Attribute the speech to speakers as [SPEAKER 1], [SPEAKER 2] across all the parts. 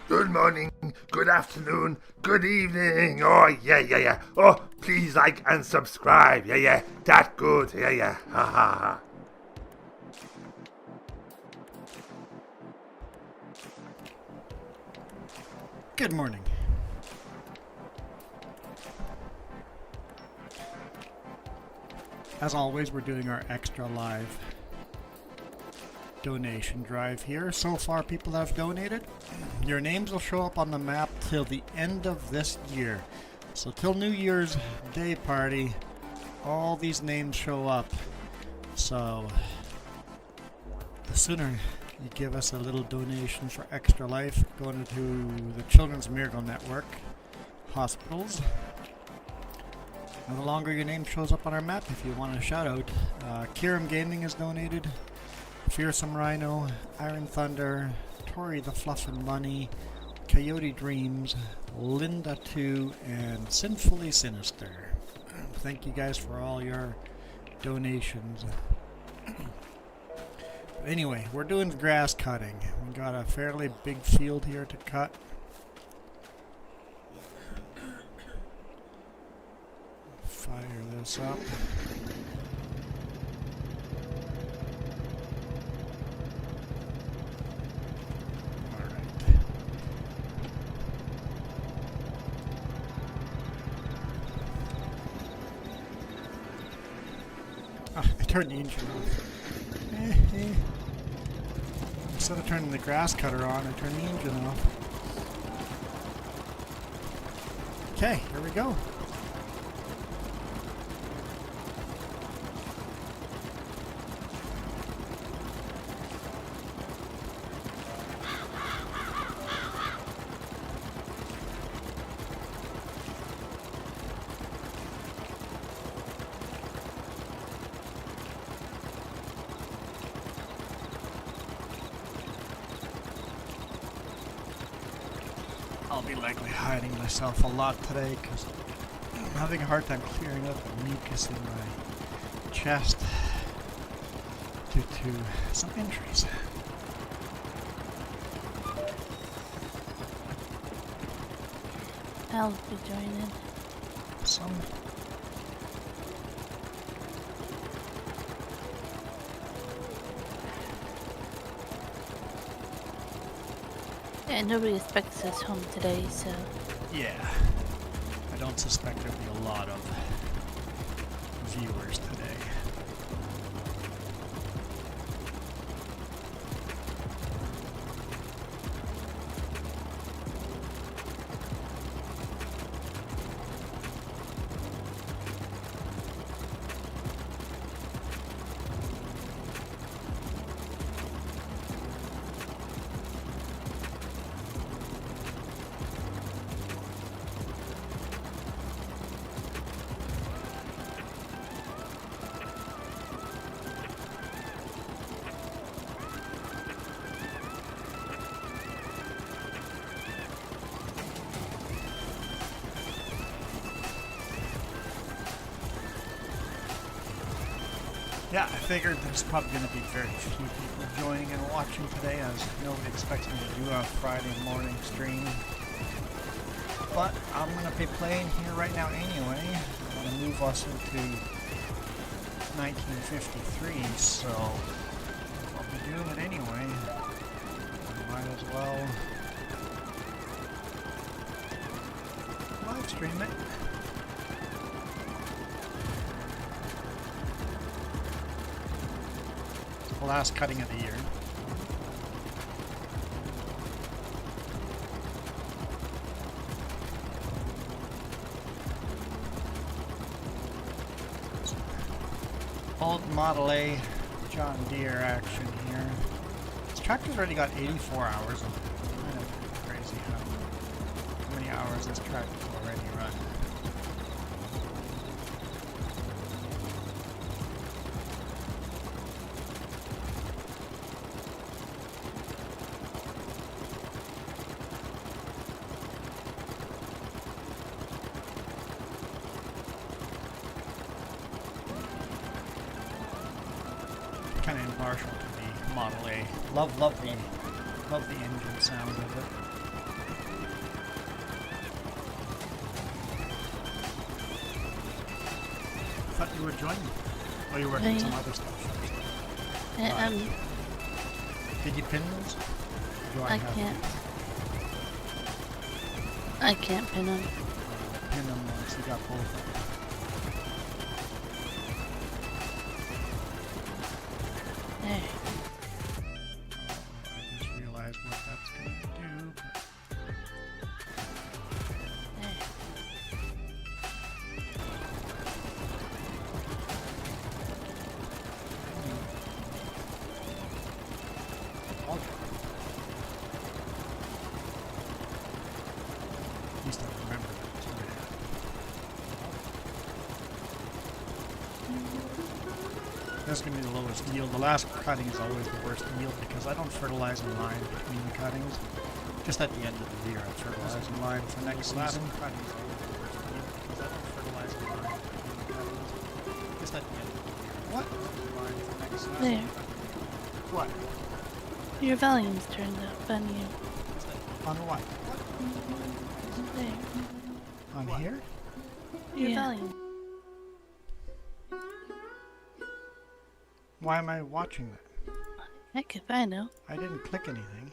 [SPEAKER 1] Good morning, good afternoon, good evening. Oh, yeah. Oh, please like and subscribe. Yeah. That good. Yeah. Ha ha ha.
[SPEAKER 2] Good morning. As always, we're doing our extra live donation drive here. So far, people have donated. Your names will show up on the map till the end of this year. So till New Year's Day party, all these names show up. So the sooner you give us a little donation for Extra Life going to the Children's Miracle Network hospitals, and the longer your name shows up on our map, if you want a shout out. Kiram Gaming has donated, Fearsome Rhino, Iron Thunder, Tori the Fluffin' Bunny, Coyote Dreams, Linda 2, and Sinfully Sinister. Thank you guys for all your donations. Anyway, we're doing grass cutting. We got a fairly big field here to cut. Fire this up. Alright. I turned the engine off. Instead of turning the grass cutter on, I turned the engine off. Okay, here we go. I'll be likely hiding myself a lot today because I'm having a hard time clearing out the mucus in my chest due to some injuries.
[SPEAKER 3] I'll be joining.
[SPEAKER 2] Some.
[SPEAKER 3] Yeah, nobody expects us home today, so...
[SPEAKER 2] Yeah. I don't suspect there'll be a lot of viewers today. Yeah, I figured there's probably going to be very few people joining and watching today, as nobody expects me to do a Friday morning stream. But I'm going to be playing here right now anyway. I'm going to move us into 1953, so I'll be doing it anyway. Might as well live stream it. Last cutting of the year. Old Model A John Deere action here. This tractor's already got 84 hours of it. Kind of crazy how many hours this tractor's already run. Kind of impartial to the Model A. Love the engine sound of it. thought you were joining. Oh, you're working some other stuff. Did you pin those?
[SPEAKER 3] I can't. I can't pin them.
[SPEAKER 2] Pin them once you got both.
[SPEAKER 3] There.
[SPEAKER 2] I just realized what that's going to do.
[SPEAKER 3] There.
[SPEAKER 2] At least I remember that. That's going to be the lowest yield. The last cutting is always the worst yield because I don't fertilize in line between the cuttings. Just at the end of the year, I fertilize in line for next season. The last cutting is always the worst yield because I don't fertilize in line between the cuttings. Just at the end of the year. What? Line for next season.
[SPEAKER 3] There.
[SPEAKER 2] What?
[SPEAKER 3] Your volume's turned up on you.
[SPEAKER 2] On what?
[SPEAKER 3] There.
[SPEAKER 2] On here?
[SPEAKER 3] Your volume.
[SPEAKER 2] Why am I watching that?
[SPEAKER 3] Heck if I know.
[SPEAKER 2] I didn't click anything.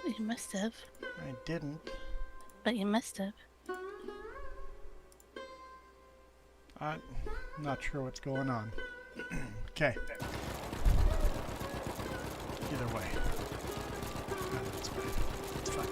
[SPEAKER 3] You must have.
[SPEAKER 2] I didn't.
[SPEAKER 3] But you must have.
[SPEAKER 2] I'm not sure what's going on. Okay. Either way. That's fine. It's fine.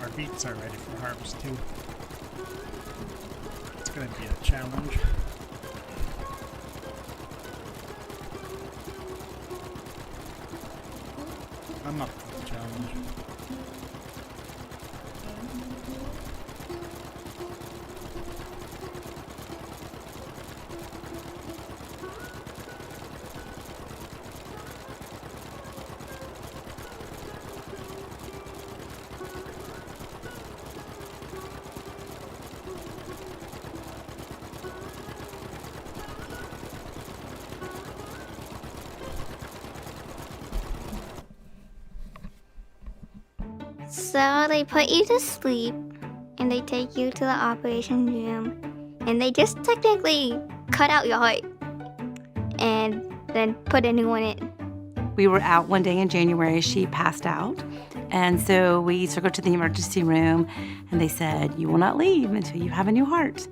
[SPEAKER 2] Our beets are ready for harvest too. It's going to be a challenge. I'm up for the challenge.
[SPEAKER 4] So they put you to sleep, and they take you to the operation room, and they just technically cut out your heart, and then put a new one in.
[SPEAKER 5] We were out one day in January, she passed out, and so we took her to the emergency room, and they said, "You will not leave until you have a new heart."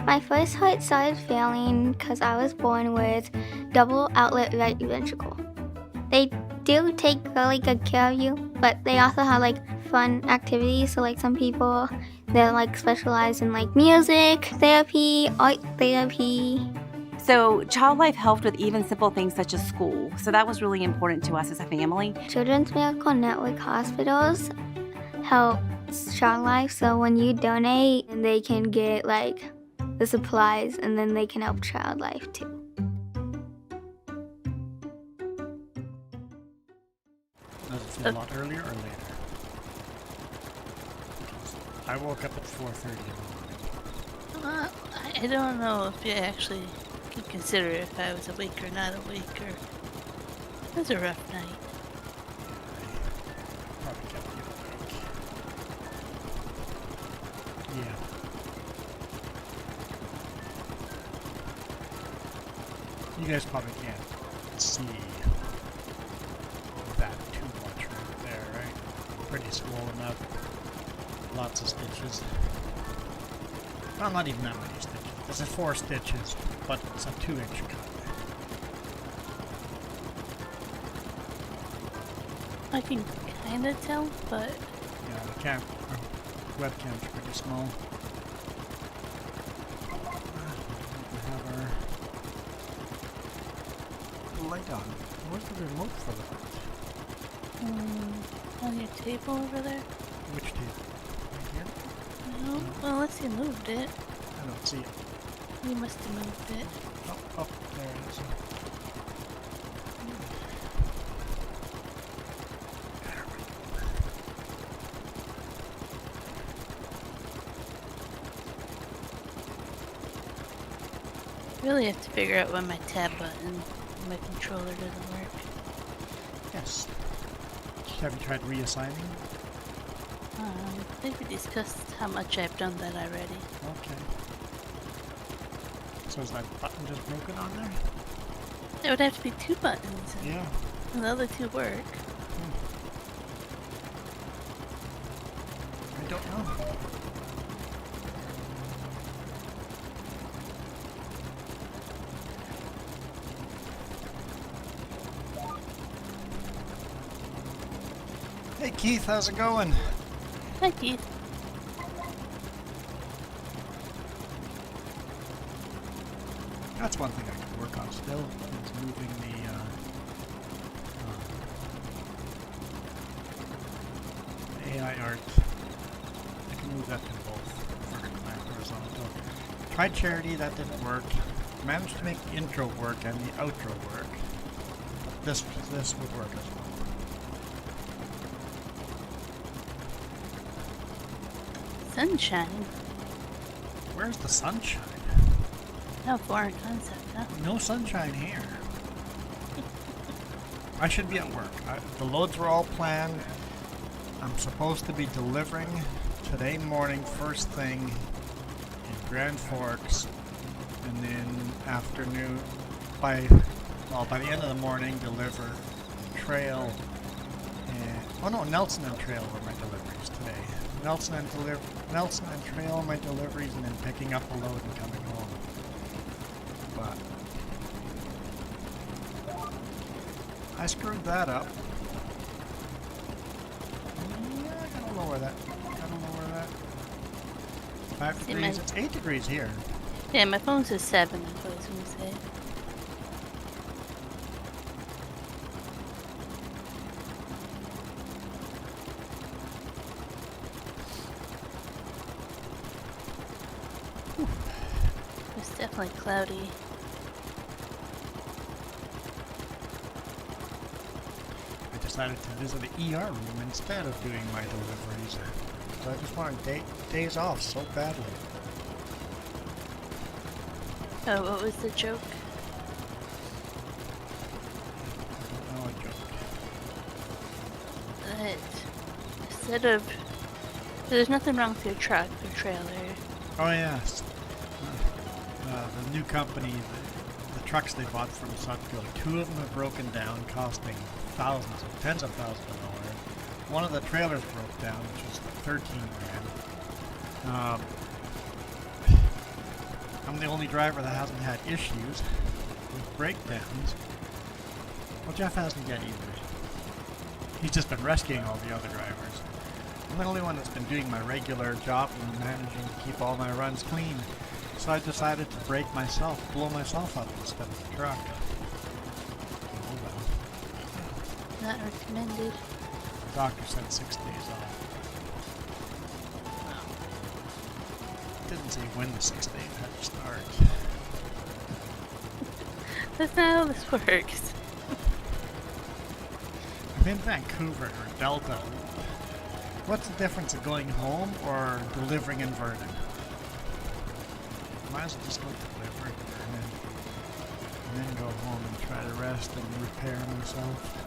[SPEAKER 4] My first heart started failing because I was born with double outlet right ventricle. They do take really good care of you, but they also have like fun activities. So like some people, they're like specialized in like music therapy, art therapy.
[SPEAKER 5] So Child Life helped with even simple things such as school. So that was really important to us as a family.
[SPEAKER 4] Children's Miracle Network hospitals help Child Life. So when you donate, they can get like the supplies, and then they can help Child Life too.
[SPEAKER 2] Does it feel a lot earlier or later? I woke up at 4:30 in the morning.
[SPEAKER 3] I don't know if you actually can consider if I was awake or not awake, or it was a rough night.
[SPEAKER 2] Probably kept you awake. Yeah. You guys probably can't see that too much right there, right? Pretty swollen up. Lots of stitches. Well, not even that many stitches. This is 4 stitches, but it's a 2-inch cut.
[SPEAKER 3] I can kind of tell, but
[SPEAKER 2] Yeah, the webcam's pretty small. We have our light on. Where's the remote for that?
[SPEAKER 3] on your table over there.
[SPEAKER 2] Which table? Right here?
[SPEAKER 3] No, well, unless you moved it.
[SPEAKER 2] I don't see it.
[SPEAKER 3] You must have moved it.
[SPEAKER 2] Oh, there it is. There we go.
[SPEAKER 3] Really have to figure out when my tab button on my controller doesn't work.
[SPEAKER 2] Yes. Have you tried reassigning?
[SPEAKER 3] I think we discussed how much I've done that already.
[SPEAKER 2] Okay. So is that button just broken on there?
[SPEAKER 3] It would have to be 2 buttons,
[SPEAKER 2] Yeah.
[SPEAKER 3] and the other 2 work.
[SPEAKER 2] I don't know. Hey Keith, how's it going?
[SPEAKER 3] Hi, Keith.
[SPEAKER 2] That's one thing I can work on still, is moving the AI art. I can move that to both vertical and horizontal. Tried Charity, that didn't work. Managed to make the intro work and the outro work. But this would work as well.
[SPEAKER 3] Sunshine.
[SPEAKER 2] Where's the sunshine?
[SPEAKER 3] No foreign concept, huh?
[SPEAKER 2] No sunshine here. I should be at work. The loads were all planned. I'm supposed to be delivering today morning, first thing, in Grand Forks, and then afternoon, by the end of the morning, deliver Trail, and, Nelson and Trail were my deliveries today. Nelson and Trail my deliveries, and then picking up a load and coming home. But I screwed that up. Yeah, I gotta lower that. 5
[SPEAKER 3] See,
[SPEAKER 2] degrees. It's 8 degrees here.
[SPEAKER 3] Yeah, my phone says 7, that's what I was gonna say. It's definitely cloudy.
[SPEAKER 2] I decided to visit the ER room instead of doing my deliveries. So I just wanted days off so badly.
[SPEAKER 3] Oh, what was the joke?
[SPEAKER 2] I don't know a joke.
[SPEAKER 3] That instead of... There's nothing wrong with your truck or trailer.
[SPEAKER 2] Oh yes. The new company, the trucks they bought from Sutco, 2 of them have broken down, costing tens of thousands of dollars. One of the trailers broke down, which was 13 grand. I'm the only driver that hasn't had issues with breakdowns. Well, Jeff hasn't yet either. He's just been rescuing all the other drivers. I'm the only one that's been doing my regular job and managing to keep all my runs clean. So I decided to break myself, blow myself up instead of the truck. Oh well.
[SPEAKER 3] Not recommended.
[SPEAKER 2] The doctor said 6 days off. Didn't say when the 6 days had to start.
[SPEAKER 3] That's not how this works.
[SPEAKER 2] I'm in Vancouver or Delta. What's the difference of going home or delivering in Vernon? Might as well just go deliver and then go home and try to rest and repair myself.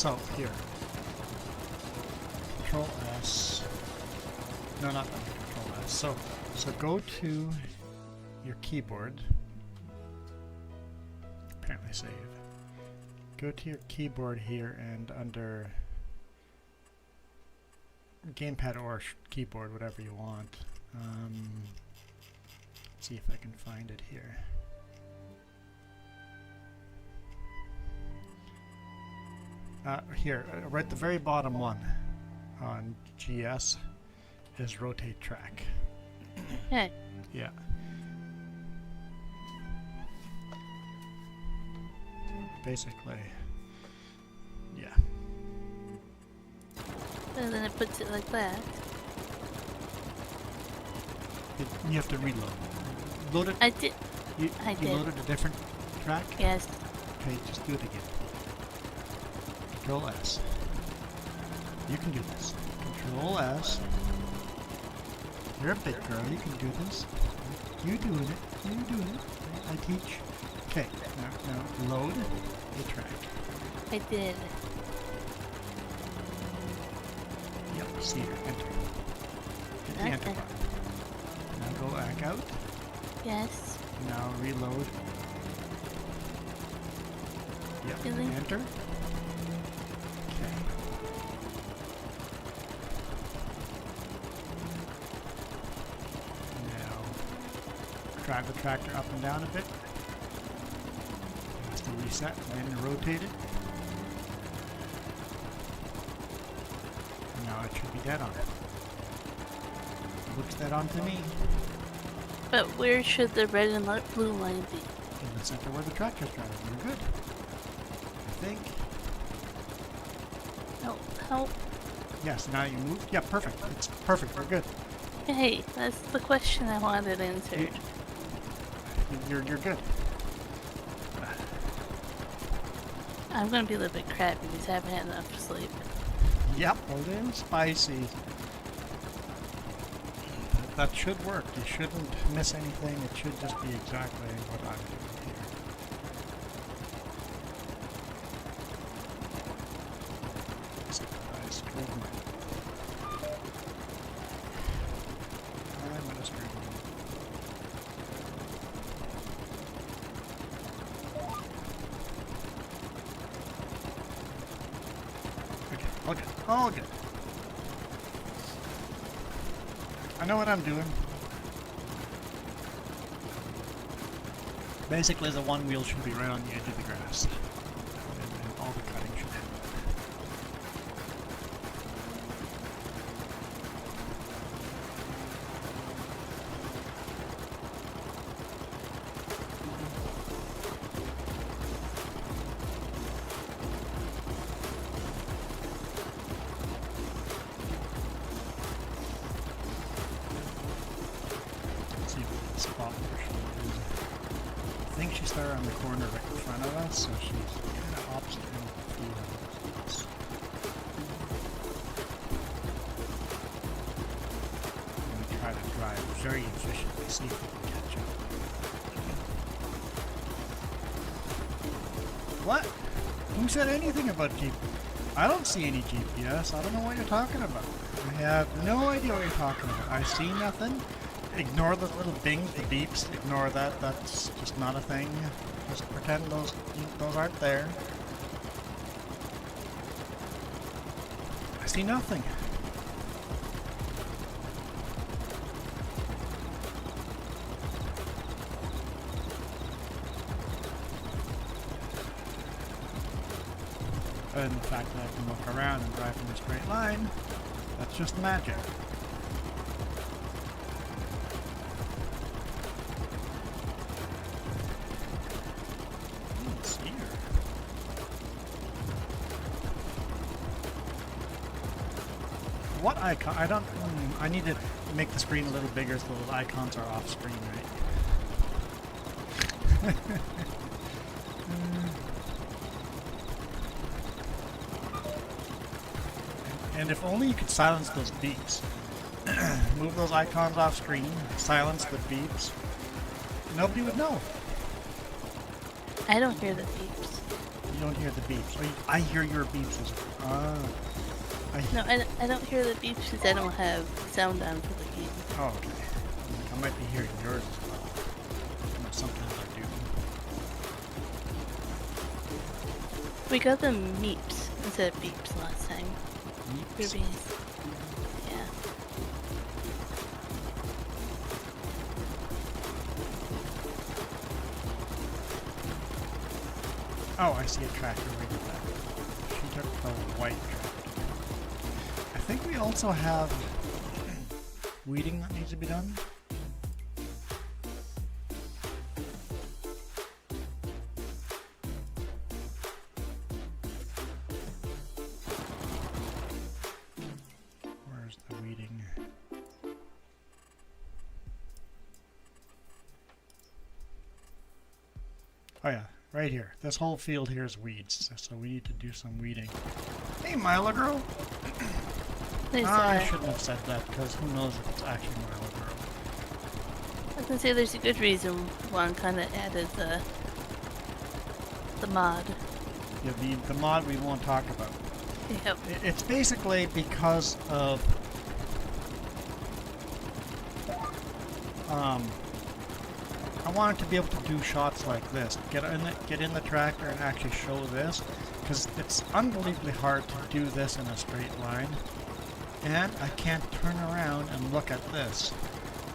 [SPEAKER 2] So here, Control S. No, not under Control S. So go to your keyboard. Apparently save. Go to your keyboard here and under gamepad or keyboard, whatever you want. Let's see if I can find it here. Here, right at the very bottom one on GS is rotate track.
[SPEAKER 3] Okay.
[SPEAKER 2] Yeah. Basically, yeah.
[SPEAKER 3] And then it puts it like that.
[SPEAKER 2] You have to reload. Load it.
[SPEAKER 3] I did.
[SPEAKER 2] You
[SPEAKER 3] I did.
[SPEAKER 2] loaded a different track?
[SPEAKER 3] Yes.
[SPEAKER 2] Okay, just do it again. Control S. You can do this. Control S. You're a big girl. You can do this. You doing it. You doing it. I teach. Okay. Now load the track.
[SPEAKER 3] I did.
[SPEAKER 2] Yep. See here. Enter. Hit the enter
[SPEAKER 3] Okay.
[SPEAKER 2] button. Now go back out.
[SPEAKER 3] Yes.
[SPEAKER 2] Now reload. Yep.
[SPEAKER 3] Really?
[SPEAKER 2] Enter. Okay. Now drive the tractor up and down a bit. It has to reset and then rotate it. Now it should be dead on. Looks dead on to me.
[SPEAKER 3] But where should the red and blue line be?
[SPEAKER 2] In the center where the tractor's driving. You're good. I think.
[SPEAKER 3] Help.
[SPEAKER 2] Yes, now you move. Yeah, perfect. It's perfect. We're good.
[SPEAKER 3] Hey, that's the question I wanted answered.
[SPEAKER 2] You're good.
[SPEAKER 3] I'm gonna be a little bit crappy because I haven't had enough sleep.
[SPEAKER 2] Yep, a little spicy. That should work. You shouldn't miss anything. It should just be exactly what I'm doing here. I screwed I'm gonna screw Okay, all good. All good. I know what I'm doing. Basically, the one wheel should be right on the edge of the grass. And then all the cutting should happen. Let's see if the spot where she is. I think she's there on the corner right in front of us, so she's kind of opposite in the field of us. I'm going to try to drive very efficiently, see if we can catch up. What? Who said anything about GPS? I don't see any GPS. I don't know what you're talking about. I have no idea what you're talking about. I see nothing. Ignore the little bings, the beeps. Ignore that. That's just not a thing. Just pretend those aren't there. I see nothing. And the fact that I can look around and drive in a straight line, that's just magic. Let's see here. What icon? I don't. I need to make the screen a little bigger so those icons are off screen, right? And if only you could silence those beeps. Move those icons off screen, silence the beeps. Nobody would know.
[SPEAKER 3] I don't hear the beeps.
[SPEAKER 2] don't hear the beeps. Oh, I hear your beeps as well.
[SPEAKER 3] No, I don't hear the beeps because I don't have sound on for the game.
[SPEAKER 2] Oh, okay. I might be hearing yours as well. Sometimes I do.
[SPEAKER 3] We got them meeps instead of beeps last time.
[SPEAKER 2] Beeps?
[SPEAKER 3] Rubies. Yeah.
[SPEAKER 2] Oh, I see a tractor right there. She took the white tractor. I think we also have weeding that needs to be done. Where's the weeding? Oh yeah, right here. This whole field here is weeds, so we need to do some weeding. Hey, Mila girl!
[SPEAKER 3] There's,
[SPEAKER 2] I shouldn't have said that, because who knows if it's actually Mila girl.
[SPEAKER 3] I was gonna say there's a good reason Juan kind of added the mod.
[SPEAKER 2] Yeah, the mod we won't talk about.
[SPEAKER 3] Yep.
[SPEAKER 2] It's basically because of I wanted to be able to do shots like this. Get in the tractor and actually show this, because it's unbelievably hard to do this in a straight line. And I can't turn around and look at this.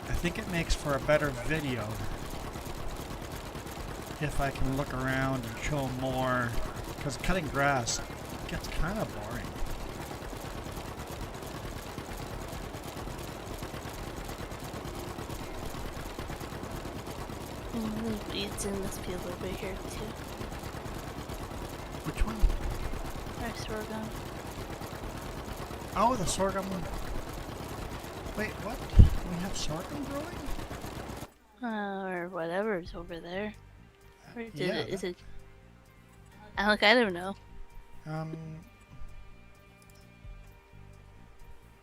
[SPEAKER 2] I think it makes for a better video if I can look around and show more, because cutting grass gets kind of boring.
[SPEAKER 3] There's weeds in this field over here too.
[SPEAKER 2] Which one?
[SPEAKER 3] Our sorghum.
[SPEAKER 2] Oh, the sorghum. Wait, what? We have sorghum growing?
[SPEAKER 3] Or whatever's over there. Or did
[SPEAKER 2] Yeah,
[SPEAKER 3] is it? I don't know.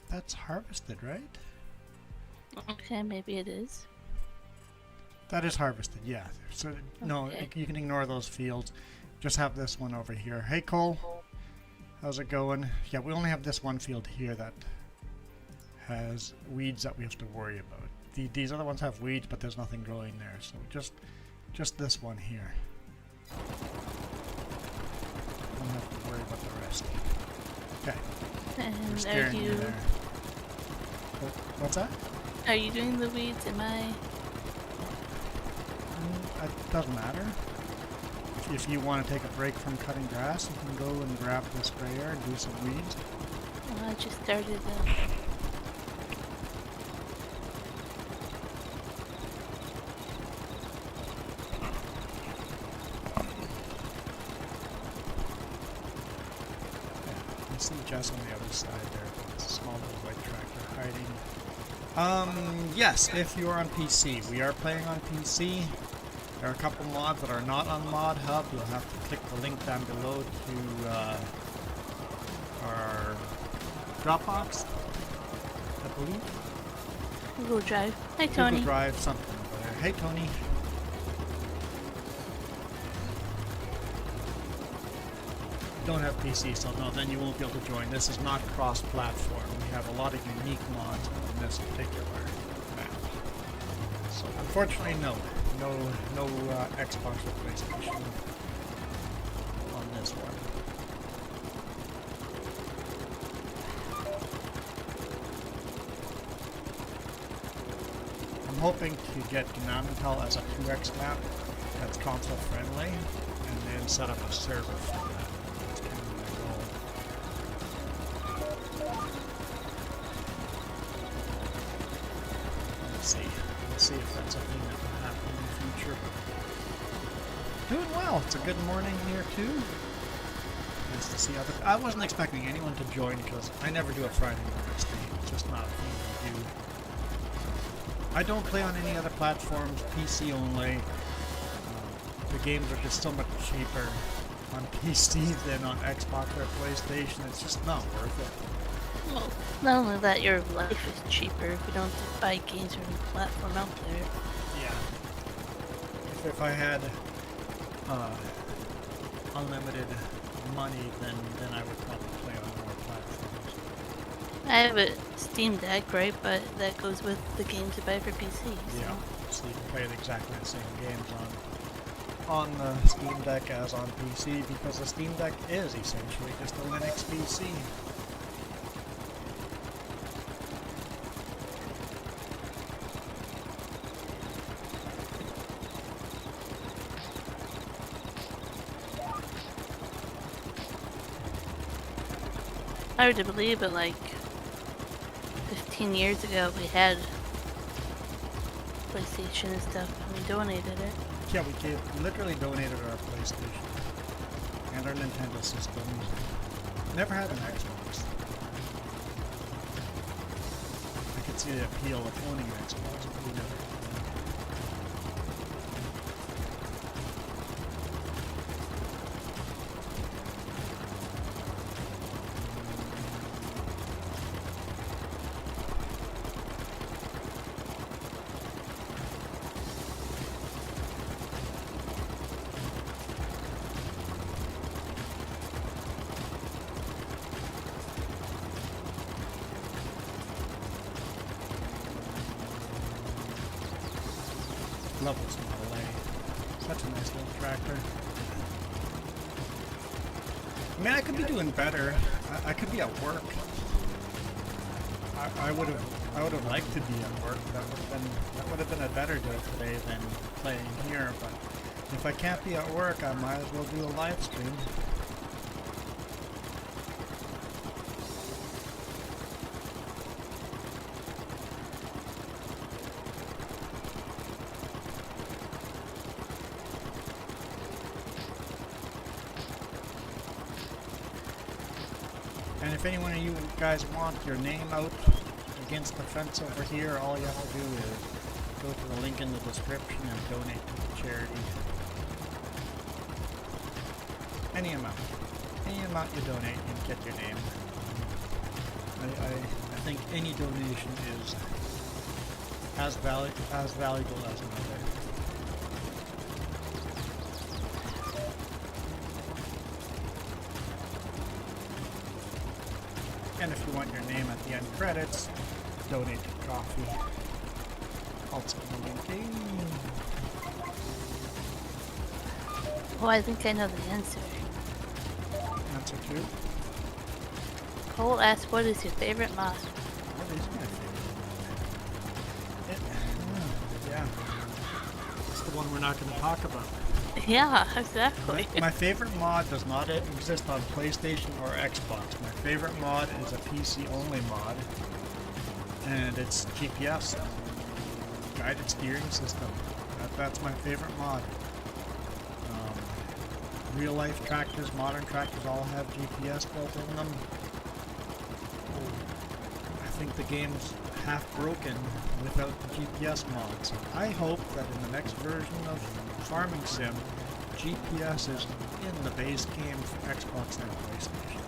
[SPEAKER 2] That's harvested, right?
[SPEAKER 3] Okay, maybe it is.
[SPEAKER 2] That is harvested, yeah. So, no,
[SPEAKER 3] Okay.
[SPEAKER 2] you can ignore those fields. Just have this one over here. Hey, Cole. How's it going? Yeah, we only have this one field here that has weeds that we have to worry about. These other ones have weeds, but there's nothing growing there. So just this one here. Don't have to worry about the rest. Okay. We're
[SPEAKER 3] And are
[SPEAKER 2] staring
[SPEAKER 3] you
[SPEAKER 2] there. What's that?
[SPEAKER 3] are you doing the weeds? Am I?
[SPEAKER 2] It doesn't matter. If you want to take a break from cutting grass, you can go and grab the sprayer and do some weeds.
[SPEAKER 3] Well, I just started.
[SPEAKER 2] I see Jess on the other side there. It's a small little white tractor hiding. Yes, if you are on PC. We are playing on PC. There are a couple mods that are not on Mod Hub. You'll have to click the link down below to our Dropbox, I believe.
[SPEAKER 3] Google Drive. Hi, Tony.
[SPEAKER 2] Google Drive, something over there. Hey, Tony. Don't have PC, so no, then you won't be able to join. This is not cross-platform. We have a lot of unique mods on this particular map. So unfortunately, no Xbox or PlayStation on this one. I'm hoping to get Namantal as a 2X map that's console friendly, and then set up a server for that. That's kind of my goal. Let's see if that's a thing that can happen in the future. Doing well. It's a good morning here too. Nice to see other. I wasn't expecting anyone to join because I never do a Friday morning stream. It's just not a thing I do. I don't play on any other platforms. PC only. The games are just so much cheaper on PC than on Xbox or PlayStation. It's just not worth it.
[SPEAKER 3] Well, not only that, your life is cheaper if you don't have to buy games from the platform out there.
[SPEAKER 2] Yeah. If I had unlimited money, then I would probably play on more platforms.
[SPEAKER 3] I have a Steam Deck, right? But that goes with the games you buy for PC. So.
[SPEAKER 2] Yeah, so you can play exactly the same games on the Steam Deck as on PC, because the Steam Deck is essentially just a Linux PC.
[SPEAKER 3] Hard to believe, but like 15 years ago, we had PlayStation and stuff, and we donated it.
[SPEAKER 2] Yeah, we literally donated our PlayStation and our Nintendo system. Never had an Xbox. I could see the appeal of owning an Xbox, but we never had one. Love this Model A. Such a nice little tractor. I mean, I could be doing better. I could be at work. I would have liked to be at work. That would have been a better day today than playing here. But if I can't be at work, I might as well do a live stream. And if any one of you guys want your name out against the fence over here, all you have to do is go to the link in the description and donate to the charity. Any amount. Any amount you donate, you get your name. I think any donation is as valuable as another. And if you want your name at the end credits, donate to coffee. Also the link.
[SPEAKER 3] Oh, I think I know the answer.
[SPEAKER 2] Answer 2.
[SPEAKER 3] Cole asked, what is your favorite mod?
[SPEAKER 2] What is my favorite? Yeah. It's the one we're not going to talk about.
[SPEAKER 3] Yeah, exactly.
[SPEAKER 2] My favorite mod does not exist on PlayStation or Xbox. My favorite mod is a PC-only mod, and it's GPS, guided steering system. That's my favorite mod. Real-life tractors, modern tractors all have GPS built in them. I think the game's half broken without the GPS mod, so I hope that in the next version of Farming Sim, GPS is in the base game for Xbox and PlayStation.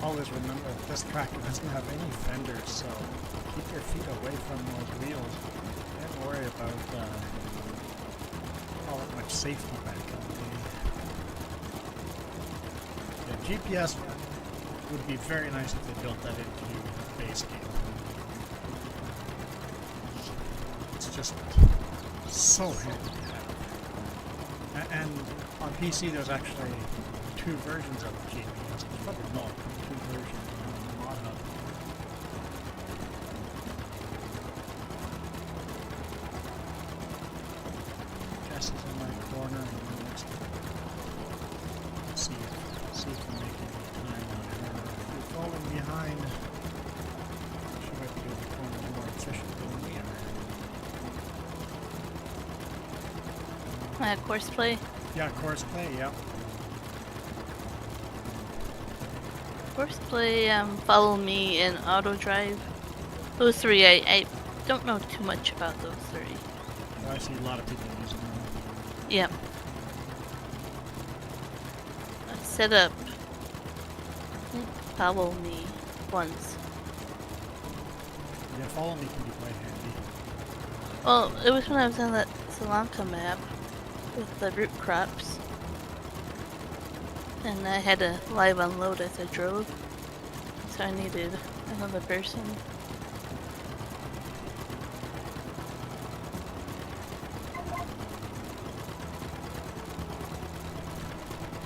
[SPEAKER 2] Always remember, this tractor doesn't have any fenders, so keep your feet away from those wheels. Don't worry about all that much safety back on the GPS would be very nice if they built that into the base game. It's just so handy to have. And on PC there's actually 2 versions of the GPS. There's probably not 2 versions on the mod hub. Jess is in my corner and next to see if we make any time on her. If you're falling behind, she might be able to corner more efficient than we are.
[SPEAKER 3] Course play?
[SPEAKER 2] Yeah, course play, yeah.
[SPEAKER 3] Horseplay, Follow Me, and Auto Drive. Those three, I don't know too much about those three.
[SPEAKER 2] I see a lot of people using them.
[SPEAKER 3] Yep. I set up Follow Me once.
[SPEAKER 2] Yeah, follow me can be quite handy.
[SPEAKER 3] Well, it was when I was on that Sri Lanka map with the root crops. And I had to live unload as I drove. So I needed another person.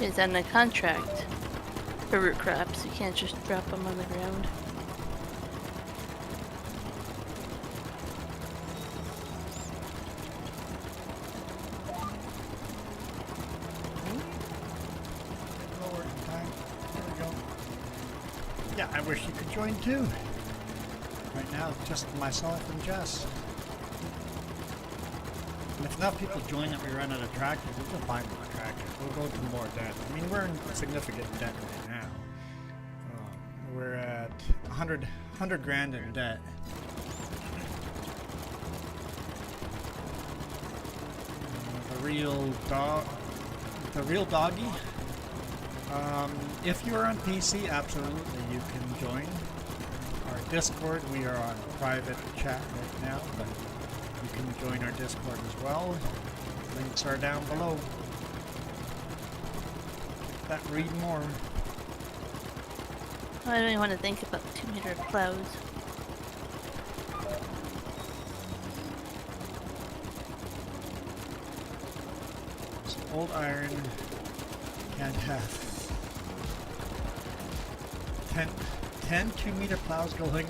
[SPEAKER 3] It's on a contract for root crops. You can't just drop them on the ground.
[SPEAKER 2] Lower in time. There we go. Yeah, I wish you could join too. Right now, it's just myself and Jess. And if enough people join that we run out of tractors, we'll just buy more tractors. We'll go to more debt. I mean, we're in significant debt right now. We're at 100 grand in debt. The real doggy. If you are on PC, absolutely you can join our Discord. We are on private chat right now, but you can join our Discord as well. Links are down below. Read more.
[SPEAKER 3] I don't even want to think about 2-meter plows.
[SPEAKER 2] So old iron can't have 10 2-meter plows going,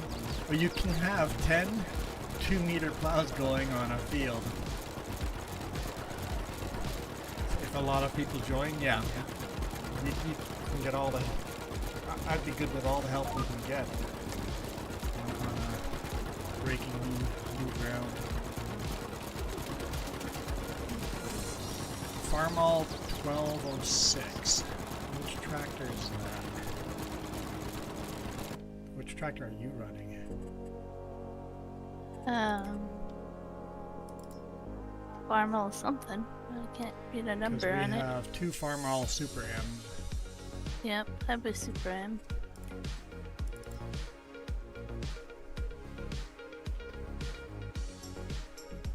[SPEAKER 2] or you can have 10 2-meter plows going on a field. If a lot of people join, yeah. We can get all the... I'd be good with all the help we can get on breaking new ground. Farmall 1206. Which tractor is that? Which tractor are you running?
[SPEAKER 3] Farmall something. I can't read a number on it.
[SPEAKER 2] We have 2 Farmall Super M's.
[SPEAKER 3] Yep, that was Super M.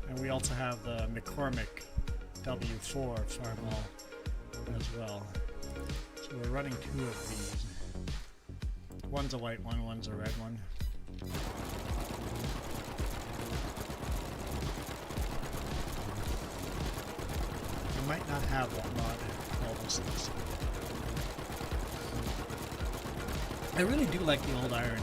[SPEAKER 2] And we also have the McCormick W4 Farmall as well. So we're running 2 of these. One's a white one, one's a red one. You might not have that mod, all those things. I really do like the old iron.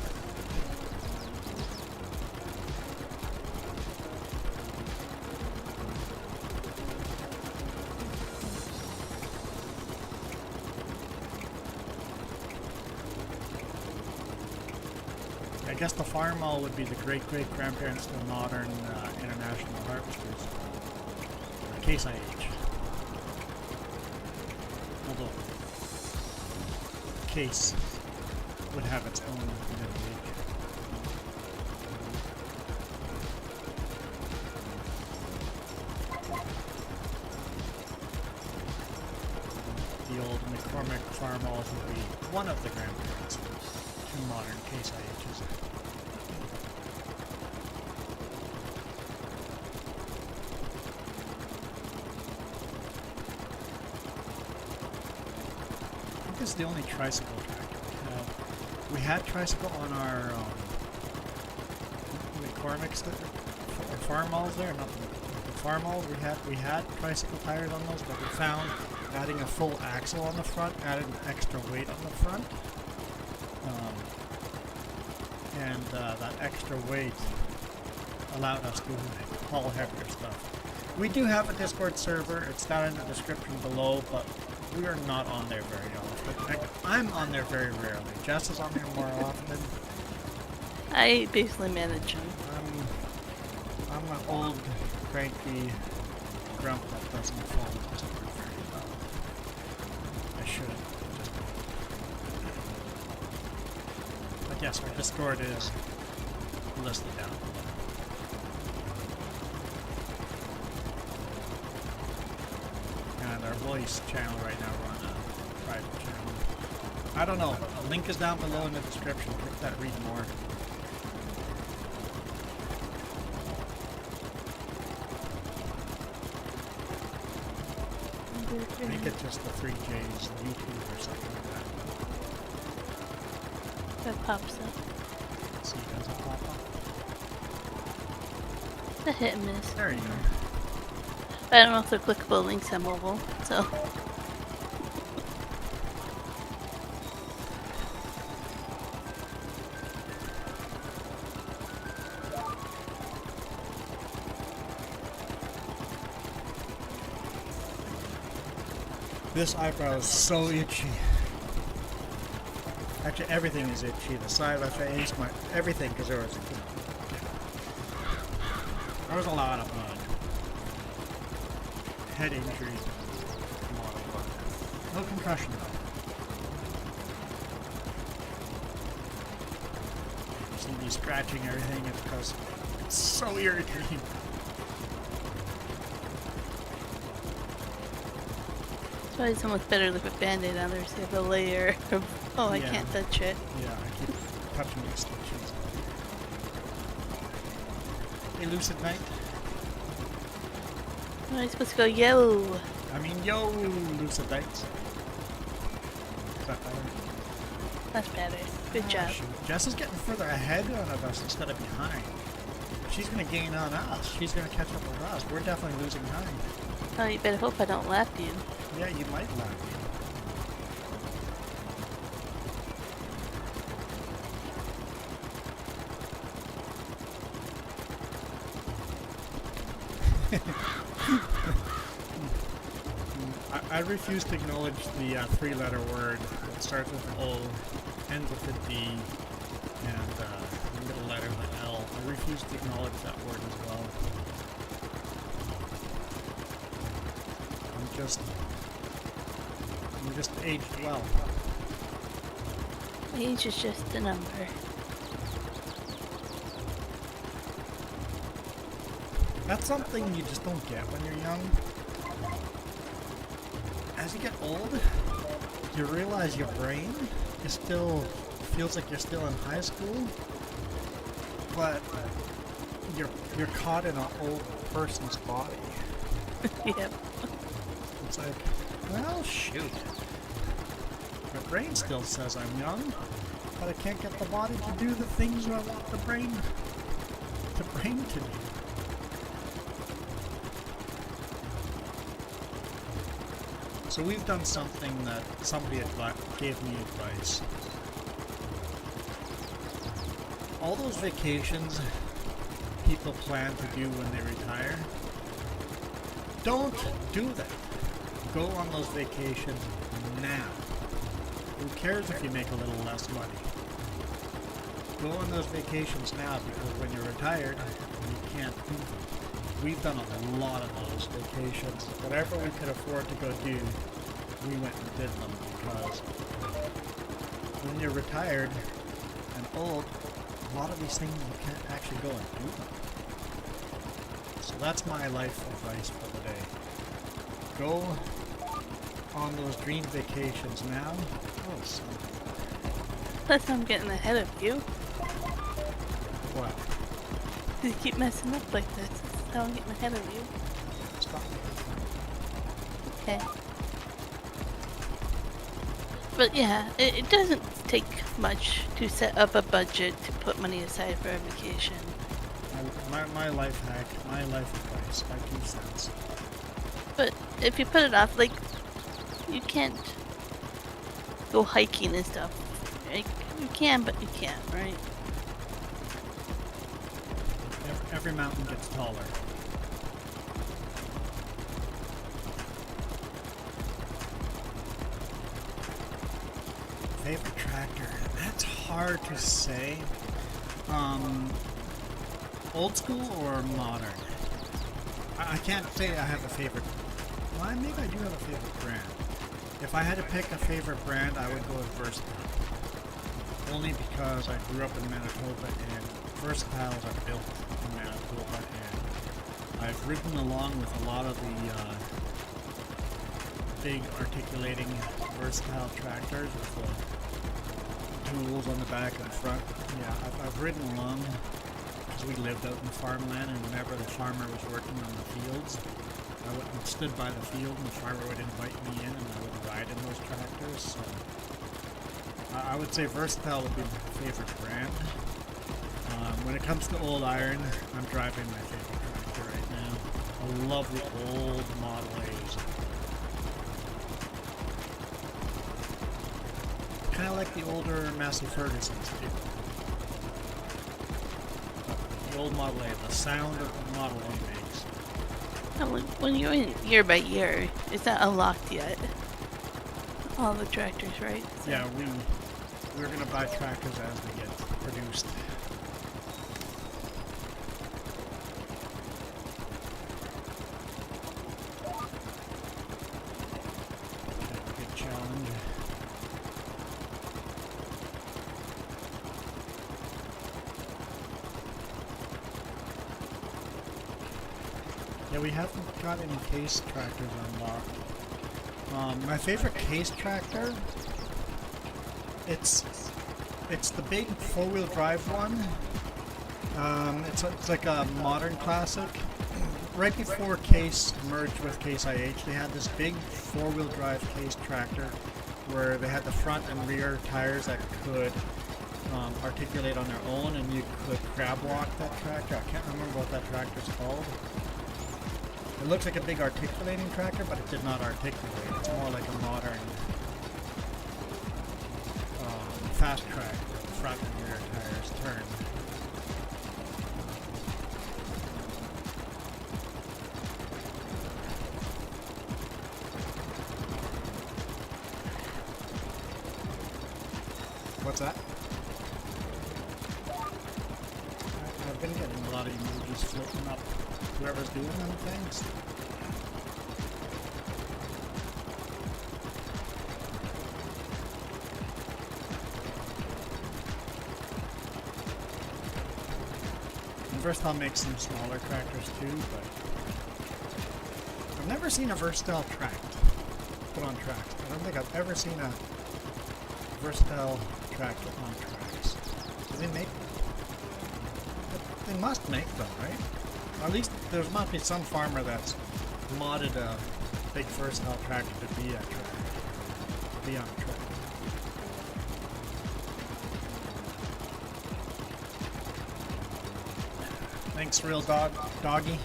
[SPEAKER 2] I guess the Farmall would be the great-great-grandparents to the modern international harvesters. Or Case IH. Although, Case would have its own mid-week. The old McCormick Farmalls would be one of the grandparents to modern Case IHs. I think this is the only tricycle tractor we have. We had tricycle on our McCormick's Farmalls there, not the Farmalls. We had tricycle tires on those, but we found adding a full axle on the front added an extra weight on the front, and that extra weight allowed us to haul heavier stuff. We do have a Discord server. It's down in the description below, but we are not on there very often. I'm on there very rarely. Jess is on there more often.
[SPEAKER 3] I basically manage them.
[SPEAKER 2] I'm an old, cranky grump that doesn't follow Discord very well. I should. Yes, our Discord is listed down below. And our voice channel right now, we're on a private channel. I don't know. The link is down below in the description. Click that, read more. Make it just the 3 J's YouTube or something like that.
[SPEAKER 3] That pops up.
[SPEAKER 2] See, does it pop up?
[SPEAKER 3] The hit and miss.
[SPEAKER 2] There you go.
[SPEAKER 3] I don't know if they're clickable links on mobile, so.
[SPEAKER 2] This eyebrow is so itchy. Actually, everything is itchy. The side of the face, everything, because there was a lot of blood. Head injuries, a lot of blood. No concussion though. You see me scratching everything, it's because it's so irritating.
[SPEAKER 3] It's probably so much better to put Band-Aid on there so you have a layer of, oh, I
[SPEAKER 2] Yeah.
[SPEAKER 3] can't touch it.
[SPEAKER 2] Yeah, I keep touching these stitches. Hey, Lucid Knight.
[SPEAKER 3] Am I supposed to go, yo?
[SPEAKER 2] I mean, yo, Lucid Knights. Is that better?
[SPEAKER 3] That's better. Good job.
[SPEAKER 2] Shoot. Jess is getting further ahead of us instead of behind. She's going to gain on us. She's going to catch up with us. We're definitely losing time.
[SPEAKER 3] Oh, you better hope I don't lap you.
[SPEAKER 2] Yeah, you might laugh. I refuse to acknowledge the 3-letter word that starts with an O, ends with a D, and the middle letter, the L. I refuse to acknowledge that word as well. I'm just aged well.
[SPEAKER 3] Age is just a number.
[SPEAKER 2] That's something you just don't get when you're young. As you get old, you realize your brain is still feels like you're still in high school, but you're caught in an old person's body.
[SPEAKER 3] Yep.
[SPEAKER 2] It's like, well, shoot. My brain still says I'm young, but I can't get the body to do the things I want the brain to do. So we've done something that somebody gave me advice. All those vacations people plan to do when they retire, don't do that. Go on those vacations now. Who cares if you make a little less money? Go on those vacations now, because when you're retired, you can't do them. We've done a lot of those vacations. Whatever we could afford to go do, we went and did them, because when you're retired and old, a lot of these things you can't actually go and do them. So that's my life advice for the day. Go on those dream vacations now. Oh, son.
[SPEAKER 3] Plus I'm getting ahead of you.
[SPEAKER 2] What?
[SPEAKER 3] You keep messing up like this. That's how I'm getting ahead of you.
[SPEAKER 2] Stop.
[SPEAKER 3] Okay. But yeah, it doesn't take much to set up a budget to put money aside for a vacation.
[SPEAKER 2] My life hack, my life advice, my 2 cents.
[SPEAKER 3] But if you put it off, like, you can't go hiking and stuff. Like, you can, but you can't, right?
[SPEAKER 2] Every mountain gets taller. Favorite tractor? That's hard to say. Old school or modern? I can't say I have a favorite. Well, maybe I do have a favorite brand. If I had to pick a favorite brand, I would go with Versatile. only because I grew up in Manitoba and versatiles are built in Manitoba, and I've ridden along with a lot of the big articulating versatile tractors with the tools on the back and front. Yeah, I've ridden along because we lived out in farmland, and whenever the farmer was working on the fields, I went and stood by the field and the farmer would invite me in and I would ride in those tractors. So I would say versatile would be my favorite brand. When it comes to old iron, I'm driving my favorite tractor right now. I love the old Model A's. Kind of like the older Massey Fergusons too. The old Model A, the sound of the Model A makes.
[SPEAKER 3] And when you're in year by year, it's not unlocked yet. All the tractors, right? So.
[SPEAKER 2] Yeah, we're gonna buy tractors as they get produced. Good challenge. Yeah, we haven't got any case tractors unlocked. My favorite case tractor, it's the big four-wheel drive one. It's like a modern classic. Right before Case merged with Case IH, they had this big four-wheel drive Case tractor where they had the front and rear tires that could articulate on their own, and you could crab walk that tractor. I can't remember what that tractor's called. It looks like a big articulating tractor, but it did not articulate. It's more like a modern fast track where the front and rear tires turn. What's that? I've been getting a lot of emojis floating up. Whoever's doing them things. And Versatile makes some smaller tractors too, but I've never seen a Versatile tracked put on tracks. I don't think I've ever seen a Versatile tractor on tracks. Do they make them? They must make them, right? At least there must be some farmer that's modded a big versatile tractor to be a track, to be on a track. Thanks, Real Doggy.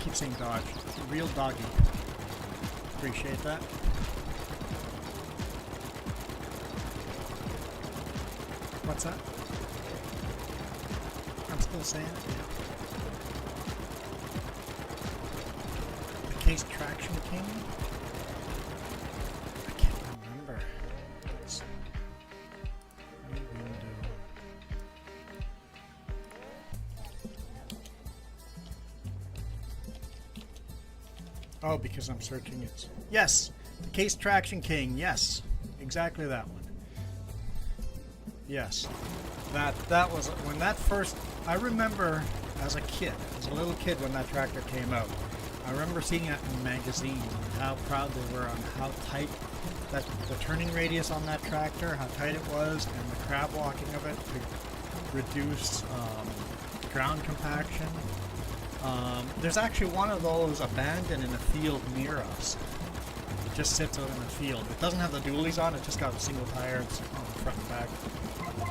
[SPEAKER 2] Keep saying Dodge. Real Doggy. Appreciate that. What's that? I'm still saying it. Yeah. Case Traction King? I can't remember. It's window. Oh, because I'm searching it. Yes! The Case Traction King, yes. Exactly that one. Yes. That was when that first, I remember as a kid, as a little kid when that tractor came out. I remember seeing it in magazines and how proud they were on how tight that the turning radius on that tractor, how tight it was, and the crab walking of it to reduce ground compaction. There's actually one of those abandoned in a field near us. It just sits out in the field. It doesn't have the dualies on, it just got a single tire on the front and back.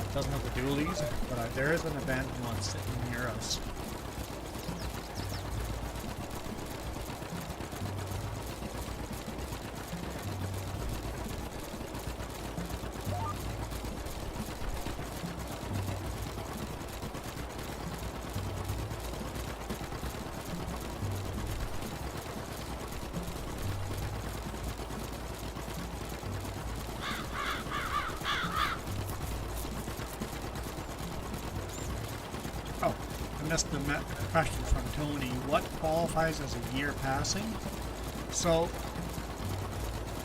[SPEAKER 2] It doesn't have the dualies, but there is an abandoned one sitting near us. Missed the question from Tony. What qualifies as a year passing? So,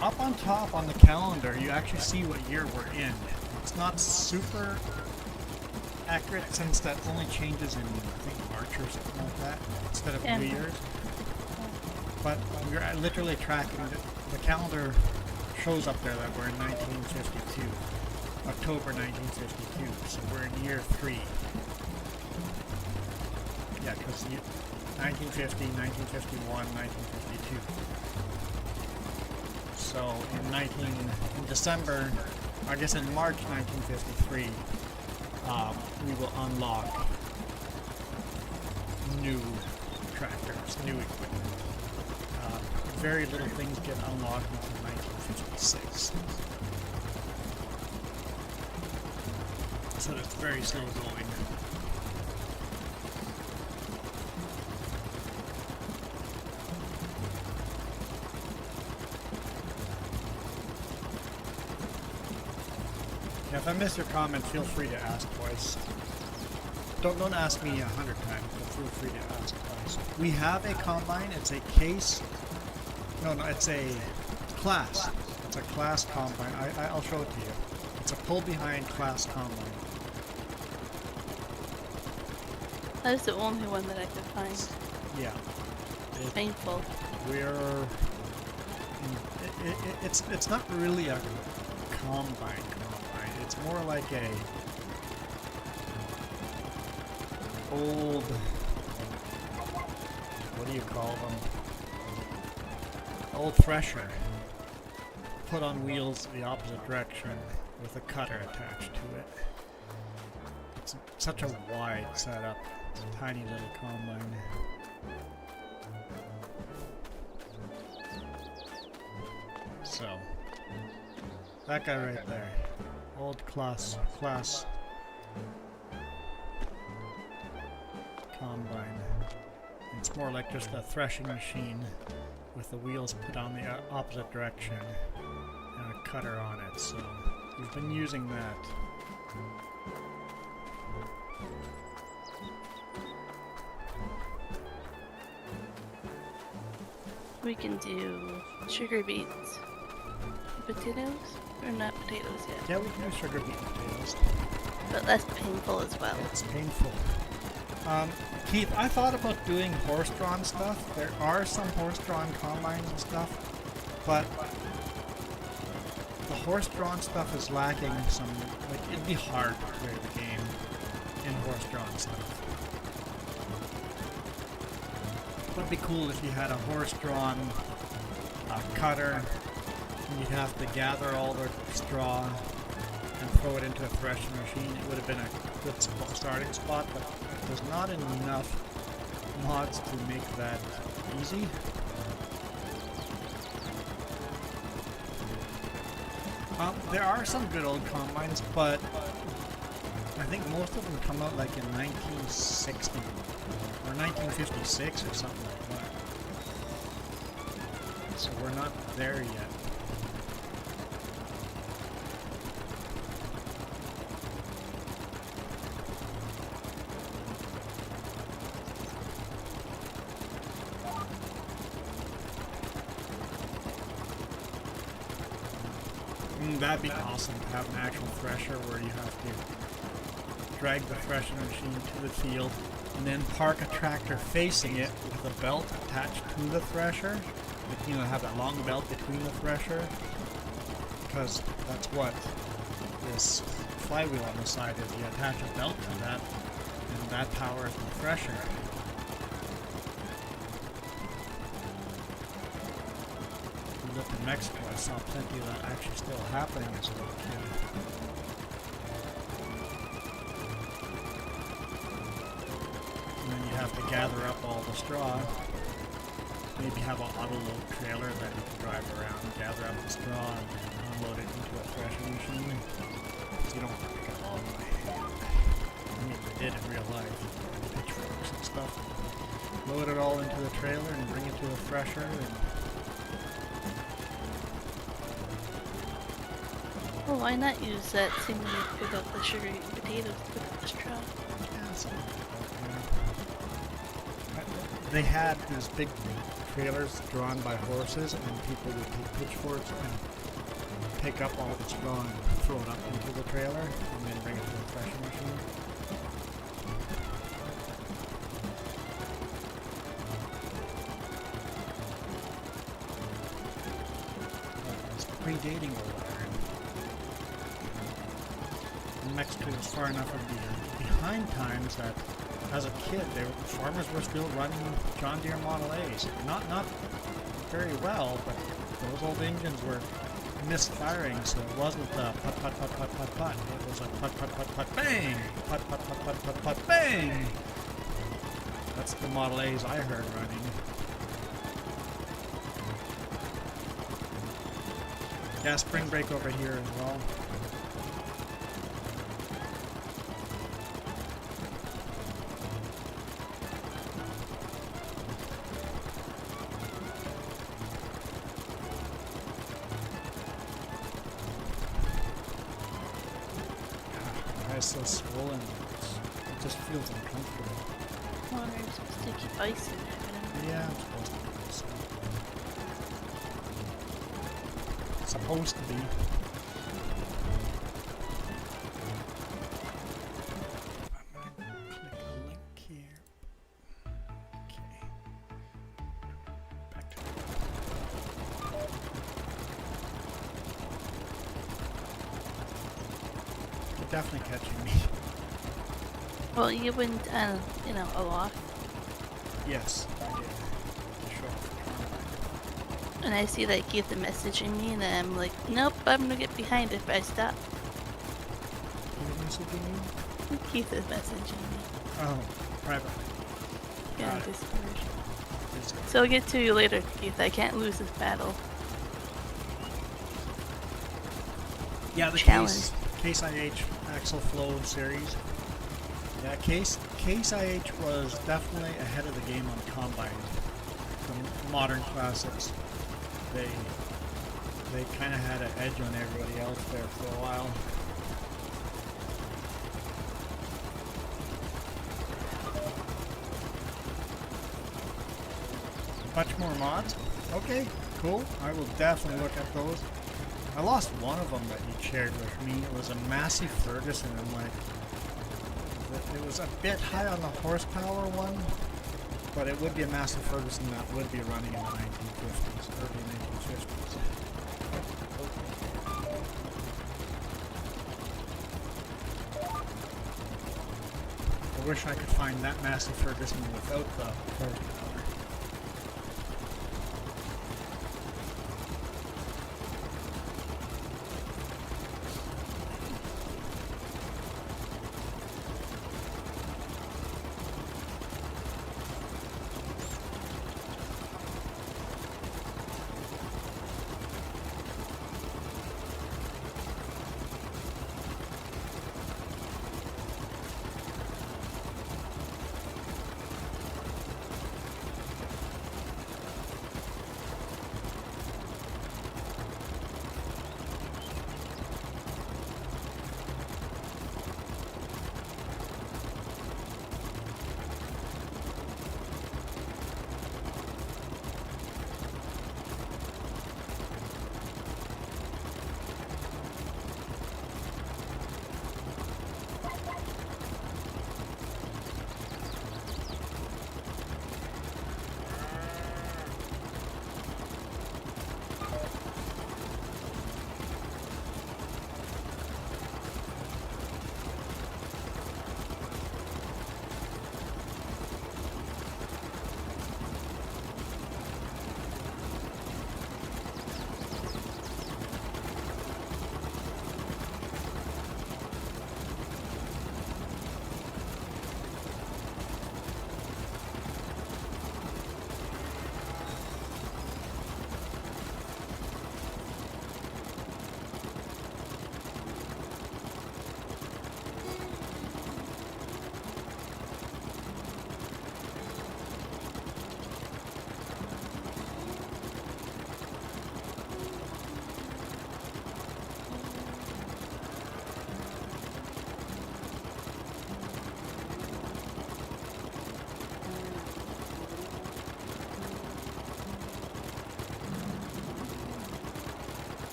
[SPEAKER 2] up on top on the calendar, you actually see what year we're in. It's not super accurate since that only changes in, I think, March or something like that, instead of
[SPEAKER 3] Yeah.
[SPEAKER 2] New Year's. But we're literally tracking, the calendar shows up there that we're in 1952, October 1952, so we're in year 3. Yeah, because 1950, 1951, 1952. So in December, I guess in March 1953, we will unlock new tractors, new equipment. Very little things get unlocked until 1956. So it's very slow going. If I miss your comment, feel free to ask twice. Don't ask me 100 times, but feel free to ask twice. We have a combine. It's a case. No, it's a class. It's a class combine. I'll show it to you. It's a pull-behind class combine.
[SPEAKER 3] That is the only one that I could find.
[SPEAKER 2] Yeah.
[SPEAKER 3] Painful.
[SPEAKER 2] It's not really a combine. It's more like a old, what do you call them? Old thresher. Put on wheels the opposite direction with a cutter attached to it. It's such a wide setup. It's a tiny little combine. So, that guy right there. Old class combine. It's more like just a threshing machine with the wheels put on the opposite direction and a cutter on it. So we've been using that.
[SPEAKER 3] We can do sugar beets. Potatoes? Or not potatoes yet.
[SPEAKER 2] Yeah, we can do sugar beet potatoes.
[SPEAKER 3] But less painful as well.
[SPEAKER 2] It's painful. Keith, I thought about doing horse-drawn stuff. There are some horse-drawn combines and stuff, but the horse-drawn stuff is lacking some, like, it'd be hard to play the game in horse-drawn stuff. It would be cool if you had a horse-drawn cutter, and you'd have to gather all the straw and throw it into a threshing machine. It would have been a good starting spot, but there's not enough mods to make that easy. There are some good old combines, but I think most of them come out like in 1960 or 1956 or something like that. So we're not there yet. That'd be awesome to have an actual thresher where you have to drag the threshing machine to the field and then park a tractor facing it with a belt attached to the thresher. Like, you know, have that long belt between the thresher, because that's what this flywheel on the side is. You attach a belt to that, and that powers the thresher. We lived in Mexico, I saw plenty of that actually still happening as a little kid. And then you have to gather up all the straw. Maybe have an auto load trailer that you can drive around, gather up the straw, and then unload it into a threshing machine. So you don't want to pick it all by hand. I mean, they did in real life, with pitchforks and stuff. Load it all into the trailer and bring it to the thresher. And
[SPEAKER 3] Well, why not use that same way to pick up the sugar and potatoes to pick up the straw?
[SPEAKER 2] yeah, something like that, yeah. They had these big trailers drawn by horses, and people would take pitchforks and pick up all its raw and throw it up into the trailer and then bring it to the threshing machine. It's predating old iron. And Mexico was far enough of the behind times that as a kid, farmers were still running John Deere Model A's. Not very well, but those old engines were misfiring, so it wasn't the put put put put put put. It was a put put put put bang, put put put put put put bang. That's the Model A's I heard running. Yeah, spring break over here as well. It's so swollen. It just feels uncomfortable.
[SPEAKER 3] Well, you're supposed to keep ice in there.
[SPEAKER 2] Yeah, I'm supposed to be. Supposed to be. I'm gonna click a link here. Okay. Back to You're definitely catching me.
[SPEAKER 3] Well, you went, a lot.
[SPEAKER 2] Yes, I did. Sure.
[SPEAKER 3] And I see that Keith is messaging me, and I'm like, nope, I'm gonna get behind if I stop.
[SPEAKER 2] Who's messaging you?
[SPEAKER 3] Keith is messaging me.
[SPEAKER 2] Oh, privately.
[SPEAKER 3] Yeah,
[SPEAKER 2] Got it.
[SPEAKER 3] Discord.
[SPEAKER 2] Discord.
[SPEAKER 3] So I'll get to you later, Keith. I can't lose this battle.
[SPEAKER 2] Yeah, the
[SPEAKER 3] Challenge.
[SPEAKER 2] Case IH Axle Flow series. Yeah, Case IH was definitely ahead of the game on combines. The modern classics. They kind of had an edge on everybody else there for a while. Much more mods? Okay, cool. I will definitely look at those. I lost one of them that you shared with me. It was a massive Ferguson. I'm like, it was a bit high on the horsepower one, but it would be a massive Ferguson that would be running in the 1950s, early 1950s. I wish I could find that massive Ferguson without the horsepower.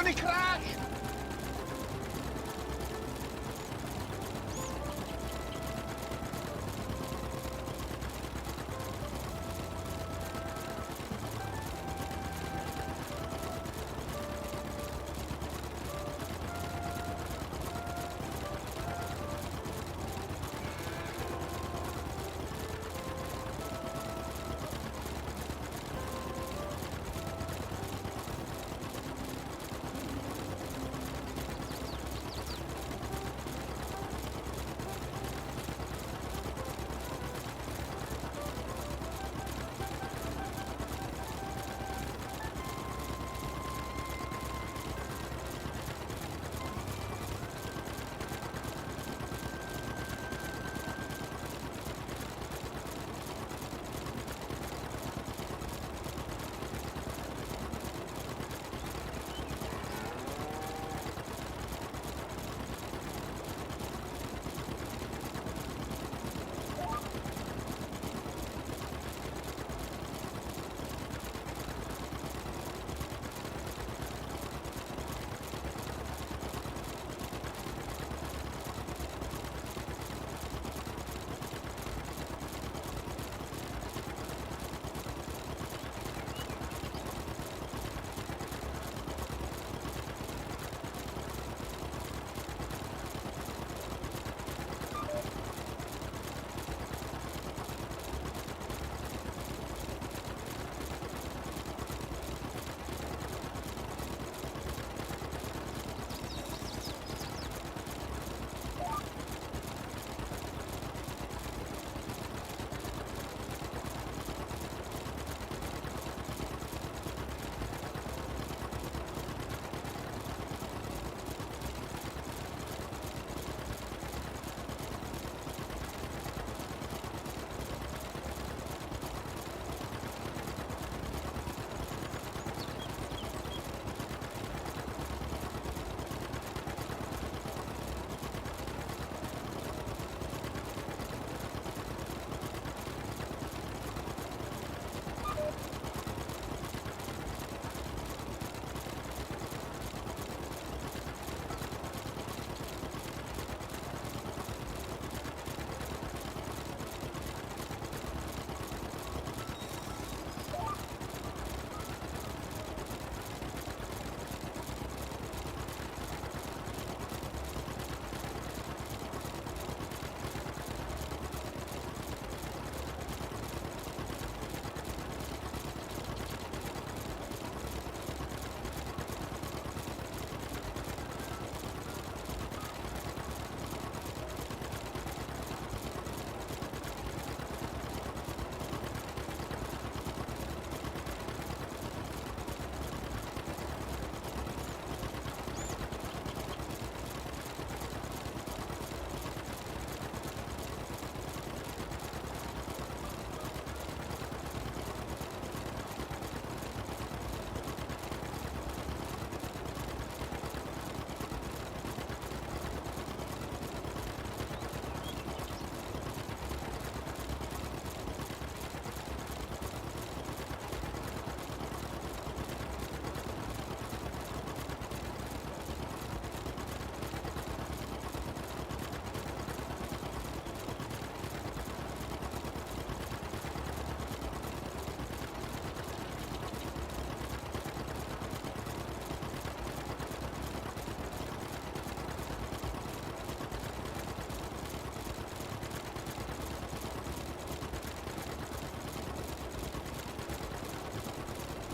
[SPEAKER 2] Holy crash!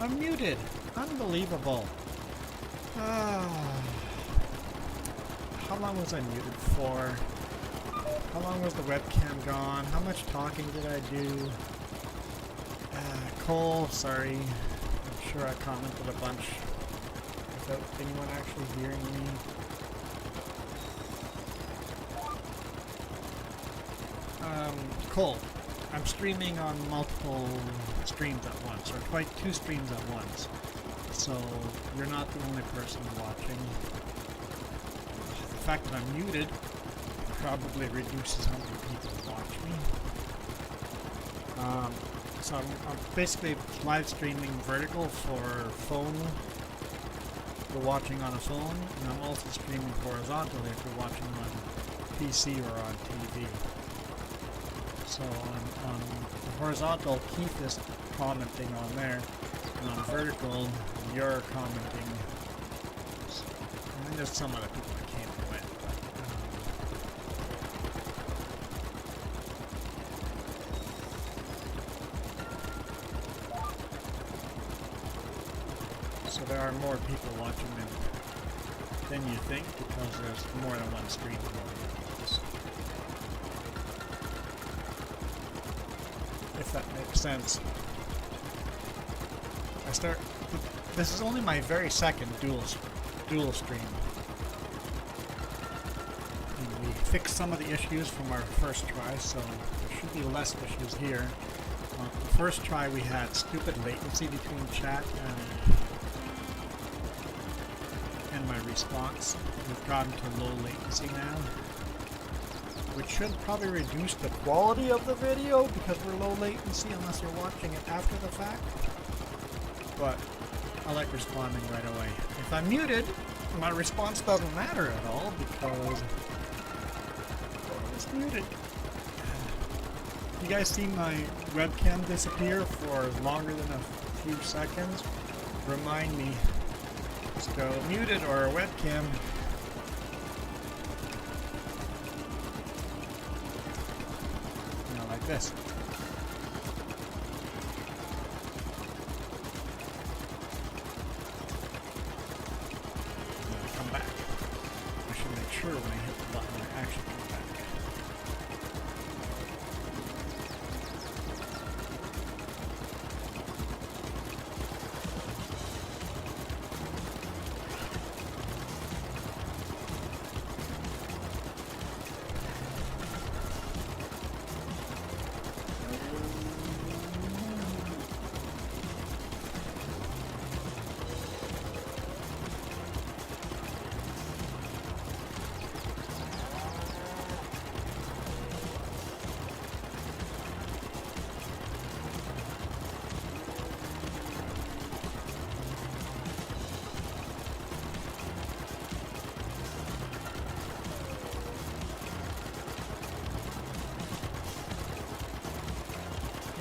[SPEAKER 2] I'm muted. Unbelievable. How long was I muted for? How long was the webcam gone? How much talking did I do? Cole, sorry. I'm sure I commented a bunch without anyone actually hearing me. Cole, I'm streaming on multiple streams at once, or quite 2 streams at once. So you're not the only person watching. The fact that I'm muted probably reduces how many people watch me. So I'm basically live streaming vertical for phone you're watching on a phone, and I'm also streaming horizontally if you're watching on PC or on TV. So on horizontal, Keith is commenting on there, and on vertical, you're commenting. And there's some other people that came and went, but so there are more people watching than you think, because there's more than one stream going on. If that makes sense. This is only my very second dual stream. And we fixed some of the issues from our first try, so there should be less issues here. The first try we had stupid latency between chat and my response. We've gotten to low latency now, which should probably reduce the quality of the video because we're low latency unless you're watching it after the fact. But I like responding right away. If I'm muted, my response doesn't matter at all because it's muted. You guys see my webcam disappear for longer than a few seconds? Remind me. Just go muted or webcam. Now like this. Come back. I should make sure when I hit the button I actually come back.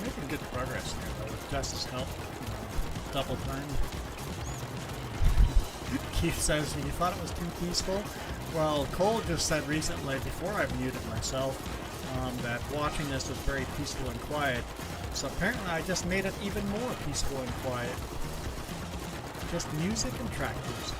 [SPEAKER 2] Making good progress here, though, with Jess's help. Double time. Keith says he thought it was too peaceful. Well, Cole just said recently, before I muted myself, that watching this was very peaceful and quiet. So apparently I just made it even more peaceful and quiet. Just music and tractors.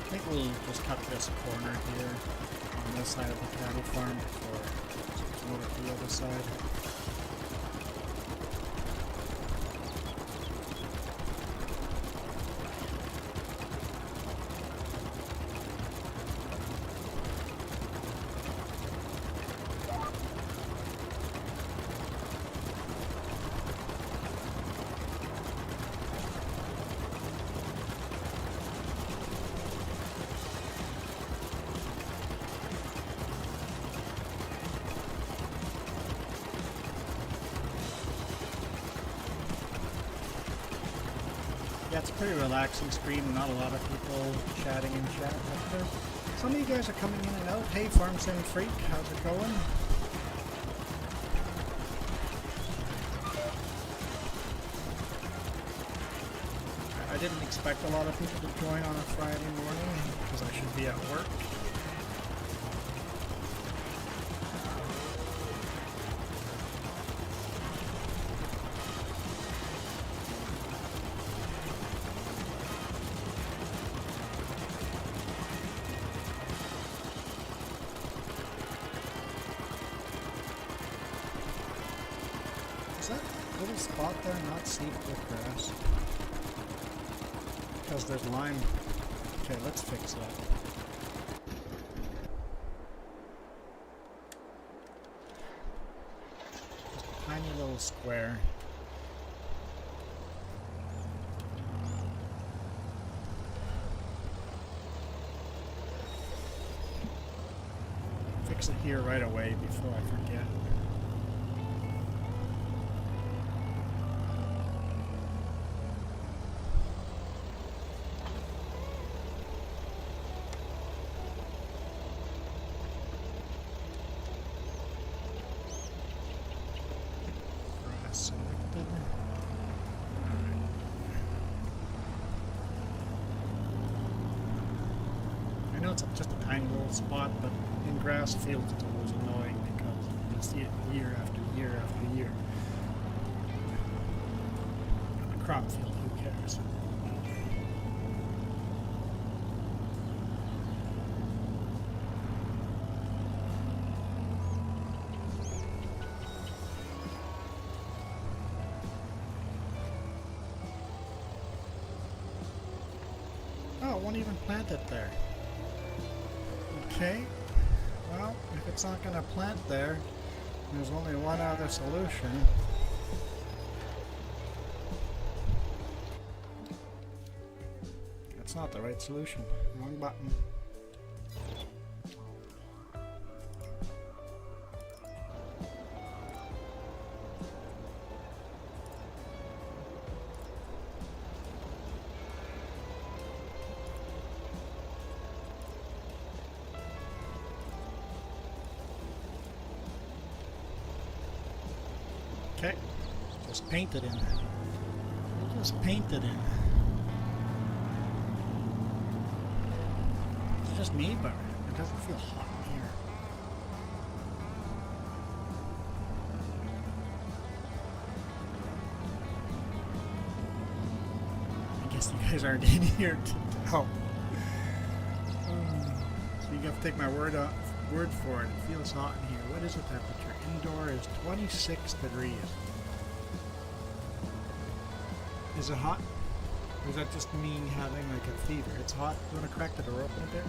[SPEAKER 2] I think we'll just cut this corner here on this side of the cattle farm before we go to the other side. Yeah, it's a pretty relaxing stream, not a lot of people chatting in chat. But some of you guys are coming in and out. Hey, Farm Sim Freak, how's it going? I didn't expect a lot of people to join on a Friday morning because I should be at work. Is that little spot there not seeded with grass? Because there's lime. Okay, let's fix that. Just a tiny little square. Fix it here right away before I forget. Selected. Alright. I know it's just a tiny little spot, but in grass fields it's always annoying because you see it year after year after year. On a crop field, who cares? Oh, it won't even plant it there. Okay. Well, if it's not going to plant there, there's only one other solution. That's not the right solution. Wrong button. Okay, just paint it in. Just paint it in. It's just me, but it doesn't feel hot in here. I guess you guys aren't in here to help. So you have to take my word for it. It feels hot in here. What is the temperature? Indoor is 26 degrees. Is it hot? Or is that just me having like a fever? It's hot. You want to crack the door open a bit?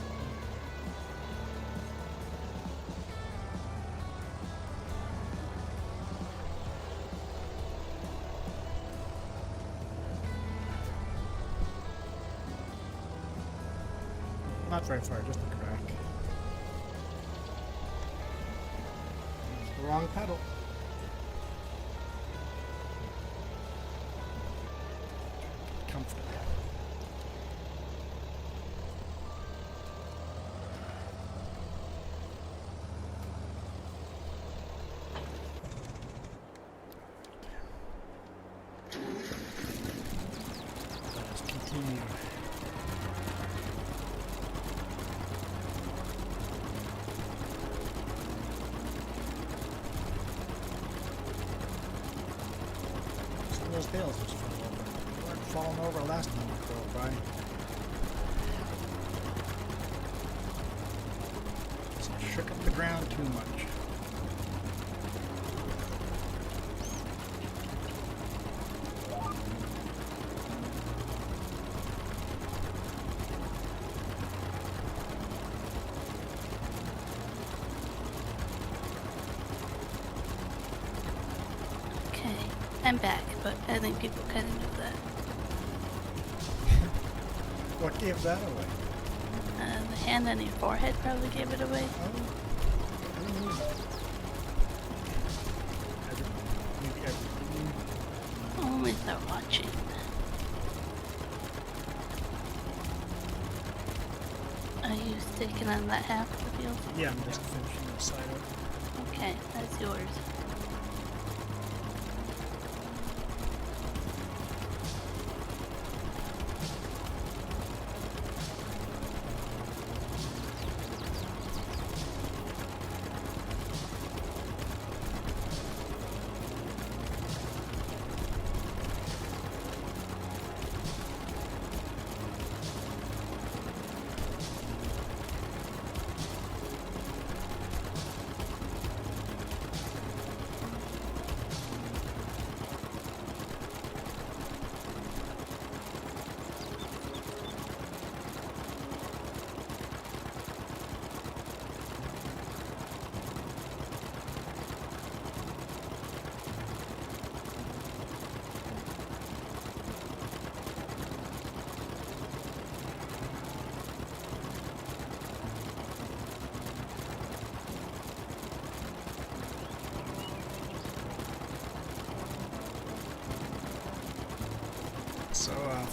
[SPEAKER 2] Not very far, just a crack. It's the wrong pedal. Comfortable. Let's continue. Those bales just fell over. They weren't falling over last time we drove by. Just shook up the ground too much.
[SPEAKER 3] Okay, I'm back, but I think people kind of know that.
[SPEAKER 2] What gave that away?
[SPEAKER 3] The hand on your forehead probably gave it away.
[SPEAKER 2] Oh. Maybe everything.
[SPEAKER 3] Only if they're watching. Are you sticking on that half of the field?
[SPEAKER 2] Yeah, I'm just finishing the side of it.
[SPEAKER 3] Okay, that's yours.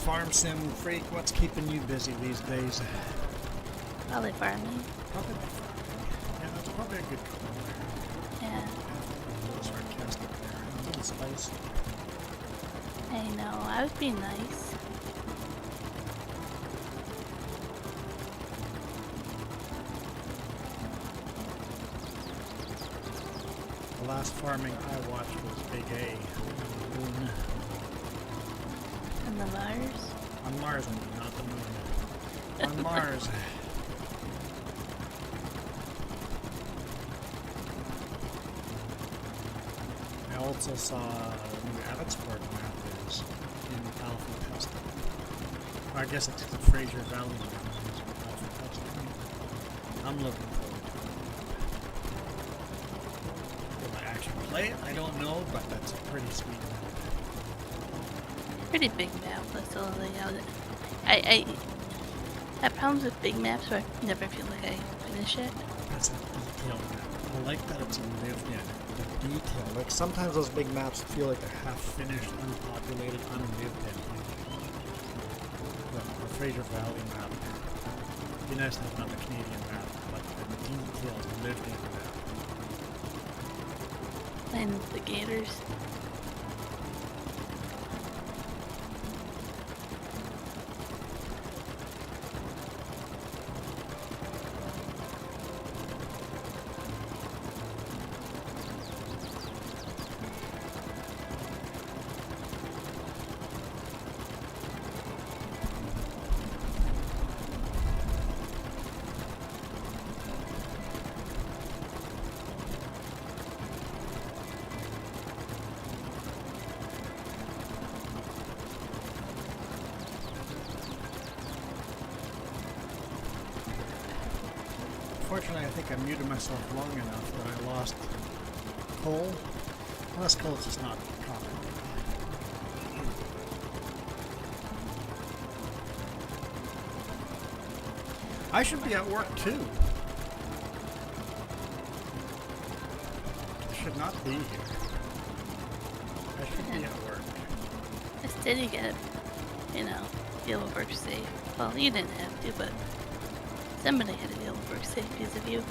[SPEAKER 2] farm sim freak, what's keeping you busy these days?
[SPEAKER 3] Probably farming.
[SPEAKER 2] Probably the farming. Yeah, that's probably a good call there.
[SPEAKER 3] Yeah.
[SPEAKER 2] A little sarcastic there. A little spicy.
[SPEAKER 3] I know. I was being nice.
[SPEAKER 2] The last farming I watched was Big A on the moon.
[SPEAKER 3] And the Mars.
[SPEAKER 2] On Mars, not the moon. On Mars. I also saw the new Abbotsford map is in alpha testing. Or I guess it's the Fraser Valley map is alpha testing. I'm looking forward to it. Will I actually play it? I don't know, but that's a pretty sweet map.
[SPEAKER 3] Pretty big map. That's the only thing I have problems with big maps where I never feel like I finish it.
[SPEAKER 2] That's a detailed map. I like that it's lived in. The detail. Like sometimes those big maps feel like they're half finished, unpopulated, unlived in. The Fraser Valley map. It'd be nice to have another Canadian map, but the details lived in the map.
[SPEAKER 3] And the gators.
[SPEAKER 2] Fortunately, I think I muted myself long enough that I lost Cole. Unless Cole's just not commenting. I should be at work too. I should not be here. I should be at work.
[SPEAKER 3] Instead you get, deal with work safe. Well, you didn't have to, but somebody had to deal with work safe because of you.
[SPEAKER 2] Yeah.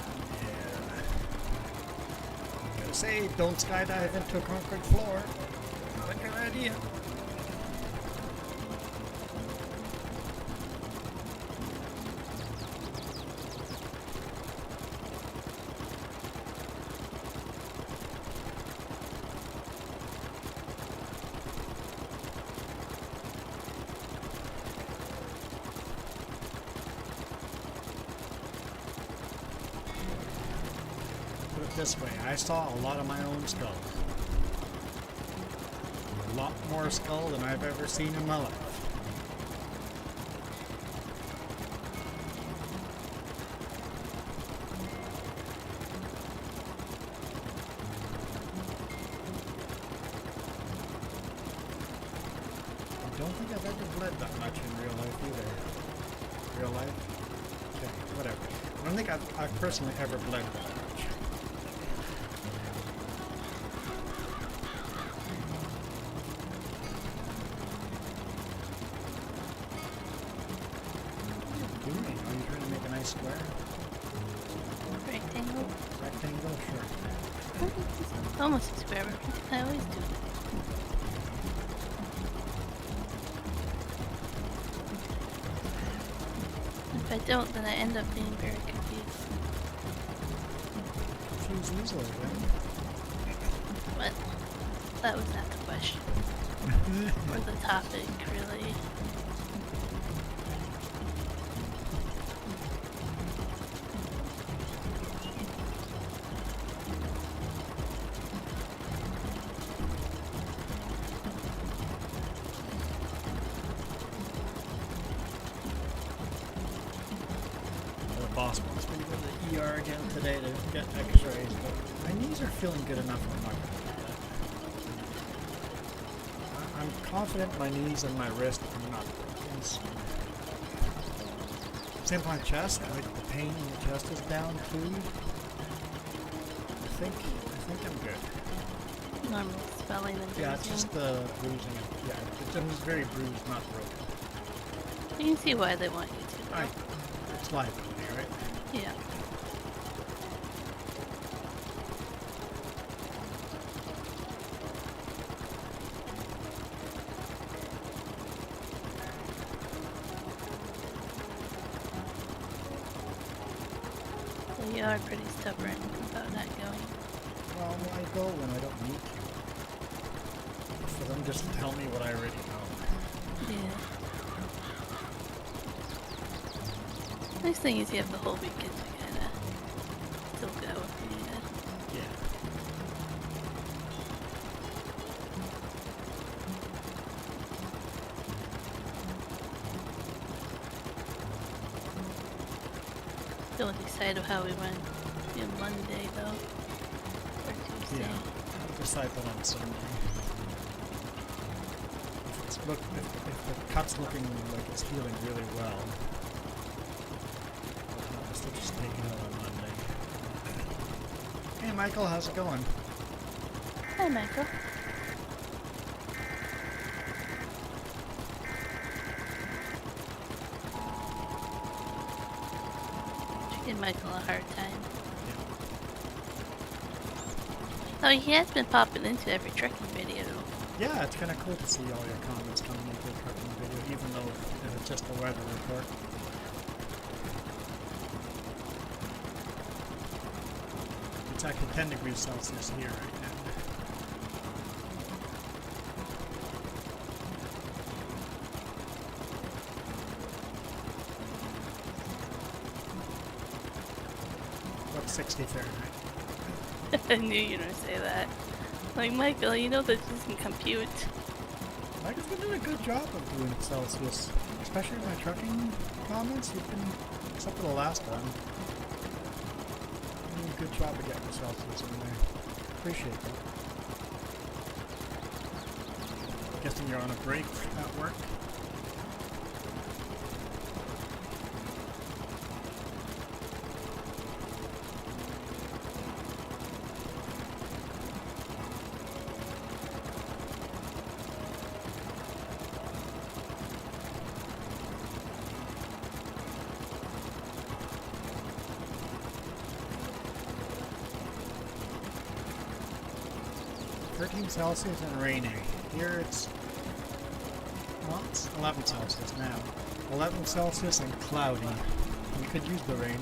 [SPEAKER 2] Gotta say, don't skydive into a concrete floor. Not a good idea. Put it this way, I saw a lot of my own skull. A lot more skull than I've ever seen in my life. I don't think I've ever bled that much in real life either. Real life? Okay, whatever. I don't think I've personally ever bled that much. What are you doing? Are you trying to make a nice square?
[SPEAKER 3] Rectangle.
[SPEAKER 2] Rectangle? Sure.
[SPEAKER 3] Almost a square. I always do. If I don't, then I end up being very confused.
[SPEAKER 2] Confused easily, right?
[SPEAKER 3] But that was not the question. Or the topic, really.
[SPEAKER 2] The boss wants me to go to the ER again today to get x-rays, but my knees are feeling good enough I'm not going to do that. I'm confident my knees and my wrist are not broken. So. Same with my chest, like the pain in the chest is down too. I think I'm good.
[SPEAKER 3] Normal spelling and
[SPEAKER 2] Yeah, it's
[SPEAKER 3] bruising.
[SPEAKER 2] just the bruising. Yeah, I'm just very bruised, not broken.
[SPEAKER 3] You can see why they want you to.
[SPEAKER 2] Right. It's liability, right?
[SPEAKER 3] Yeah. So you are pretty stubborn about not going.
[SPEAKER 2] Well, I go when I don't need to. For them just to tell me what I already know.
[SPEAKER 3] Yeah. Nice thing is you have the whole weekend to kind of still go if you need it.
[SPEAKER 2] Yeah.
[SPEAKER 3] Don't decide how we went on Monday though. Or Tuesday.
[SPEAKER 2] Yeah. I'll decide that on Sunday. If the cut's looking like it's healing really well, I'll still just take it out on Monday. Hey Michael, how's it going?
[SPEAKER 3] Hi, Michael. Treating Michael a hard time. Oh, he has been popping into every trekking video.
[SPEAKER 2] Yeah, it's kind of cool to see all your comments coming into the trucking video, even though if it's just a weather report. It's actually 10 degrees Celsius here right now. About 60 Fahrenheit.
[SPEAKER 3] I knew you were gonna say that. Like, Michael, you know that doesn't compute.
[SPEAKER 2] Michael's been doing a good job of doing Celsius, especially my trucking comments. You've been, except for the last one, doing a good job of getting the Celsius in there. Appreciate that. Guessing you're on a break at work. 13 Celsius and raining. Here it's, well, it's 11 Celsius now. 11 Celsius and cloudy. We could use the rain.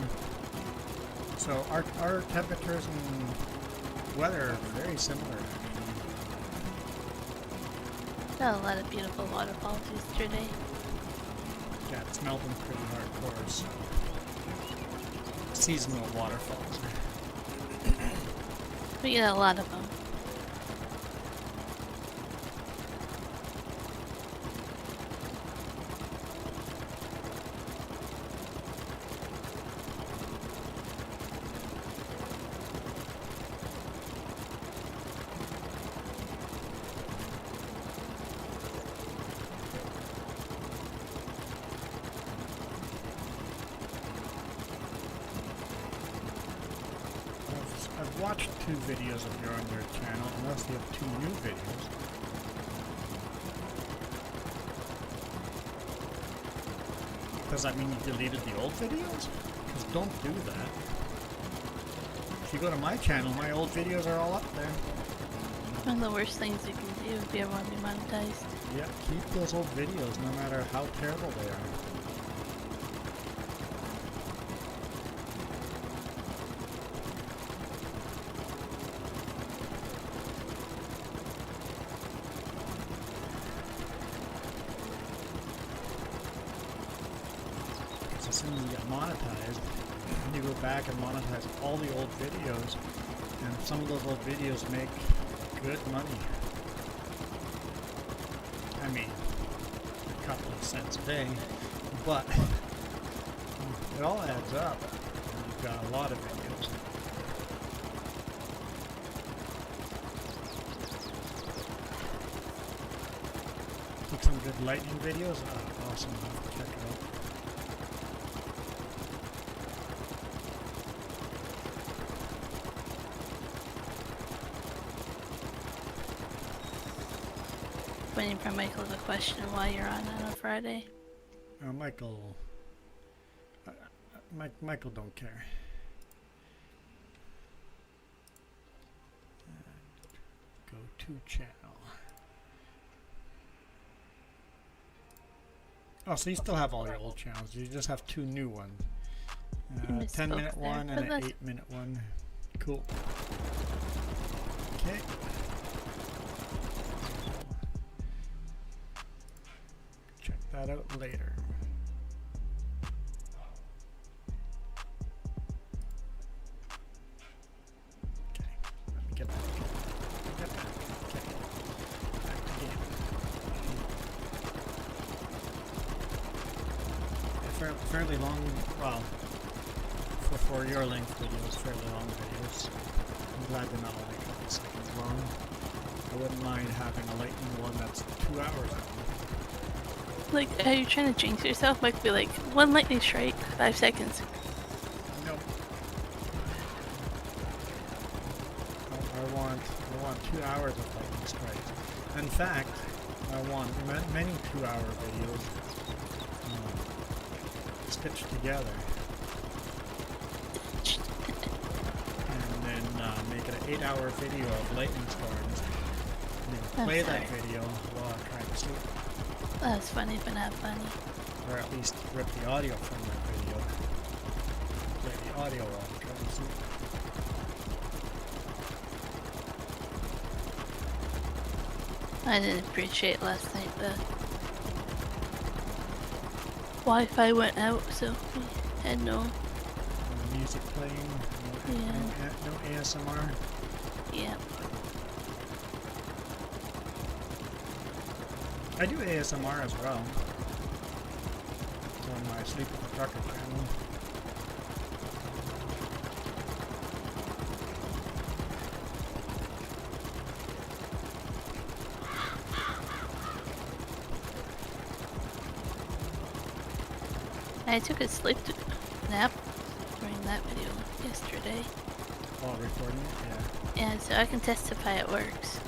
[SPEAKER 2] So our temperatures and weather are very similar.
[SPEAKER 3] Saw a lot of beautiful waterfalls yesterday.
[SPEAKER 2] Yeah, it's melting pretty hardcore, so seasonal waterfalls.
[SPEAKER 3] We get a lot of them.
[SPEAKER 2] I've watched 2 videos of yours on your channel, unless you have 2 new videos. Does that mean you deleted the old videos? Because don't do that. If you go to my channel, my old videos are all up there.
[SPEAKER 3] One of the worst things you can do if you ever want to be monetized.
[SPEAKER 2] Yeah, keep those old videos no matter how terrible they are. As soon as you get monetized, you go back and monetize all the old videos, and some of those old videos make good money. I mean, a couple of cents a day, but it all adds up. And you've got a lot of videos. Take some good lightning videos. Oh, awesome. I'll have to check it out.
[SPEAKER 3] Waiting for Michael to question why you're on a Friday.
[SPEAKER 2] Michael. Michael don't care. Go to channel. Oh, so you still have all your old channels. You just have 2 new ones.
[SPEAKER 3] You
[SPEAKER 2] 10-minute
[SPEAKER 3] misspoke there,
[SPEAKER 2] one
[SPEAKER 3] but
[SPEAKER 2] and an
[SPEAKER 3] that's-
[SPEAKER 2] 8-minute one. Cool. Okay. Check that out later. Okay. Let me get that. Get that. Okay. Back to game. Fairly long, well, for your length videos, fairly long videos. I'm glad they're not only a couple seconds long. I wouldn't mind having a lightning one that's 2 hours long.
[SPEAKER 3] Like, are you trying to jinx yourself? Might be like, 1 lightning strike, 5 seconds.
[SPEAKER 2] Nope. I want 2 hours of lightning strikes. In fact, I want many 2-hour videos stitched together. And then make it an 8-hour video of lightning storms. And then play that video while I'm trying to sleep.
[SPEAKER 3] That's funny, but not funny.
[SPEAKER 2] Or at least rip the audio from that video. Play the audio while I'm trying to sleep.
[SPEAKER 3] I didn't appreciate last night. The Wi-Fi went out, so we had no.
[SPEAKER 2] Music playing, no ASMR.
[SPEAKER 3] Yeah.
[SPEAKER 2] I do ASMR as well. It's on my Sleep with the Trucker channel.
[SPEAKER 3] I took a sleep nap during that video yesterday.
[SPEAKER 2] While recording it, yeah.
[SPEAKER 3] Yeah, so I can testify it works.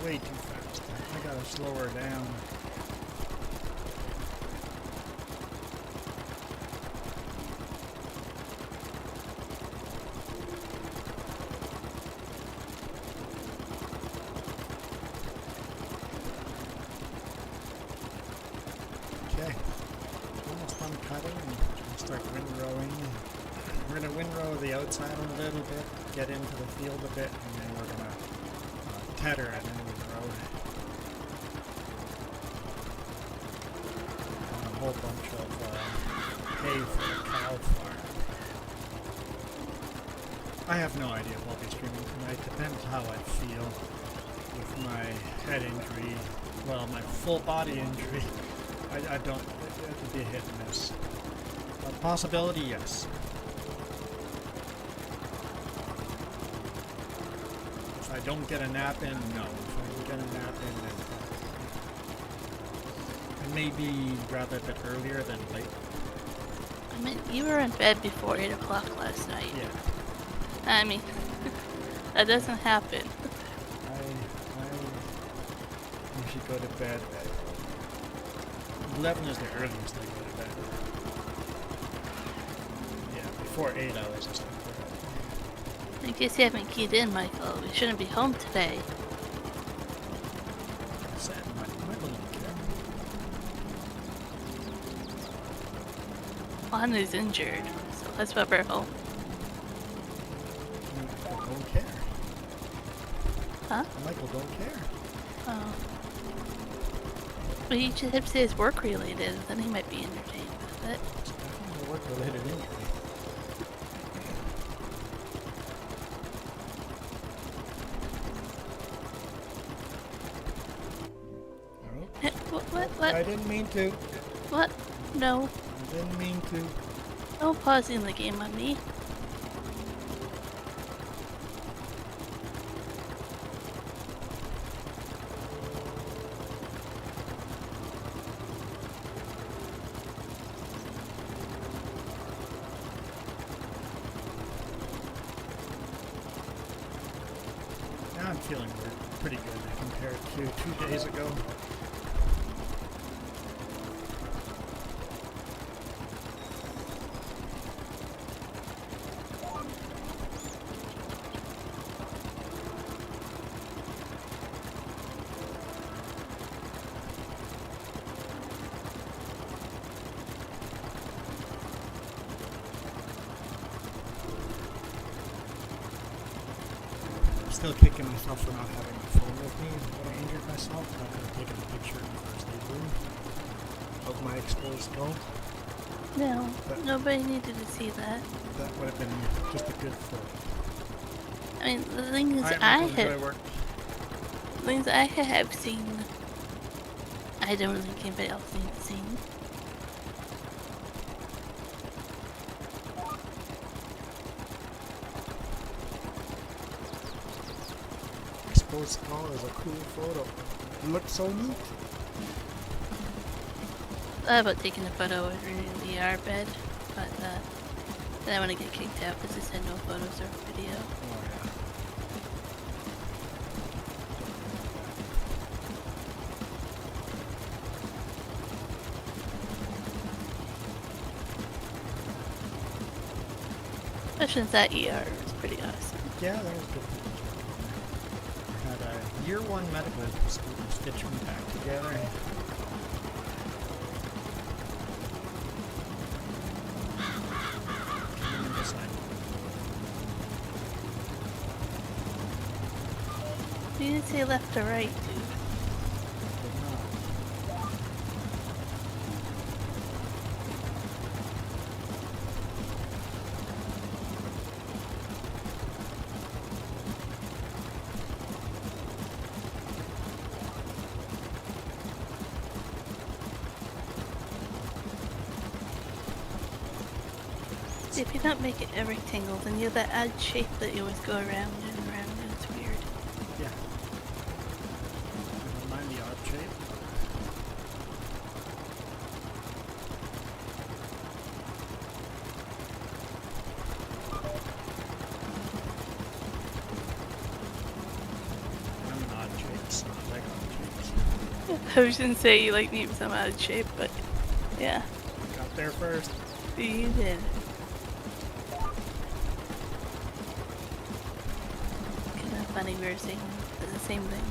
[SPEAKER 2] Way too fast. I gotta slow her down. Okay. Almost done cutting and start windrowing. We're gonna windrow the outside a little bit, get into the field a bit, and then we're gonna tether and then windrow. And a whole bunch of hay for the cow farm. I have no idea what I'll be streaming tonight. Depends how I feel with my head injury. Well, my full body injury. I don't. It would be a hit and miss. A possibility, yes. If I don't get a nap in, no. If I get a nap in, then maybe rather a bit earlier than late.
[SPEAKER 3] I mean, you were in bed before 8 o'clock last night.
[SPEAKER 2] Yeah.
[SPEAKER 3] I mean, that doesn't happen.
[SPEAKER 2] I usually go to bed. 11 is the earliest I go to bed. Yeah, before 8 hours I sleep for bed.
[SPEAKER 3] In case you haven't keyed in, Michael, we shouldn't be home today.
[SPEAKER 2] Sad, Michael don't care.
[SPEAKER 3] Anu's injured, so let's rub her home.
[SPEAKER 2] Michael don't care.
[SPEAKER 3] Huh?
[SPEAKER 2] Michael don't care.
[SPEAKER 3] Oh. But he just if it's work related, then he might be entertained with it.
[SPEAKER 2] It's definitely a work-related injury.
[SPEAKER 3] What?
[SPEAKER 2] I didn't mean to.
[SPEAKER 3] What? No,
[SPEAKER 2] I didn't mean to.
[SPEAKER 3] no pausing the game on me.
[SPEAKER 2] Now I'm feeling pretty good compared to 2 days ago. Still kicking myself for not having my phone with me when I injured myself. I could have taken a picture in the first debut of my exposed skull.
[SPEAKER 3] No,
[SPEAKER 2] But-
[SPEAKER 3] nobody needed to see that.
[SPEAKER 2] That would have been just a good photo.
[SPEAKER 3] I mean, the things
[SPEAKER 2] Alright,
[SPEAKER 3] I
[SPEAKER 2] Michael, enjoy
[SPEAKER 3] have,
[SPEAKER 2] work.
[SPEAKER 3] things I have seen, I don't think anybody else needs seen.
[SPEAKER 2] Exposed skull is a cool photo. It looks so neat.
[SPEAKER 3] I thought about taking a photo of the ER bed, but then I want to get kicked out because it said no photos or video.
[SPEAKER 2] Oh yeah.
[SPEAKER 3] Especially since that ER was pretty awesome.
[SPEAKER 2] Yeah, that was good. Had a year one medical student stitch me back together.
[SPEAKER 3] You didn't say left or right, dude. See, if you don't make it a rectangle, then you have that odd shape that you always go around and around, and it's weird.
[SPEAKER 2] Yeah. I don't mind the odd shape. I'm an odd shape, so I like odd shapes.
[SPEAKER 3] I was gonna say you like me with some odd shape, but yeah,
[SPEAKER 2] Got there first.
[SPEAKER 3] you did. Kind of funny we were saying the same thing.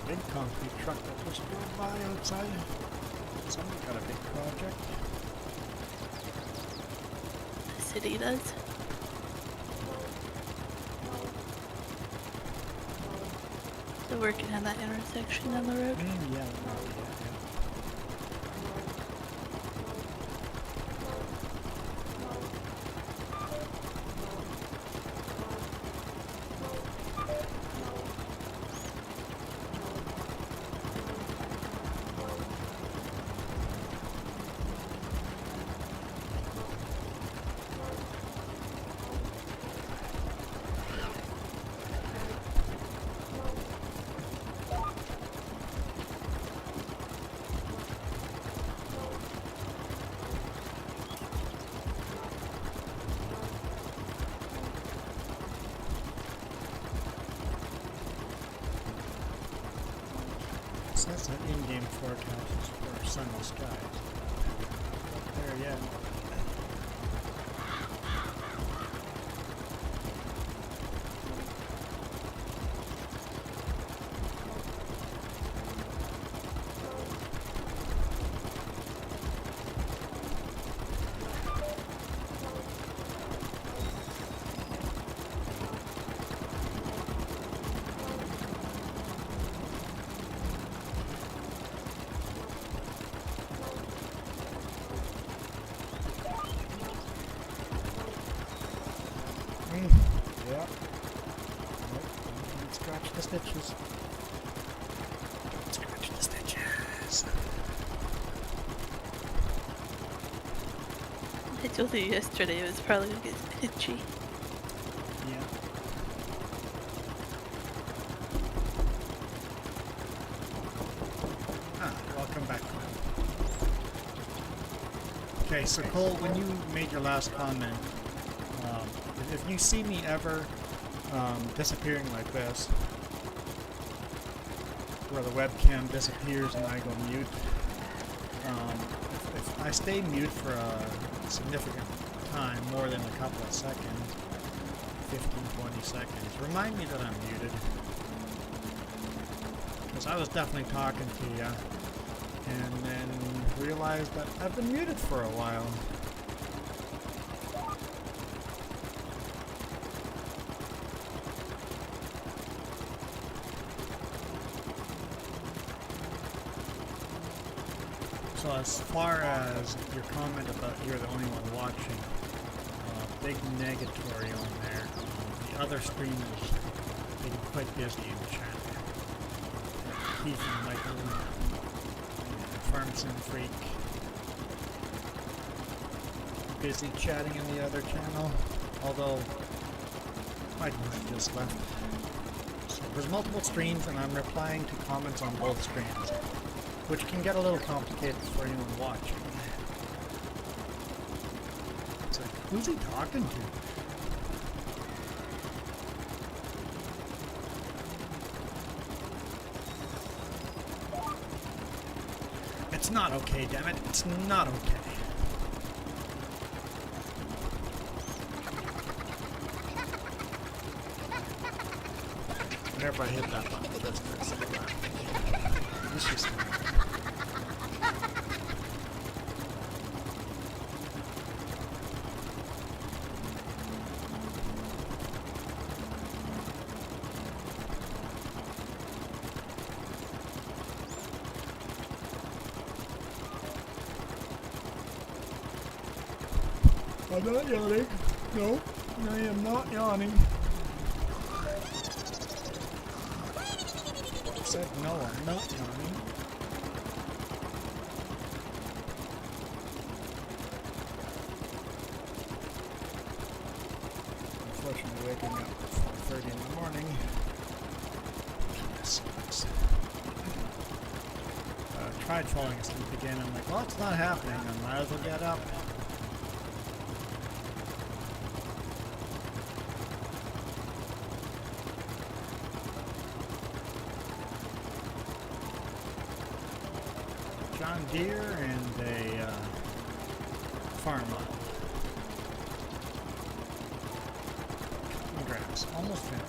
[SPEAKER 2] Big concrete truck that just drove by outside. Someone got a big project.
[SPEAKER 3] The city does. They're working on that intersection on the road.
[SPEAKER 2] Yeah, yeah. That's an in-game forecast for sunny skies. Not there yet. Yeah. Nope. Don't scratch the stitches. Don't scratch the stitches.
[SPEAKER 3] I told you yesterday it was probably gonna get itchy.
[SPEAKER 2] Yeah. Welcome back, Clem. Okay, so Cole, when you made your last comment, if you see me ever disappearing like this, where the webcam disappears and I go mute, if I stay mute for a significant time, more than a couple of seconds, 15-20 seconds, remind me that I'm muted. Because I was definitely talking to you, and then realized that I've been muted for a while. So as far as your comment about you're the only one watching, big negatory on there. The other streamers being quite busy in the chat. Keith and Michael, Farmson Freak, busy chatting in the other channel, although Michael just left. So there's multiple streams and I'm replying to comments on both streams, which can get a little complicated for anyone watching. It's like, who's he talking to? It's not okay, damn it. It's not okay. Whenever I hit that button, that's the second round. It's just... I'm not yawning. No, I am not yawning. I said no, I'm not yawning. Unfortunately, waking up at 4:30 in the morning. That sucks. Tried falling asleep again. I'm like, well, it's not happening. I might as well get up. John Deere and a farm model. Cutting grass, almost finished.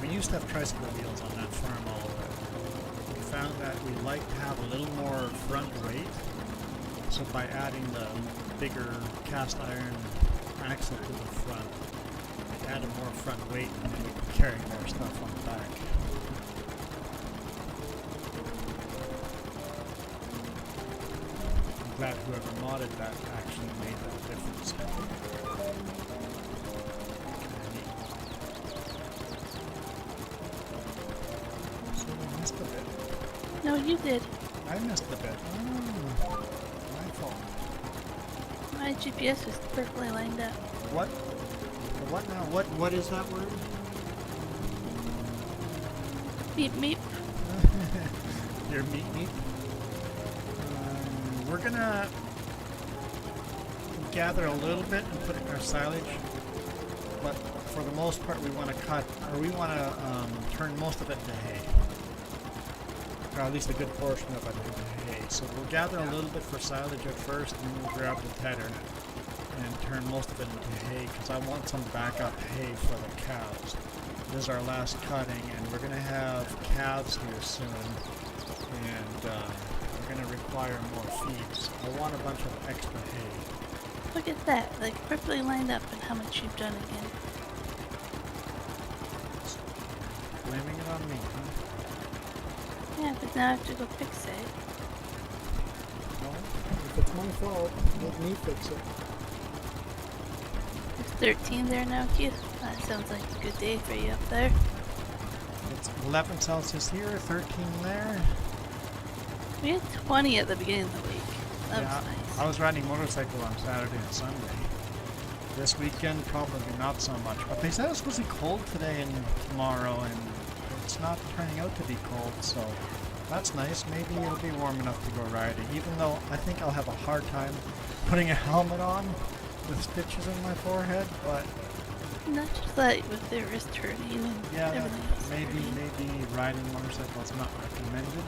[SPEAKER 2] We used to have tricycle wheels on that farm all over. We found that we like to have a little more front weight, so by adding the bigger cast iron axle to the front, it added more front weight and then we could carry more stuff on the back. I'm glad whoever modded that actually made that difference.
[SPEAKER 3] No, you did.
[SPEAKER 2] I missed the bit. Oh, my fault.
[SPEAKER 3] My GPS was perfectly lined up.
[SPEAKER 2] What? What now? What is that word?
[SPEAKER 3] Meep meep.
[SPEAKER 2] Your meat. We're gonna gather a little bit and put it in our silage, but for the most part we want to cut, or we want to turn most of it into hay, or at least a good portion of it into hay. So we'll gather a little bit for silage at first, and then we'll grab the tedder and turn most of it into hay, because I want some backup hay for the cows. This is our last cutting, and we're going to have calves here soon, and we're going to require more feeds. I want a bunch of extra hay.
[SPEAKER 3] Look at that, like perfectly lined up and how much you've done again.
[SPEAKER 2] Blaming it on me, huh?
[SPEAKER 3] Yeah, but now I have to go fix it.
[SPEAKER 2] No, if it's my fault, let me fix it.
[SPEAKER 3] It's 13 there now, Keith. That sounds like a good day for you up there.
[SPEAKER 2] It's 11 Celsius here, 13 there.
[SPEAKER 3] We had 20 at the beginning of the week. That
[SPEAKER 2] Yeah,
[SPEAKER 3] was nice.
[SPEAKER 2] I was riding motorcycle on Saturday and Sunday. This weekend, probably not so much. But they said it's supposed to be cold today and tomorrow, and it's not turning out to be cold, so that's nice. Maybe it'll be warm enough to go riding, even though I think I'll have a hard time putting a helmet on with stitches in my forehead, but
[SPEAKER 3] Not just that, with their wrist hurting and
[SPEAKER 2] yeah,
[SPEAKER 3] everything else.
[SPEAKER 2] maybe riding motorcycle is not recommended.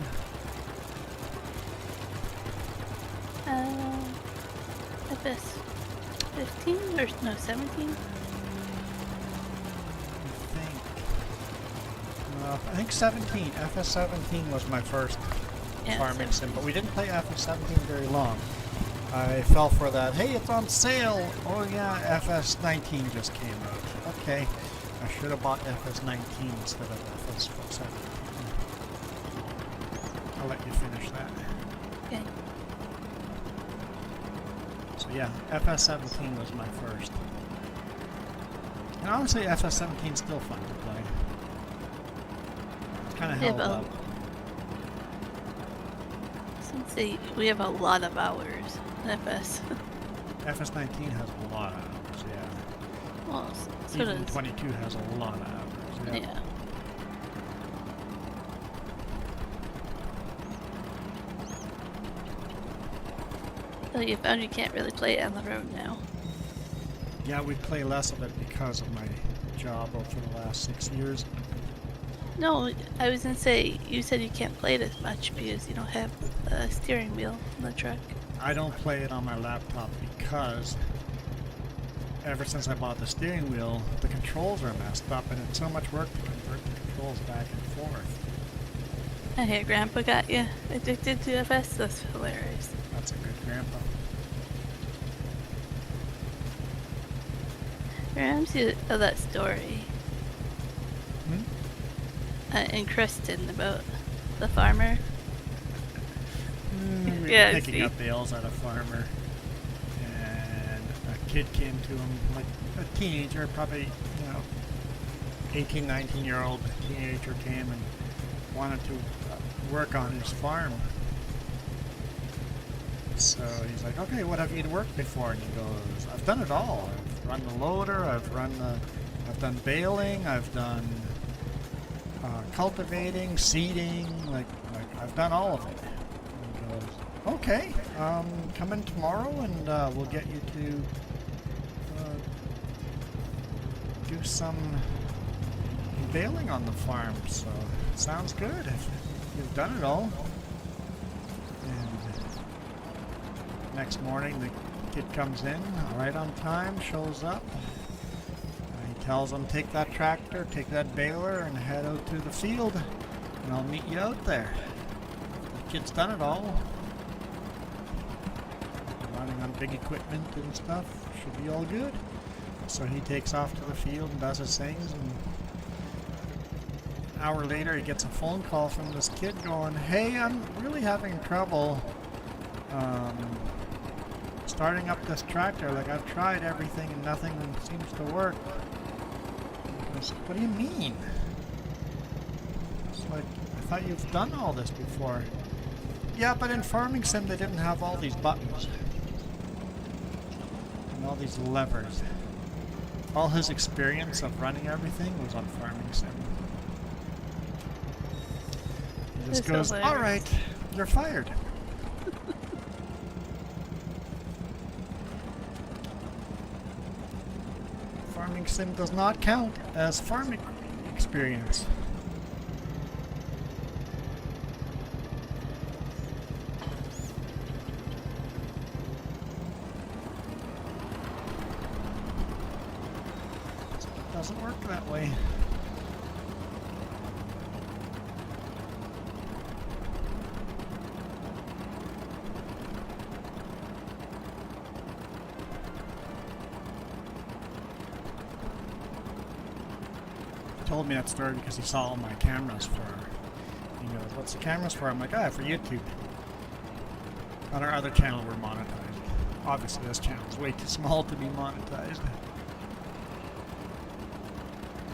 [SPEAKER 3] FS 15 or no 17?
[SPEAKER 2] I think 17. FS 17 was my first
[SPEAKER 3] Yeah,
[SPEAKER 2] farming
[SPEAKER 3] 17.
[SPEAKER 2] sim, but we didn't play FS 17 very long. I fell for that. Hey, it's on sale! Oh yeah, FS 19 just came out. Okay, I should have bought FS 19 instead of FS 17. I'll let you finish that.
[SPEAKER 3] Okay.
[SPEAKER 2] So yeah, FS 17 was my first. And honestly, FS 17 is still fun to play. It's kind of
[SPEAKER 3] Yeah,
[SPEAKER 2] held
[SPEAKER 3] but
[SPEAKER 2] up.
[SPEAKER 3] since we have a lot of hours in FS.
[SPEAKER 2] FS 19 has a lot of hours, yeah.
[SPEAKER 3] Well, so
[SPEAKER 2] Even
[SPEAKER 3] does
[SPEAKER 2] 22 has a lot of hours, yeah.
[SPEAKER 3] yeah. So you found you can't really play it on the road now.
[SPEAKER 2] Yeah, we play less of it because of my job over the last 6 years.
[SPEAKER 3] No, I was gonna say you said you can't play it as much because you don't have a steering wheel in the truck.
[SPEAKER 2] I don't play it on my laptop because ever since I bought the steering wheel, the controls are messed up, and it's so much work to convert the controls back and forth.
[SPEAKER 3] I hear Grandpa got you addicted to FS. That's hilarious.
[SPEAKER 2] That's a good grandpa.
[SPEAKER 3] Reminds you of that story in Creston about the farmer.
[SPEAKER 2] We were
[SPEAKER 3] Yeah,
[SPEAKER 2] picking
[SPEAKER 3] see.
[SPEAKER 2] up bales at a farmer, and a kid came to him, like a teenager, probably, 18, 19-year-old teenager came and wanted to work on his farm. So he's like, okay, what have you worked before? And he goes, I've done it all. I've run the loader, I've done baling, I've done cultivating, seeding, like I've done all of it. And he goes, okay, come in tomorrow and we'll get you to do some baling on the farm. So sounds good. If you've done it all. And next morning, the kid comes in right on time, shows up. He tells him, take that tractor, take that baler, and head out to the field, and I'll meet you out there. The kid's done it all. Running on big equipment and stuff, should be all good. So he takes off to the field and does his things, and an hour later he gets a phone call from this kid going, hey, I'm really having trouble starting up this tractor. Like, I've tried everything and nothing seems to work. He goes, what do you mean? It's like, I thought you've done all this before. Yeah, but in Farming Sim they didn't have all these buttons. And all these levers. All his experience of running everything was on Farming Sim. He just goes, alright, you're fired. Farming Sim does not count as farming experience. Doesn't work that way. He told me that story because he saw all my cameras for. He goes, "What's the cameras for?" I'm like, "Ah, for YouTube." On our other channel, we're monetized. Obviously, this channel is way too small to be monetized.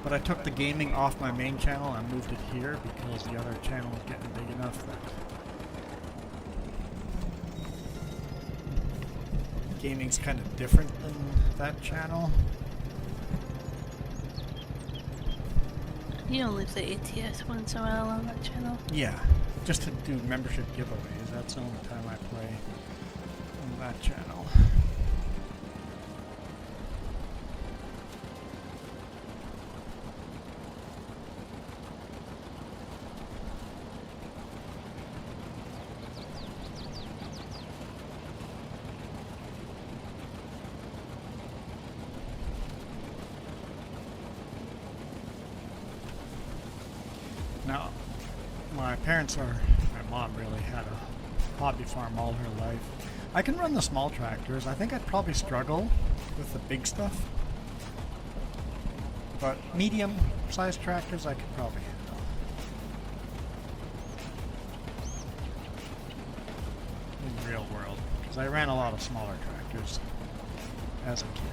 [SPEAKER 2] But I took the gaming off my main channel and moved it here because the other channel is getting big enough that gaming's kind of different than that channel.
[SPEAKER 3] You only play ATS once in a while on that channel.
[SPEAKER 2] Yeah, just to do membership giveaways. That's the only time I play on that channel. Now, my mom really had a hobby farm all her life. I can run the small tractors. I think I'd probably struggle with the big stuff. But medium-sized tractors I could probably handle. In real world. Because I ran a lot of smaller tractors as a kid.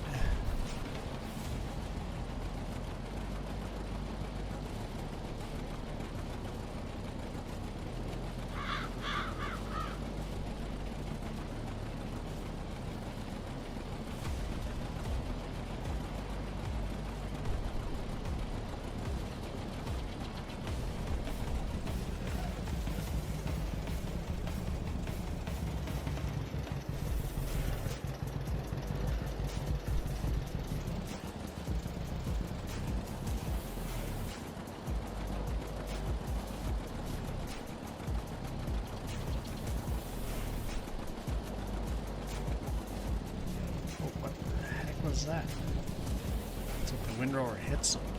[SPEAKER 2] What was that? It's like the windrower hit something.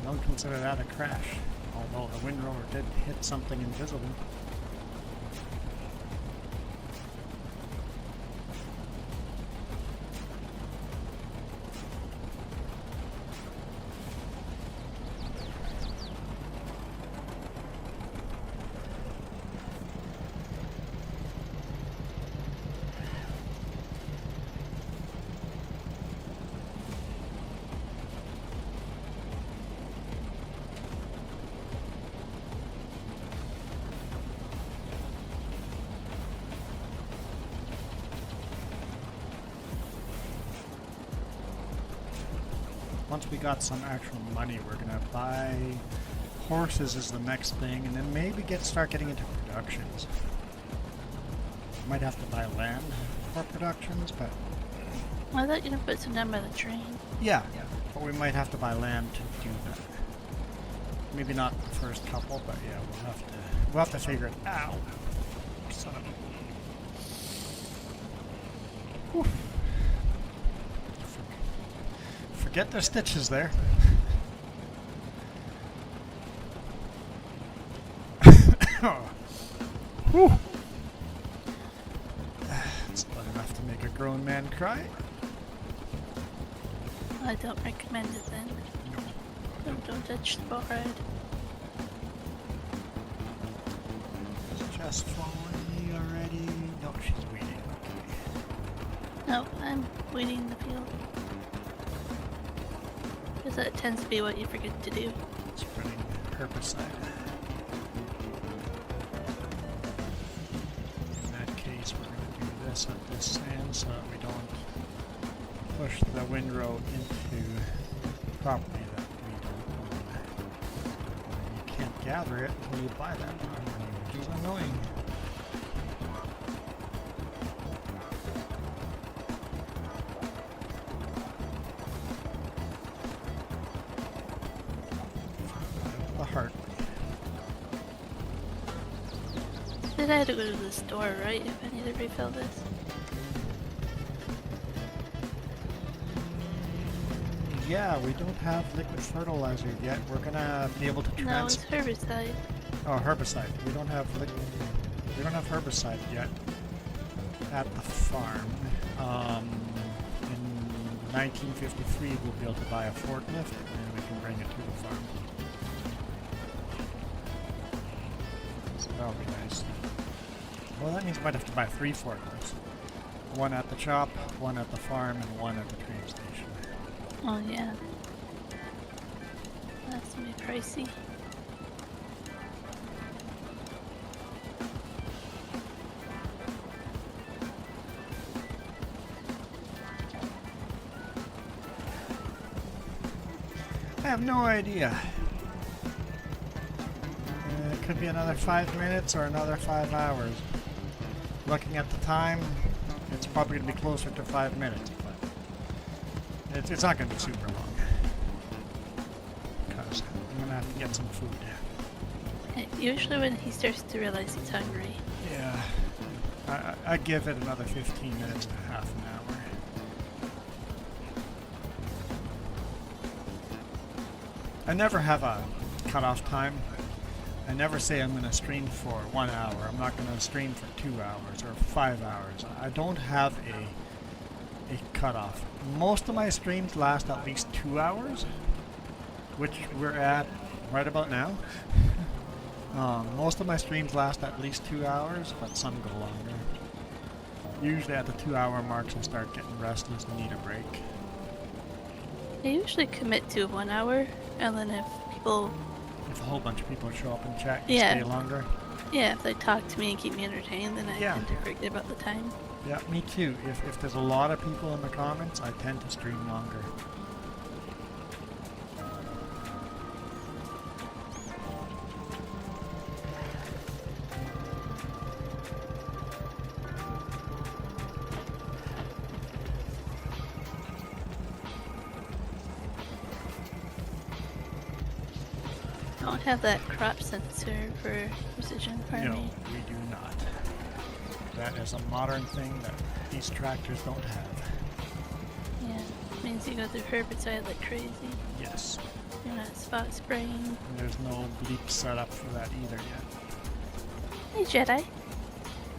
[SPEAKER 2] I don't consider that a crash, although the windrower did hit something invisible. Once we got some actual money, we're gonna buy horses is the next thing, and then maybe start getting into productions. Might have to buy land for productions, but
[SPEAKER 3] I thought you were gonna put some down by the train.
[SPEAKER 2] yeah, but we might have to buy land to do that. Maybe not the first couple, but yeah, we'll have to figure it out. Son of a... Whew. Forget the stitches there. Whew. It's not enough to make a grown man cry.
[SPEAKER 3] I don't recommend it then.
[SPEAKER 2] No.
[SPEAKER 3] Don't touch the boat ride.
[SPEAKER 2] Is Jess following me already? No, she's waiting. Okay.
[SPEAKER 3] No, I'm weeding in the field. Because that tends to be what you forget to do.
[SPEAKER 2] Spreading herbicide. set this in so that we don't push the windrow into property that we don't own. You can't gather it until you buy that property, which is annoying. The heart.
[SPEAKER 3] Then I had to go to the store, right? If I need to refill this.
[SPEAKER 2] Yeah, we don't have liquid fertilizer yet. We're gonna be able to
[SPEAKER 3] No, it's herbicide.
[SPEAKER 2] Oh, herbicide. We don't have herbicide yet at the farm. In 1953, we'll be able to buy a forklift and we can bring it to the farm. So that'll be nice. Well, that means we might have to buy 3 forklifts. One at the shop, one at the farm, and one at the train station.
[SPEAKER 3] Oh yeah. That's gonna be pricey.
[SPEAKER 2] I have no idea. It could be another 5 minutes or another 5 hours. Looking at the time, it's probably going to be closer to 5 minutes, but it's not going to be super long. Because I'm going to have to get some food.
[SPEAKER 3] Usually when he starts to realize he's hungry.
[SPEAKER 2] Yeah. I give it another 15 minutes to half an hour. I never have a cutoff time. I never say I'm going to stream for 1 hour. I'm not going to stream for 2 hours or 5 hours. I don't have a cutoff. Most of my streams last at least 2 hours, which we're at right about now. Most of my streams last at least 2 hours, but some go longer. Usually at the 2 hour marks I start getting restless and need a break.
[SPEAKER 3] I usually commit to 1 hour, and then if people...
[SPEAKER 2] If a whole bunch of people show up and chat and
[SPEAKER 3] Yeah.
[SPEAKER 2] stay longer.
[SPEAKER 3] Yeah, if they talk to me and keep me entertained, then I
[SPEAKER 2] Yeah.
[SPEAKER 3] tend to forget about the time.
[SPEAKER 2] Yeah, me too. If there's a lot of people in the comments, I tend to stream longer.
[SPEAKER 3] I don't have that crop sensor for precision
[SPEAKER 2] No,
[SPEAKER 3] farming.
[SPEAKER 2] we do not. That is a modern thing that these tractors don't have.
[SPEAKER 3] Yeah, it means you go through herbicide like crazy.
[SPEAKER 2] Yes.
[SPEAKER 3] You're not spot spraying.
[SPEAKER 2] And there's no bleep set up for that either yet.
[SPEAKER 3] Hey Jedi.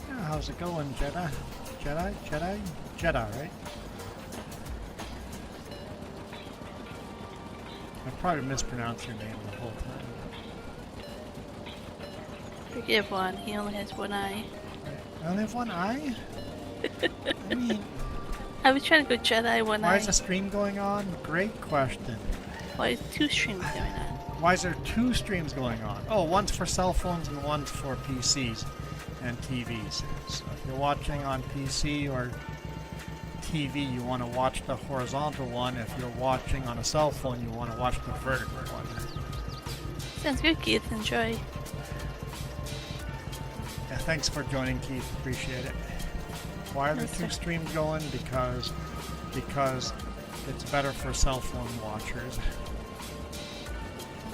[SPEAKER 2] Yeah, how's it going, Jedi? Jedi, right? I probably mispronounced your name the whole time.
[SPEAKER 3] Forgive one, he only has one eye.
[SPEAKER 2] I only have one eye? I mean,
[SPEAKER 3] I was trying to go Jedi one
[SPEAKER 2] why
[SPEAKER 3] eye.
[SPEAKER 2] is the stream going on? Great question.
[SPEAKER 3] Why is 2 streams going on?
[SPEAKER 2] Why is there 2 streams going on? Oh, one's for cell phones and one's for PCs and TVs. So if you're watching on PC or TV, you want to watch the horizontal one. If you're watching on a cell phone, you want to watch the vertical one.
[SPEAKER 3] Sounds good, Keith. Enjoy.
[SPEAKER 2] Yeah, thanks for joining, Keith. Appreciate it. Why are there
[SPEAKER 3] Yes,
[SPEAKER 2] 2
[SPEAKER 3] sir.
[SPEAKER 2] streams going? Because it's better for cell phone watchers.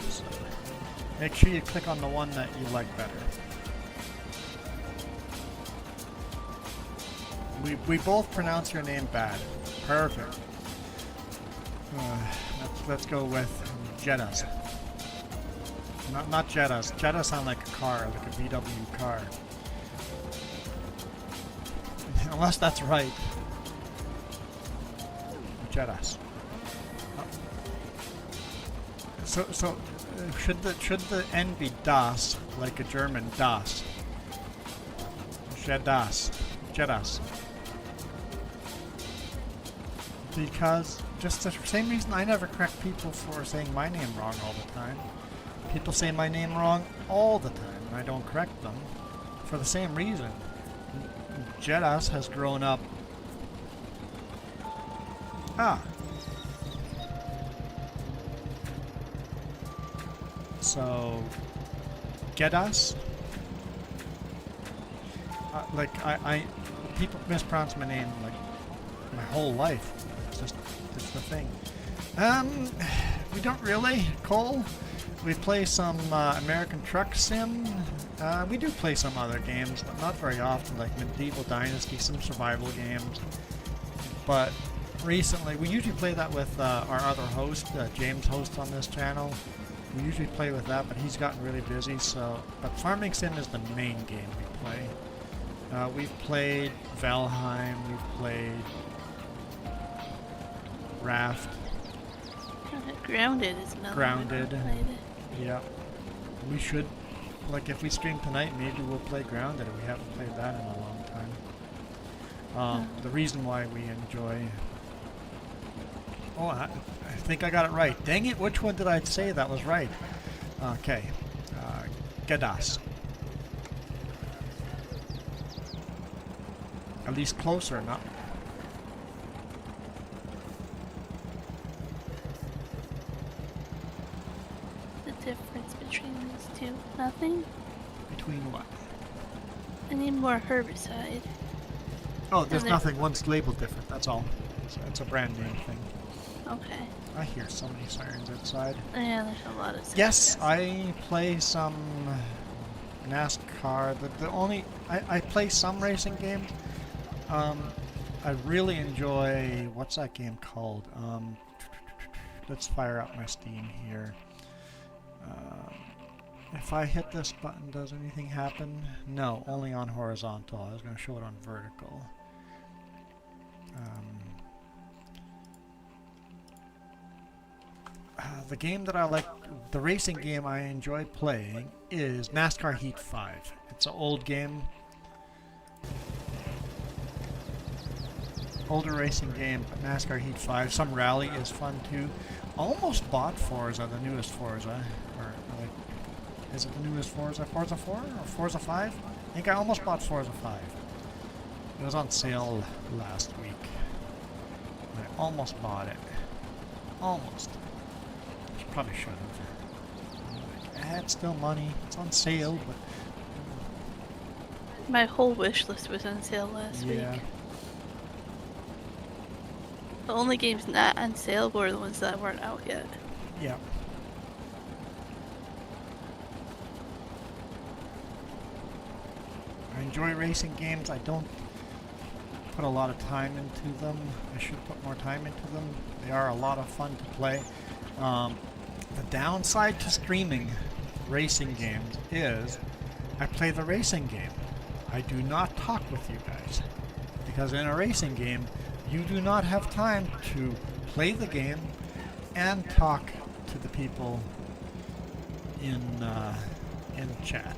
[SPEAKER 2] So make sure you click on the one that you like better. We both pronounce your name bad. Perfect. Let's go with Jettas. Not Jettas. Jettas sound like a car, like a VW car. Unless that's right. Jettas. So should the N be Das, like a German Das? Jettas. Because just the same reason I never correct people for saying my name wrong all the time. People say my name wrong all the time, and I don't correct them for the same reason. Jedas has grown up. Ah. So, Gedas. People mispronounce my name like my whole life. It's the thing. We don't really, Cole. We play some American Truck Sim. We do play some other games, but not very often, like Medieval Dynasty, some survival games. But recently, we usually play that with our other host, James hosts on this channel. We usually play with that, but he's gotten really busy, so... But Farming Sim is the main game we play. We've played Valheim, we've played Raft.
[SPEAKER 3] Grounded is another
[SPEAKER 2] Grounded.
[SPEAKER 3] one. Played it.
[SPEAKER 2] Yeah. We should, like if we stream tonight, maybe we'll play Grounded. We haven't played that in a long time. The reason why we enjoy... Oh, I think I got it right. Dang it, which one did I say that was right? Okay. Gedas. At least closer, not...
[SPEAKER 3] The difference between these two? Nothing?
[SPEAKER 2] Between what?
[SPEAKER 3] I need more herbicide.
[SPEAKER 2] Oh, there's
[SPEAKER 3] And
[SPEAKER 2] nothing. One's labeled different, that's all. It's a brand name thing.
[SPEAKER 3] Okay.
[SPEAKER 2] I hear so many sirens outside.
[SPEAKER 3] Yeah, there's a lot of stuff.
[SPEAKER 2] Yes, I play some NASCAR. The only I play some racing games. I really enjoy, what's that game called? Let's fire up my Steam here. If I hit this button, does anything happen? No, only on horizontal. I was going to show it on vertical. The game that I like, the racing game I enjoy playing is NASCAR Heat 5. It's an old game. Older racing game, but NASCAR Heat 5. Some rally is fun too. Almost bought Forza, the newest Forza. Or like, is it the newest Forza? Forza 4 or Forza 5? I think I almost bought Forza 5. It was on sale last week. I almost bought it. Almost. Probably should have. It's still money. It's on sale, but...
[SPEAKER 3] My whole wish list was on sale last week. The only games not on sale were the ones that weren't out yet.
[SPEAKER 2] Yeah. I enjoy racing games. I don't put a lot of time into them. I should put more time into them. They are a lot of fun to play. The downside to streaming racing games is I play the racing game. I do not talk with you guys. Because in a racing game, you do not have time to play the game and talk to the people in chat.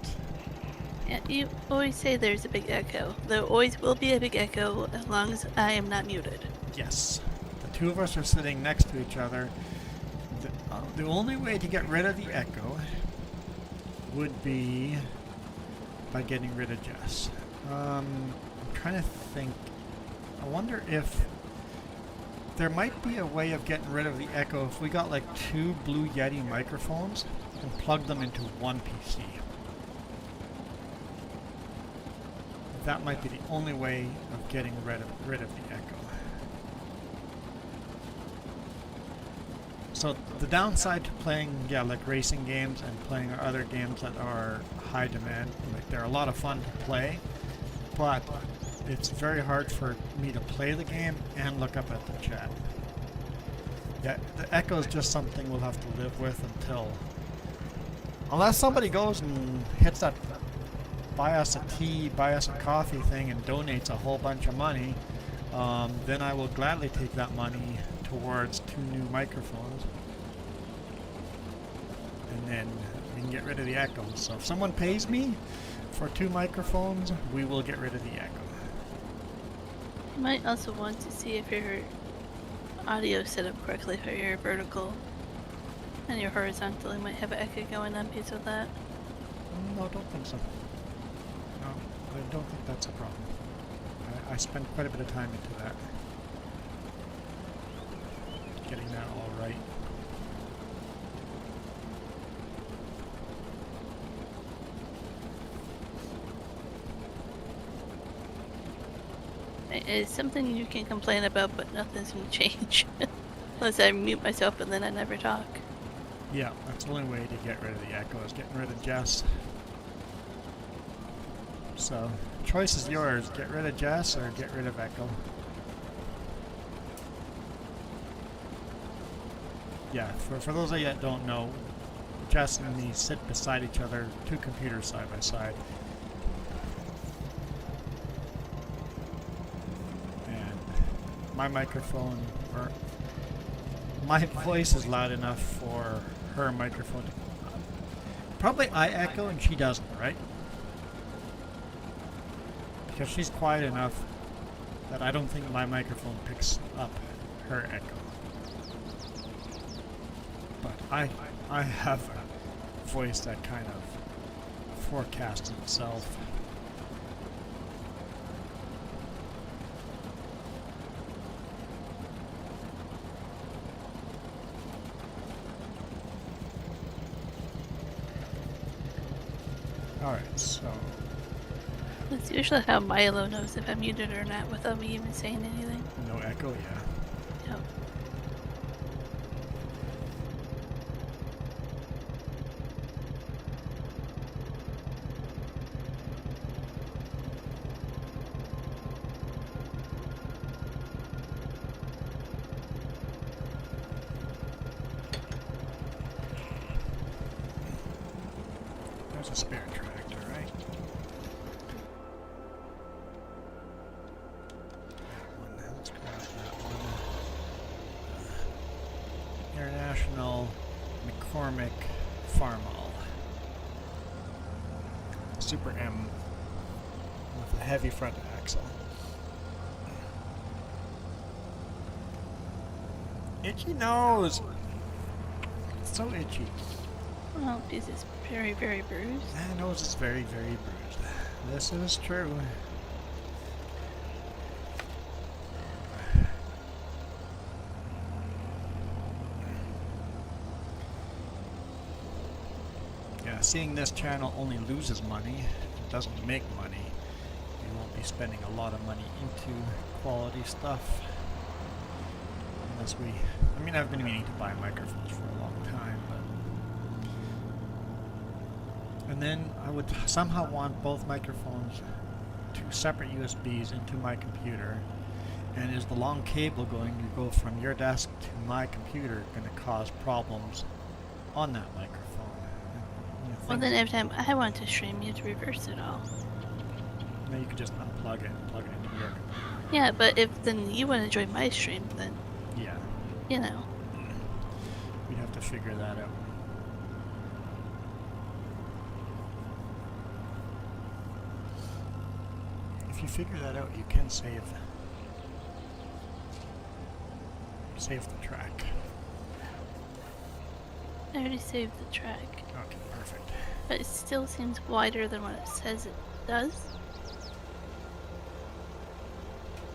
[SPEAKER 3] Yeah, you always say there's a big echo. There always will be a big echo as long as I am not muted.
[SPEAKER 2] Yes. The two of us are sitting next to each other. The only way to get rid of the echo would be by getting rid of Jess. I'm trying to think. I wonder if there might be a way of getting rid of the echo if we got like 2 Blue Yeti microphones and plugged them into one PC. That might be the only way of getting rid of the echo. So the downside to playing, like racing games and playing other games that are high demand, like they're a lot of fun to play, but it's very hard for me to play the game and look up at the chat. Yeah, the echo is just something we'll have to live with unless somebody goes and hits that buy us a tea, buy us a coffee thing and donates a whole bunch of money, then I will gladly take that money towards 2 new microphones, and then we can get rid of the echo. So if someone pays me for 2 microphones, we will get rid of the echo.
[SPEAKER 3] You might also want to see if your audio is set up correctly for your vertical and your horizontal. You might have an echo going on because of that.
[SPEAKER 2] No, I don't think so. No. I don't think that's a problem. I spend quite a bit of time into that. Getting that all right.
[SPEAKER 3] It's something you can complain about, but nothing's gonna change. Unless I mute myself and then I never talk.
[SPEAKER 2] Yeah, that's the only way to get rid of the echo, is getting rid of Jess. So, choice is yours. Get rid of Jess or get rid of echo. Yeah, for those of you that don't know, Jess and me sit beside each other, two computers side by side. And my microphone, or my voice is loud enough for her microphone to... Probably I echo and she doesn't, right? Because she's quiet enough that I don't think my microphone picks up her echo. But I have a voice that kind of forecasts itself. Alright, so...
[SPEAKER 3] That's usually how Milo knows if I'm muted or not without me even saying anything.
[SPEAKER 2] no echo, yeah.
[SPEAKER 3] Yep.
[SPEAKER 2] There's a spare tractor, right? That one, let's grab that one. International McCormick Farmall. Super M with a heavy front axle. Itchy nose! So itchy.
[SPEAKER 3] Well, this is very, very bruised.
[SPEAKER 2] My nose is very, very bruised. This is true. Yeah, seeing this channel only loses money, it doesn't make money. We won't be spending a lot of money into quality stuff. Unless we... I mean, I've been meaning to buy microphones for a long time, but... And then I would somehow want both microphones to separate USBs into my computer. And is the long cable going to go from your desk to my computer going to cause problems on that microphone?
[SPEAKER 3] Well, then every time I want to stream, you have to reverse it all.
[SPEAKER 2] No, you could just unplug it and plug it into your computer.
[SPEAKER 3] Yeah, but if then you want to join my stream, then,
[SPEAKER 2] Yeah,
[SPEAKER 3] you know.
[SPEAKER 2] we'd have to figure that out. If you figure that out, you can save the track.
[SPEAKER 3] I already saved the track.
[SPEAKER 2] Okay, perfect.
[SPEAKER 3] But it still seems wider than what it says it does.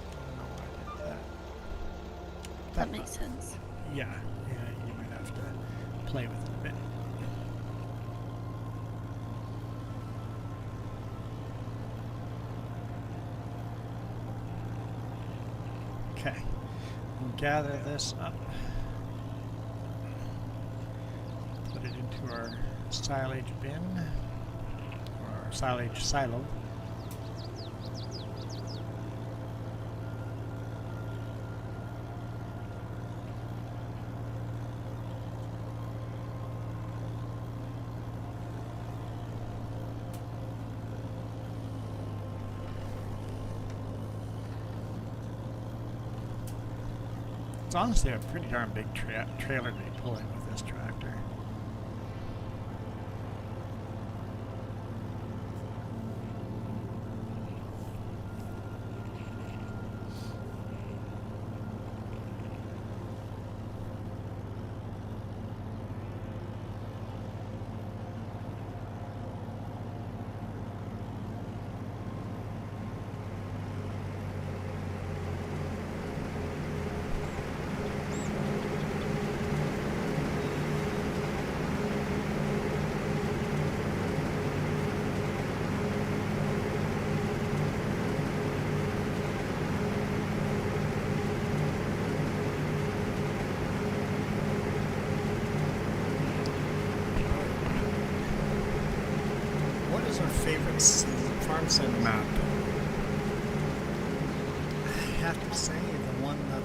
[SPEAKER 2] I don't know why I did that.
[SPEAKER 3] That makes sense.
[SPEAKER 2] Yeah, you might have to play with it a bit. Okay, we'll gather this up, put it into our silage bin, or our silage silo. It's honestly a pretty darn big trailer to be pulling with this tractor. farm sim map. I have to say the one that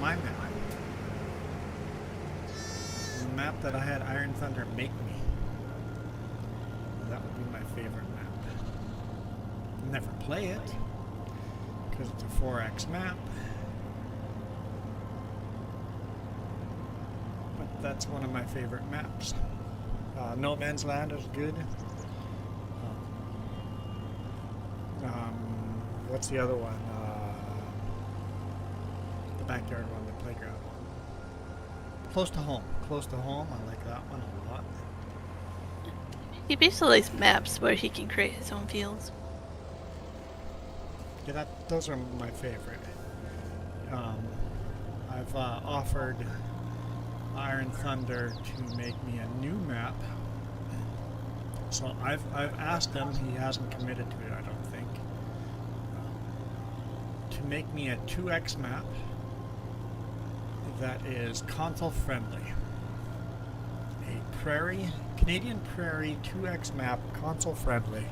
[SPEAKER 2] my map. The map that I had Iron Thunder make me. That would be my favorite map. Never play it, because it's a 4X map. But that's one of my favorite maps. No Man's Land is good. What's the other one? The backyard one, the playground one. Close to home. Close to home. I like that one a lot.
[SPEAKER 3] He basically likes maps where he can create his own fields.
[SPEAKER 2] Yeah, those are my favorite. I've offered Iron Thunder to make me a new map. So I've asked him, he hasn't committed to it, I don't think, to make me a 2X map that is console friendly. A Canadian Prairie 2X map, console friendly.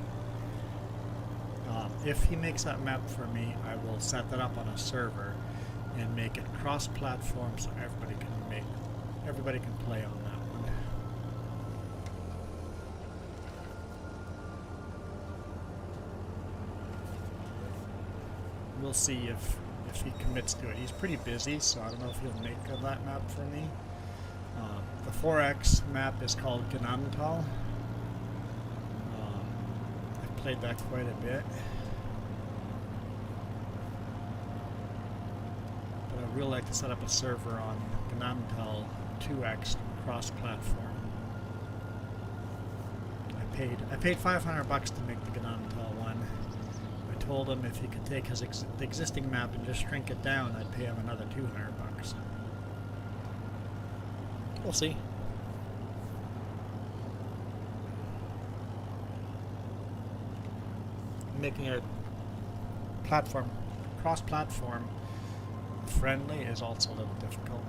[SPEAKER 2] If he makes that map for me, I will set that up on a server and make it cross-platform so everybody can play on that one. We'll see if he commits to it. He's pretty busy, so I don't know if he'll make that map for me. The 4X map is called Ganantal. I've played that quite a bit. But I'd really like to set up a server on Ganantal 2X cross-platform. I paid $500 to make the Ganantal one. I told him if he could take his the existing map and just shrink it down, I'd pay him another $200. We'll see. Making a cross-platform friendly is also a little difficult.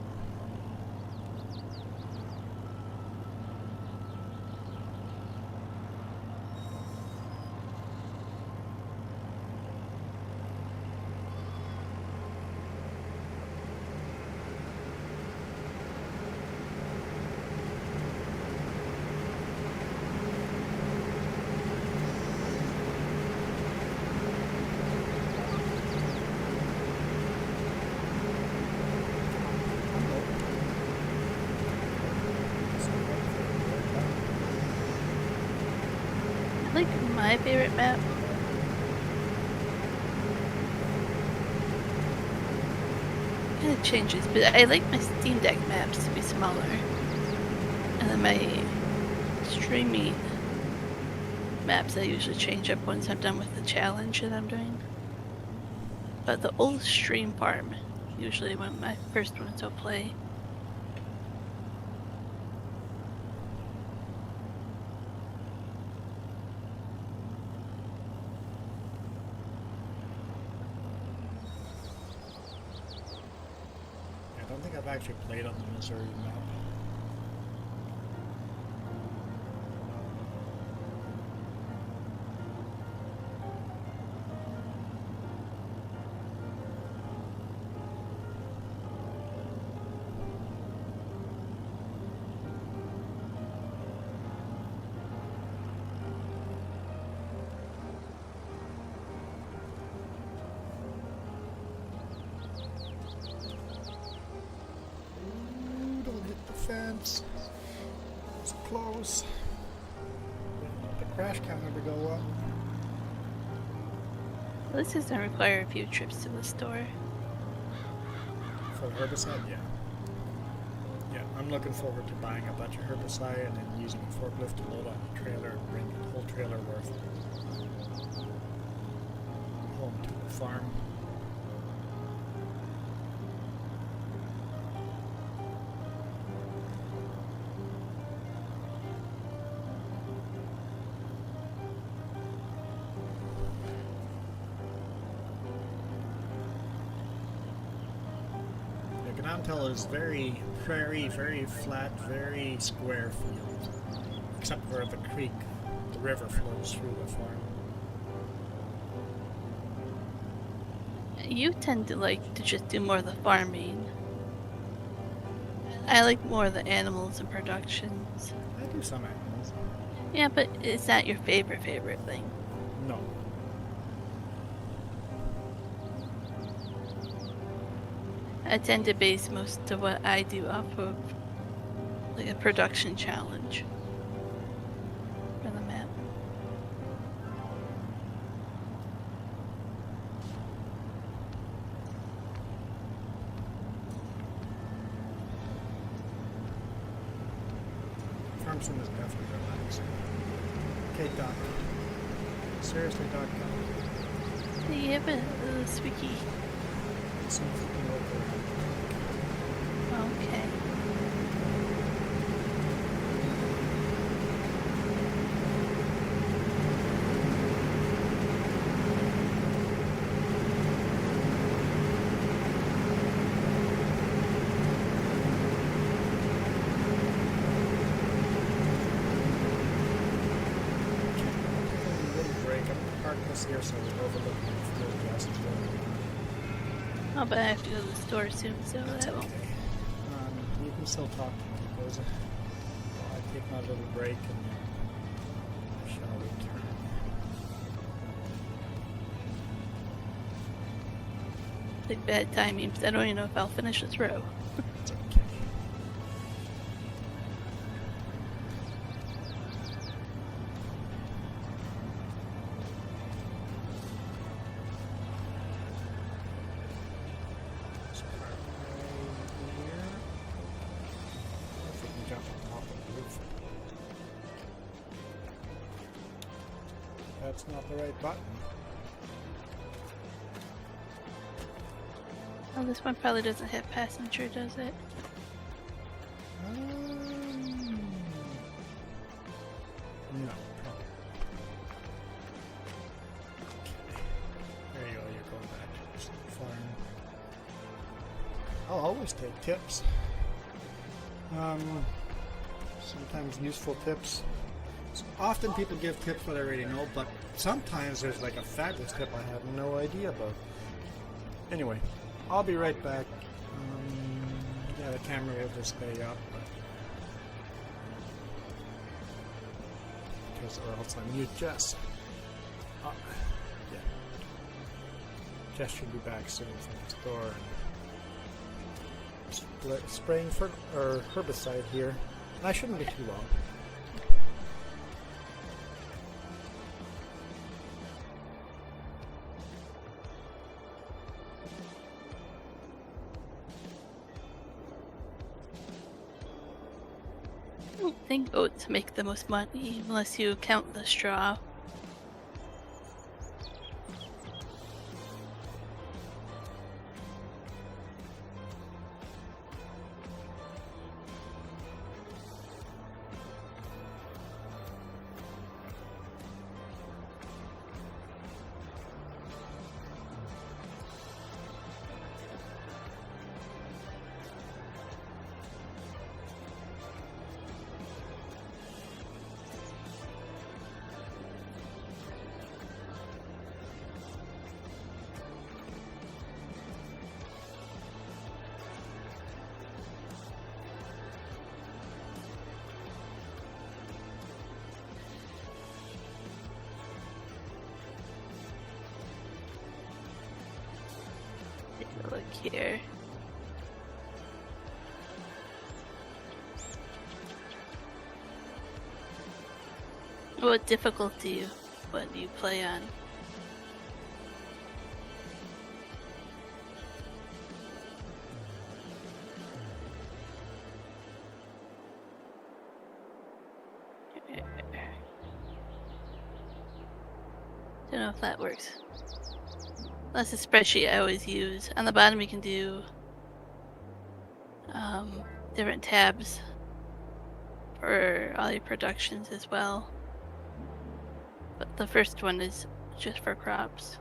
[SPEAKER 3] Like my favorite map. Kind of changes, but I like my Steam Deck maps to be smaller. And then my streaming maps I usually change up once I'm done with the challenge that I'm doing. But the old stream farm, usually one of my first ones I'll play.
[SPEAKER 2] I don't think I've actually played on the Missouri map. Fence. It's close. The crash counter to go up.
[SPEAKER 3] Well, this doesn't require a few trips to the store.
[SPEAKER 2] For herbicide, yeah. Yeah, I'm looking forward to buying a bunch of herbicide and then using a forklift to load on the trailer and bring the whole trailer worth home to the farm. Ganantal is very prairie, very flat, very square field, except for the creek river flows through the farm.
[SPEAKER 3] You tend to like to just do more of the farming. I like more of the animals and productions.
[SPEAKER 2] I do some animals.
[SPEAKER 3] Yeah, but is that your favorite thing?
[SPEAKER 2] No.
[SPEAKER 3] I tend to base most of what I do off of like a production challenge for the map.
[SPEAKER 2] Farm sim is definitely relaxing. Okay, Doc. Seriously, Doc.
[SPEAKER 3] Yeah, but Squeaky.
[SPEAKER 2] Let's see if we can work it
[SPEAKER 3] Okay.
[SPEAKER 2] here, so we're overlooking the field glass as well.
[SPEAKER 3] Oh, but I have to go to the store soon, so that won't.
[SPEAKER 2] Okay. You can still talk to me because I take my little break and I shall return.
[SPEAKER 3] Like bad timing, because I don't even know if I'll finish this row.
[SPEAKER 2] It's okay. So right here. I think we got on top of the roof. That's not the right button.
[SPEAKER 3] Oh, this one probably doesn't hit passenger, does it?
[SPEAKER 2] No, probably. Okay. There you go, you're going back to the farm. I'll always take tips. Sometimes useful tips. So often people give tips that I already know, but sometimes there's like a fabulous tip I have no idea about. Anyway, I'll be right back. Yeah, the camera will just stay up, because or else I mute Jess. Yeah. Jess should be back soon from the store. And spraying herbicide here. And I shouldn't be too long.
[SPEAKER 3] I don't think oats make the most money unless you count the straw. Take a look here. What difficulty would you play on? Don't know if that works. That's a spreadsheet I always use. On the bottom you can do different tabs for all your productions as well. But the first one is just for crops.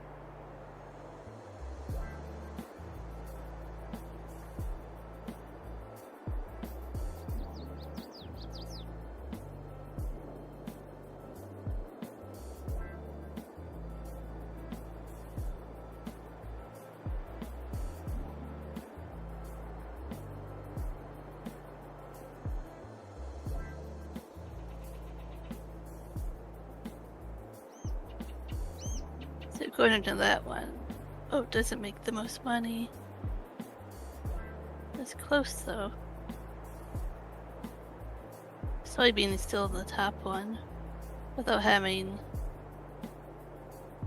[SPEAKER 3] So according to that one, oh, it doesn't make the most money. It's close though. Soybean is still the top one, without having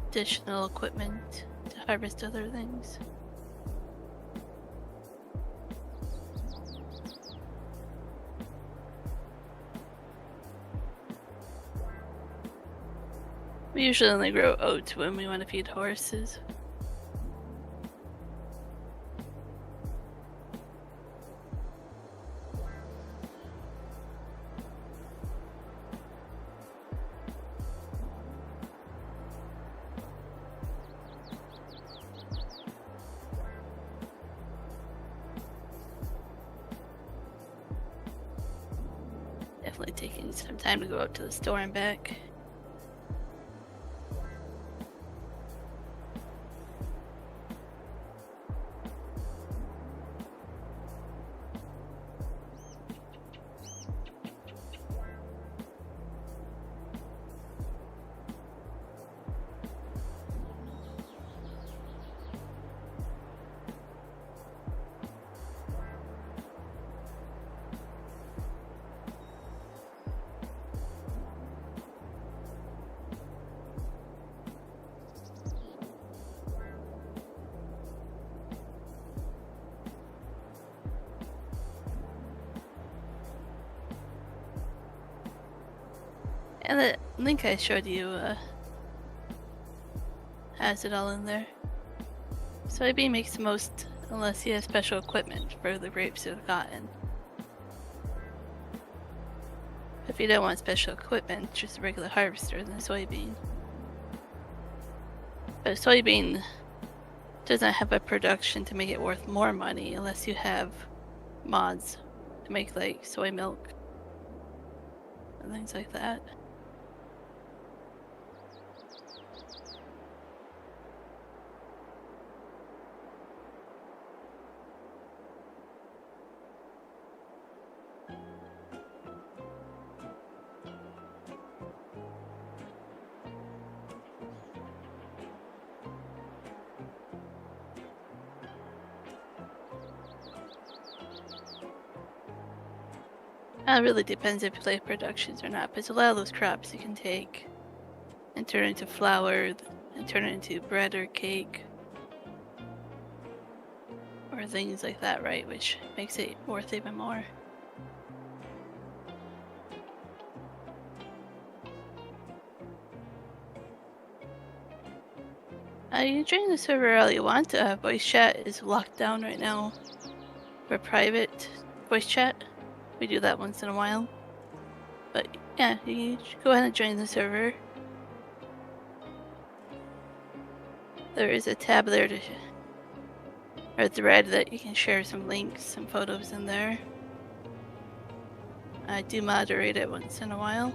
[SPEAKER 3] additional equipment to harvest other things. We usually only grow oats when we want to feed horses. Definitely taking some time to go out to the store and back. And the link I showed you has it all in there. Soybean makes the most unless you have special equipment for the grapes or the cotton. If you don't want special equipment, just a regular harvester than soybean. But soybean doesn't have a production to make it worth more money unless you have mods to make like soy milk and things like that. It really depends if you like productions or not, but a lot of those crops you can take and turn into flour and turn it into bread or cake or things like that, right? Which makes it worth even more. You can join the server all you want. Voice chat is locked down right now for private voice chat. We do that once in a while. But yeah, you should go ahead and join the server. There is a tab there to or a thread that you can share some links, some photos in there. I do moderate it once in a while.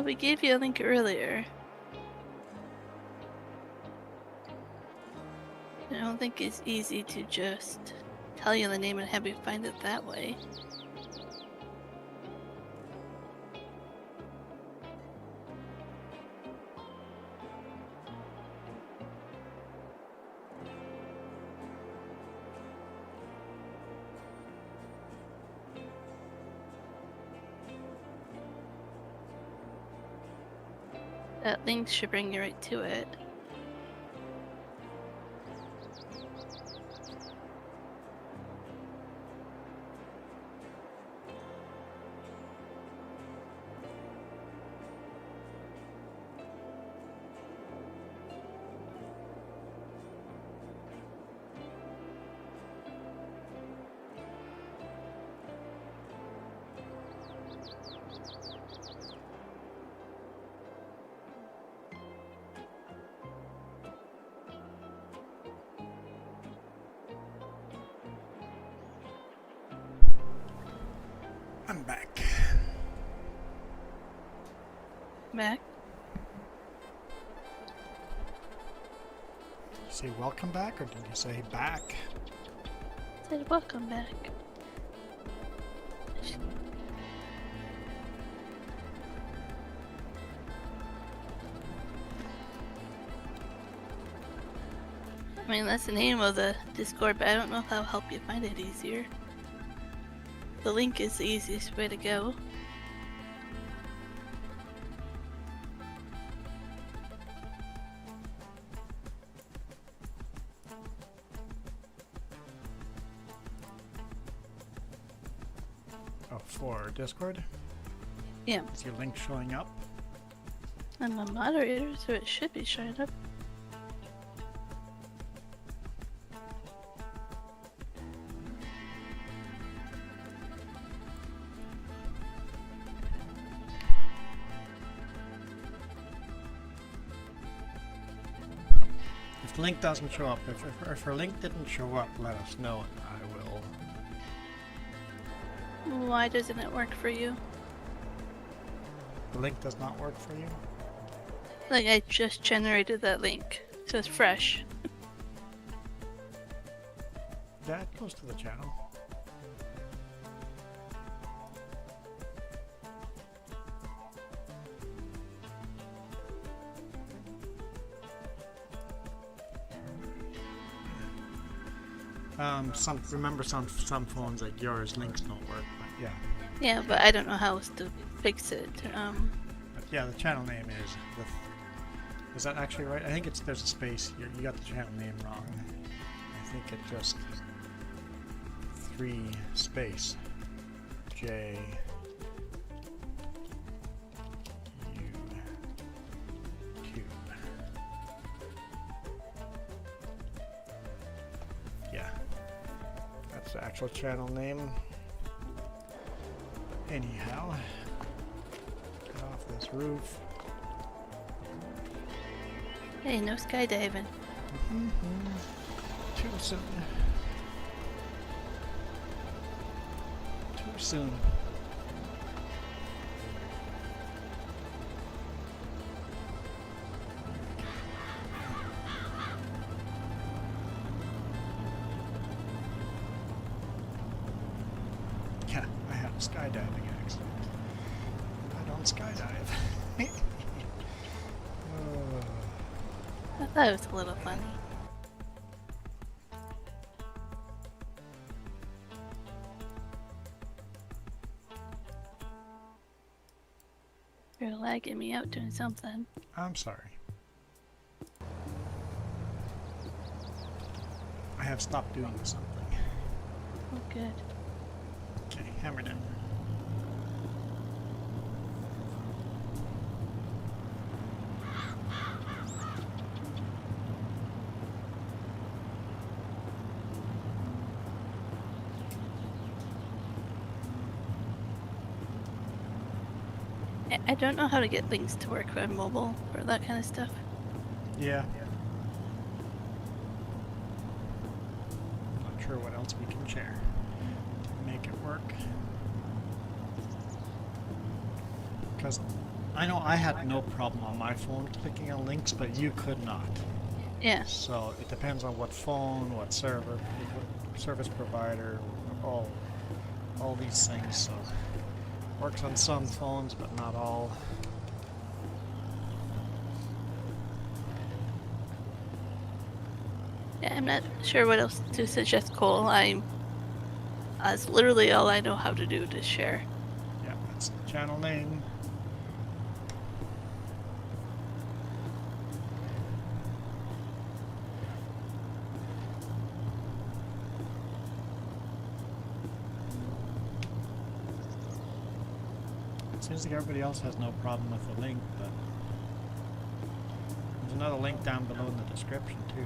[SPEAKER 3] We gave you a link earlier. I don't think it's easy to just tell you the name and have you find it that way. That link should bring you right to it.
[SPEAKER 2] I'm back.
[SPEAKER 3] back.
[SPEAKER 2] Did you say welcome back, or did you say back?
[SPEAKER 3] Said welcome back. I mean, that's the name of the Discord, but I don't know if that'll help you find it easier. The link is the easiest way to go.
[SPEAKER 2] Oh, for Discord?
[SPEAKER 3] Yeah,
[SPEAKER 2] Is your link showing up?
[SPEAKER 3] I'm a moderator, so it should be showing up.
[SPEAKER 2] If the link doesn't show up, if her link didn't show up, let us know and I will.
[SPEAKER 3] Why doesn't it work for you?
[SPEAKER 2] The link does not work for you?
[SPEAKER 3] Like, I just generated that link, so it's fresh.
[SPEAKER 2] Yeah, it goes to the channel. Remember some phones like yours, links don't work, but yeah.
[SPEAKER 3] Yeah, but I don't know how else to fix it.
[SPEAKER 2] But yeah, the channel name is that actually right? I think there's a space. You got the channel name wrong. I think it just 3 space J U Tube. Yeah, that's the actual channel name. But anyhow, get off this roof.
[SPEAKER 3] Hey, no skydiving.
[SPEAKER 2] Too soon. Too soon. Yeah, I had a skydiving accident. I don't skydive.
[SPEAKER 3] I thought it was a little funny. You're lagging me out doing something.
[SPEAKER 2] I'm sorry. I have stopped doing something.
[SPEAKER 3] Oh, good.
[SPEAKER 2] Okay, hammer down.
[SPEAKER 3] I don't know how to get links to work on mobile or that kind of stuff.
[SPEAKER 2] Yeah. Not sure what else we can share to make it work. Because I know I had no problem on my phone clicking on links, but you could not.
[SPEAKER 3] Yeah.
[SPEAKER 2] So it depends on what phone, what server, what service provider, all these things. So works on some phones, but not all.
[SPEAKER 3] Yeah, I'm not sure what else to suggest, Cole. That's literally all I know how to do to share.
[SPEAKER 2] Yeah, that's the channel name. Seems like everybody else has no problem with the link, but there's another link down below in the description too.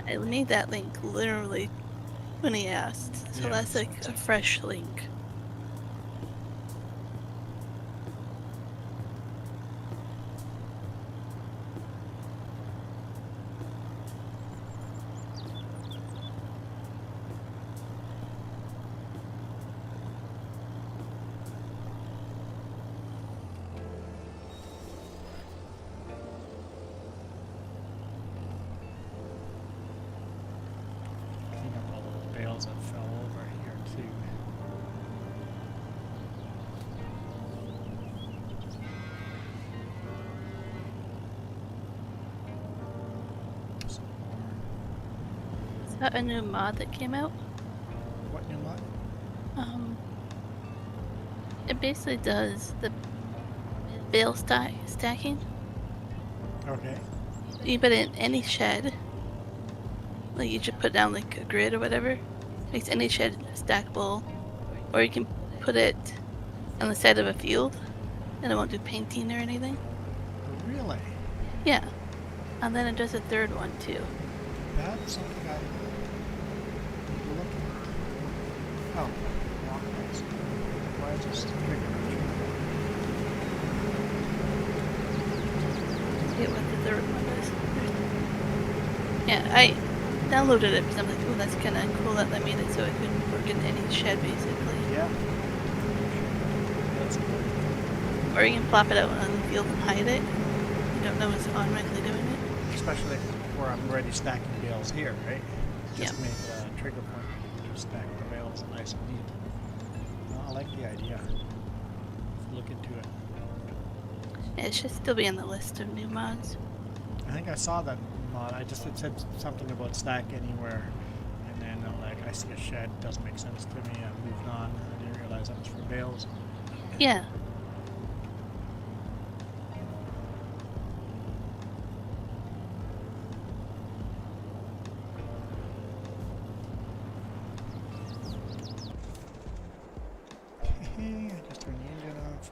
[SPEAKER 3] I need that link literally when he asked, so
[SPEAKER 2] Yeah,
[SPEAKER 3] that's like
[SPEAKER 2] so
[SPEAKER 3] a fresh link. about a new mod that came out.
[SPEAKER 2] What new mod?
[SPEAKER 3] It basically does the bale stacking.
[SPEAKER 2] Okay.
[SPEAKER 3] You put it in any shed. Like you just put down like a grid or whatever. Makes any shed stackable. Or you can put it on the side of a field and it won't do painting or anything.
[SPEAKER 2] Really?
[SPEAKER 3] Yeah. And then it does a third one too.
[SPEAKER 2] That's something I need to look at. Oh, wrong place. Why is this trigger?
[SPEAKER 3] Forget what the third one is. Yeah, I downloaded it because I'm like, oh, that's kind of cool that they made it so it could work in any shed basically.
[SPEAKER 2] Yeah. That's good.
[SPEAKER 3] Or you can plop it out on the field and hide it. You don't know it's automatically doing it.
[SPEAKER 2] Especially where I'm already stacking bales here, right? Just
[SPEAKER 3] Yeah.
[SPEAKER 2] make a trigger point. Just stack the bales nice and neat. Well, I like the idea. Look into it.
[SPEAKER 3] Yeah, it should still be on the list of new mods.
[SPEAKER 2] I think I saw that mod. It said something about stack anywhere, and then I'm like, I see a shed. Doesn't make sense to me. I moved on. I didn't realize that was for bales.
[SPEAKER 3] Yeah.
[SPEAKER 2] I just turned the engine off.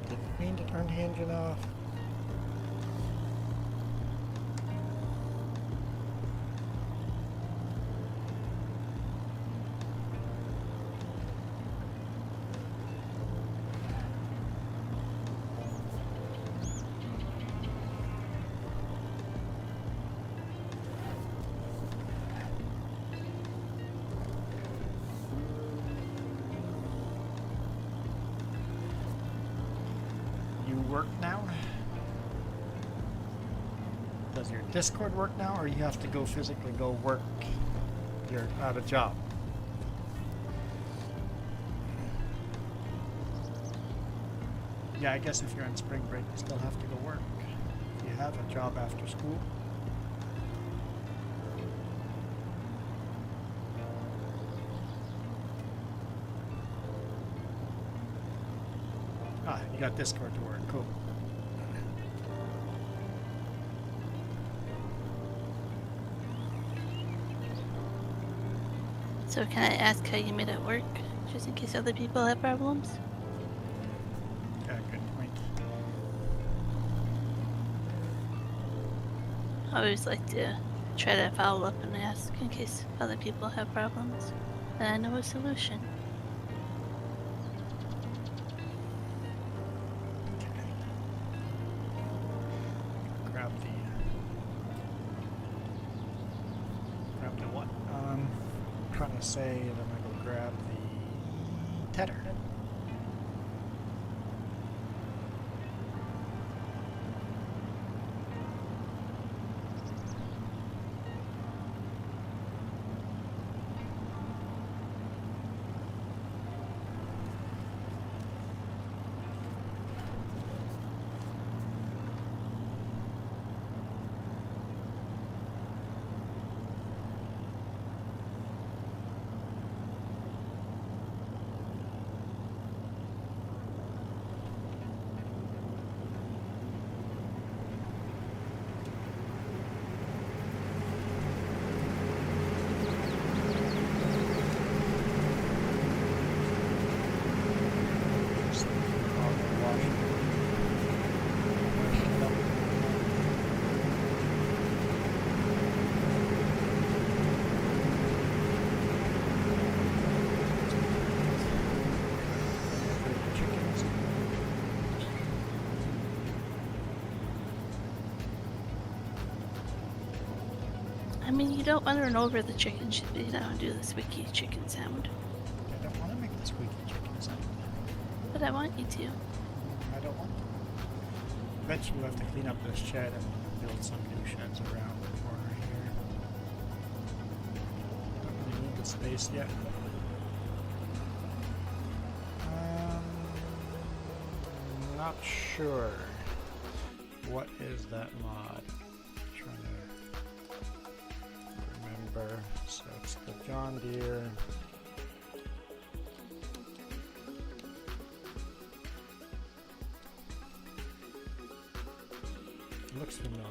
[SPEAKER 2] Didn't mean to turn the engine off. You work now? Does your Discord work now, or you have to go physically go work? You're at a job. Yeah, I guess if you're on spring break, you still have to go work. If you have a job after school. Ah, you got Discord to work. Cool.
[SPEAKER 3] So can I ask how you made it work? Just in case other people have problems?
[SPEAKER 2] Yeah, good point.
[SPEAKER 3] I always like to try to follow up and ask in case other people have problems. And I know a solution.
[SPEAKER 2] Grab the what? Trying to say that I'm gonna go grab the tedder.
[SPEAKER 3] I mean, you don't want to run over the chicken, you don't do the squeaky chicken sound.
[SPEAKER 2] I don't want to make the squeaky chicken sound.
[SPEAKER 3] But I want you to.
[SPEAKER 2] I don't want to. Eventually we'll have to clean up this shed and build some new sheds around the corner here. Don't really need the space yet. Not sure. What is that mod? So it's the John Deere. Looks familiar.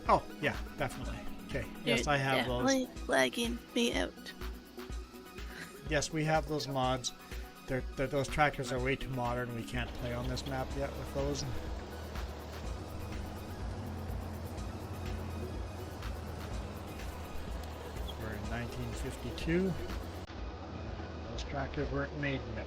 [SPEAKER 2] Oh, yeah, definitely. Okay, yes, I have those.
[SPEAKER 3] Definitely lagging me out.
[SPEAKER 2] Yes, we have those mods. Those tractors are way too modern. We can't play on this map yet with those. We're in 1952. Those tractors weren't made yet.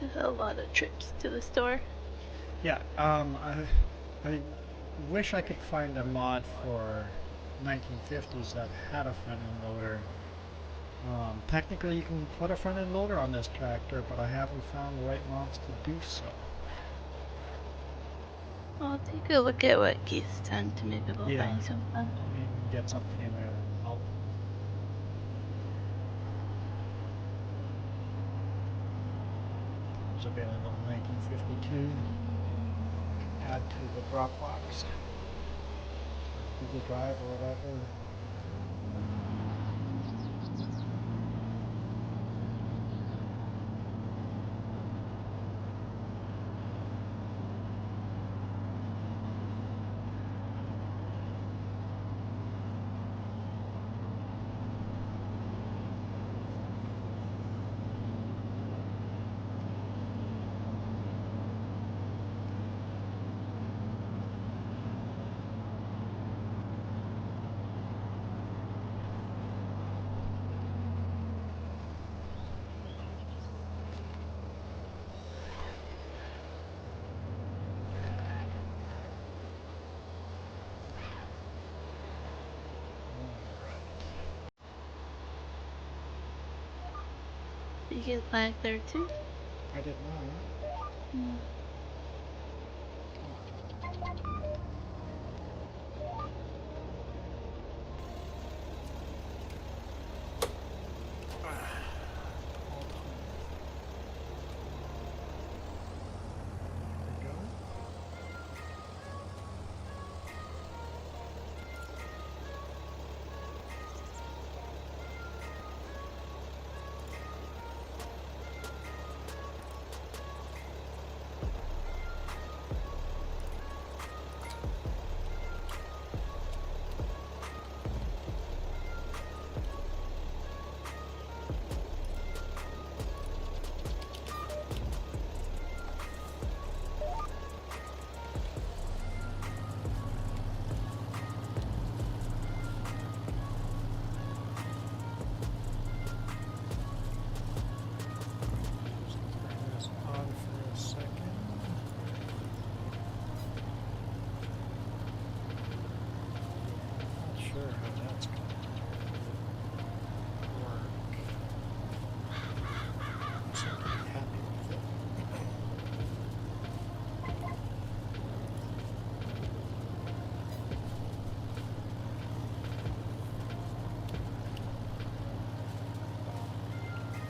[SPEAKER 3] There's a lot of trips to the store.
[SPEAKER 2] Yeah, I wish I could find a mod for 1950s that had a front-end loader. Technically, you can put a front-end loader on this tractor, but I haven't found the right mods to do so.
[SPEAKER 3] I'll take a look at what Keith's done to maybe we'll
[SPEAKER 2] Yeah.
[SPEAKER 3] find something.
[SPEAKER 2] Maybe get something in there. It was available in 1952. Add to the Dropbox, Google Drive, or whatever.
[SPEAKER 3] You get lag there too?
[SPEAKER 2] I did not.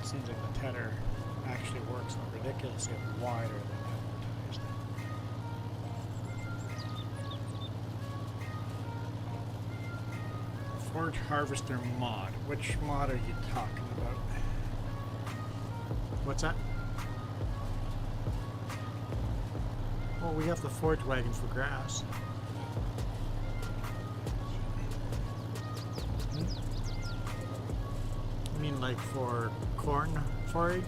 [SPEAKER 2] Seems like the tether actually works ridiculously wider than advertised. Forage Harvester mod. Which mod are you talking about? What's that? Oh, we have the forage wagon for grass. You mean like for corn forage?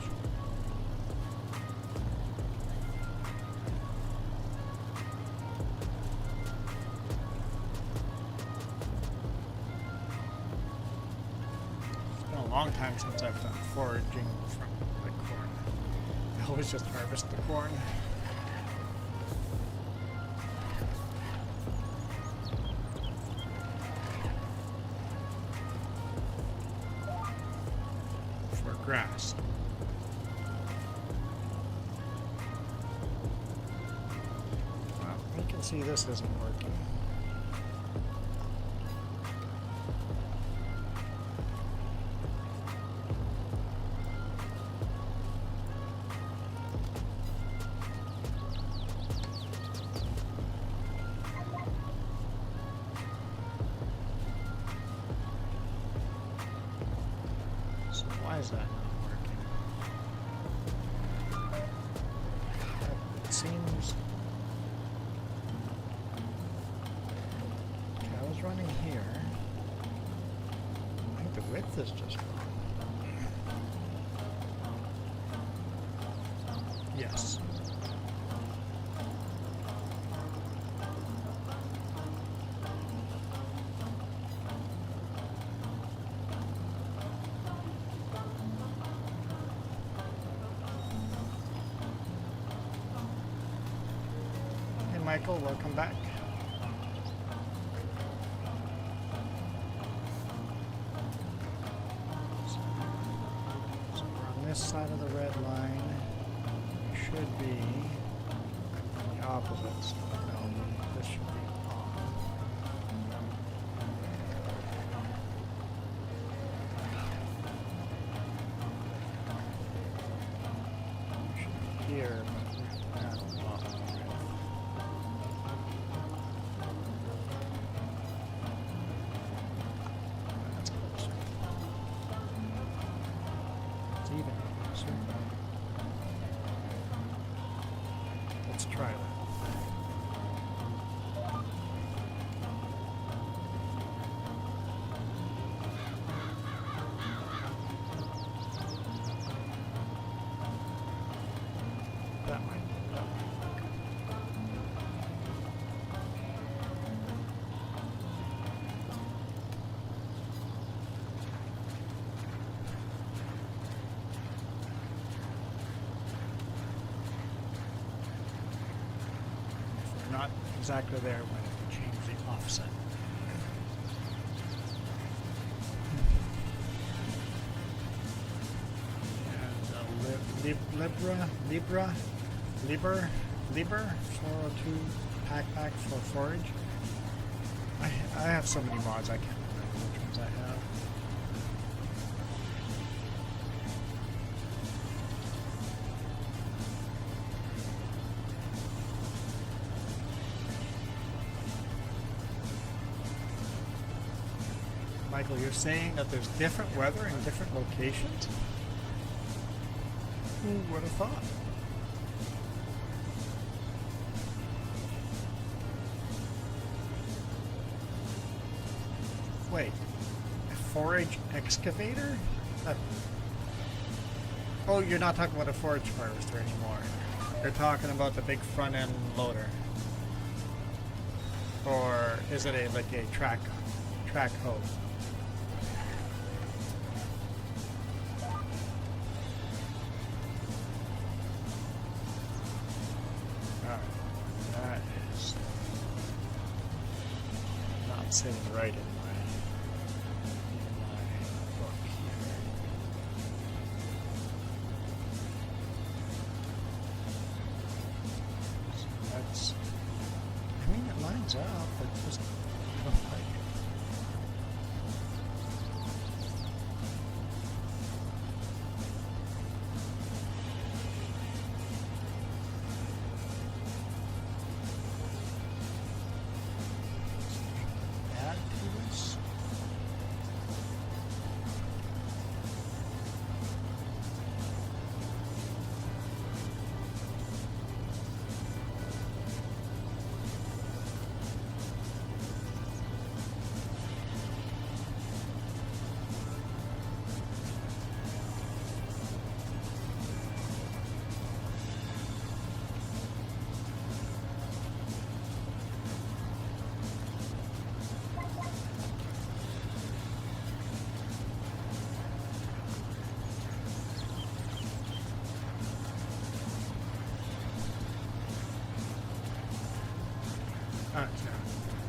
[SPEAKER 2] It's been a long time since I've done foraging from like corn. I always just harvest the corn. Grass. Well, you can see this isn't working. is that not working? It seems... Okay, I was running here. I think the width is just wrong. Yes. Hey Michael, welcome back. So we're on this side of the red line. Should be the opposite. So no, this should be on. Should be here, but we're not on. That's closer. It's even closer. Let's try that. That might work. Not exactly there when we change the offset. And Liber 402 pack for forage. I have so many mods I can't remember which ones I have. Michael, you're saying that there's different weather in different locations? Who would have thought? Wait, a forage excavator? Oh, you're not talking about a forage harvester anymore. You're talking about the big front end loader. Or is it like a track hoe? That is not sitting right in my book here. So that's, I mean, it lines up, but just I don't like it. Add to this.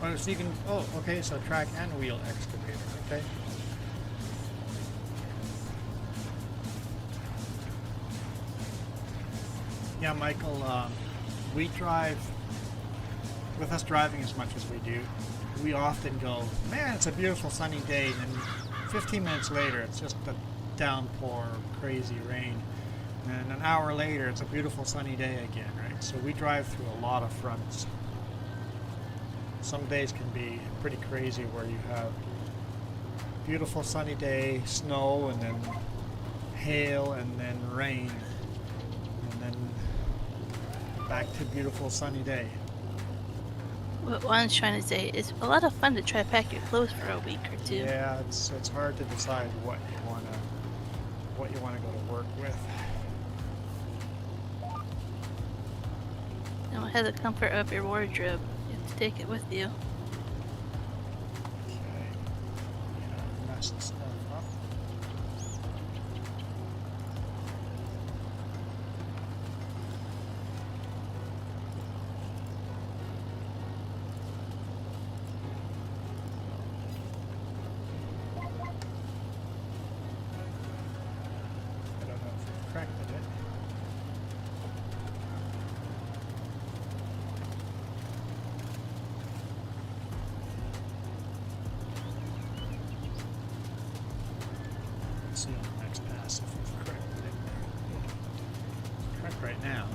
[SPEAKER 2] Oh, it's even, oh, okay, so track and wheel excavator, okay. Yeah, Michael, we drive, with us driving as much as we do, we often go, man, it's a beautiful sunny day, and then 15 minutes later, it's just a downpour, crazy rain. And an hour later, it's a beautiful sunny day again, right? So we drive through a lot of fronts. Some days can be pretty crazy where you have beautiful sunny day, snow, and then hail and then rain and then back to beautiful sunny day.
[SPEAKER 3] What I'm trying to say is a lot of fun to try to pack your clothes for a week or two.
[SPEAKER 2] Yeah, it's hard to decide what you wanna go to work with.
[SPEAKER 3] You don't have the comfort of your wardrobe. You have to take it with you.
[SPEAKER 2] Okay. Yeah, messing stuff up. I don't know if we've corrected it. Let's see on the next pass if we've corrected it. It's correct right now.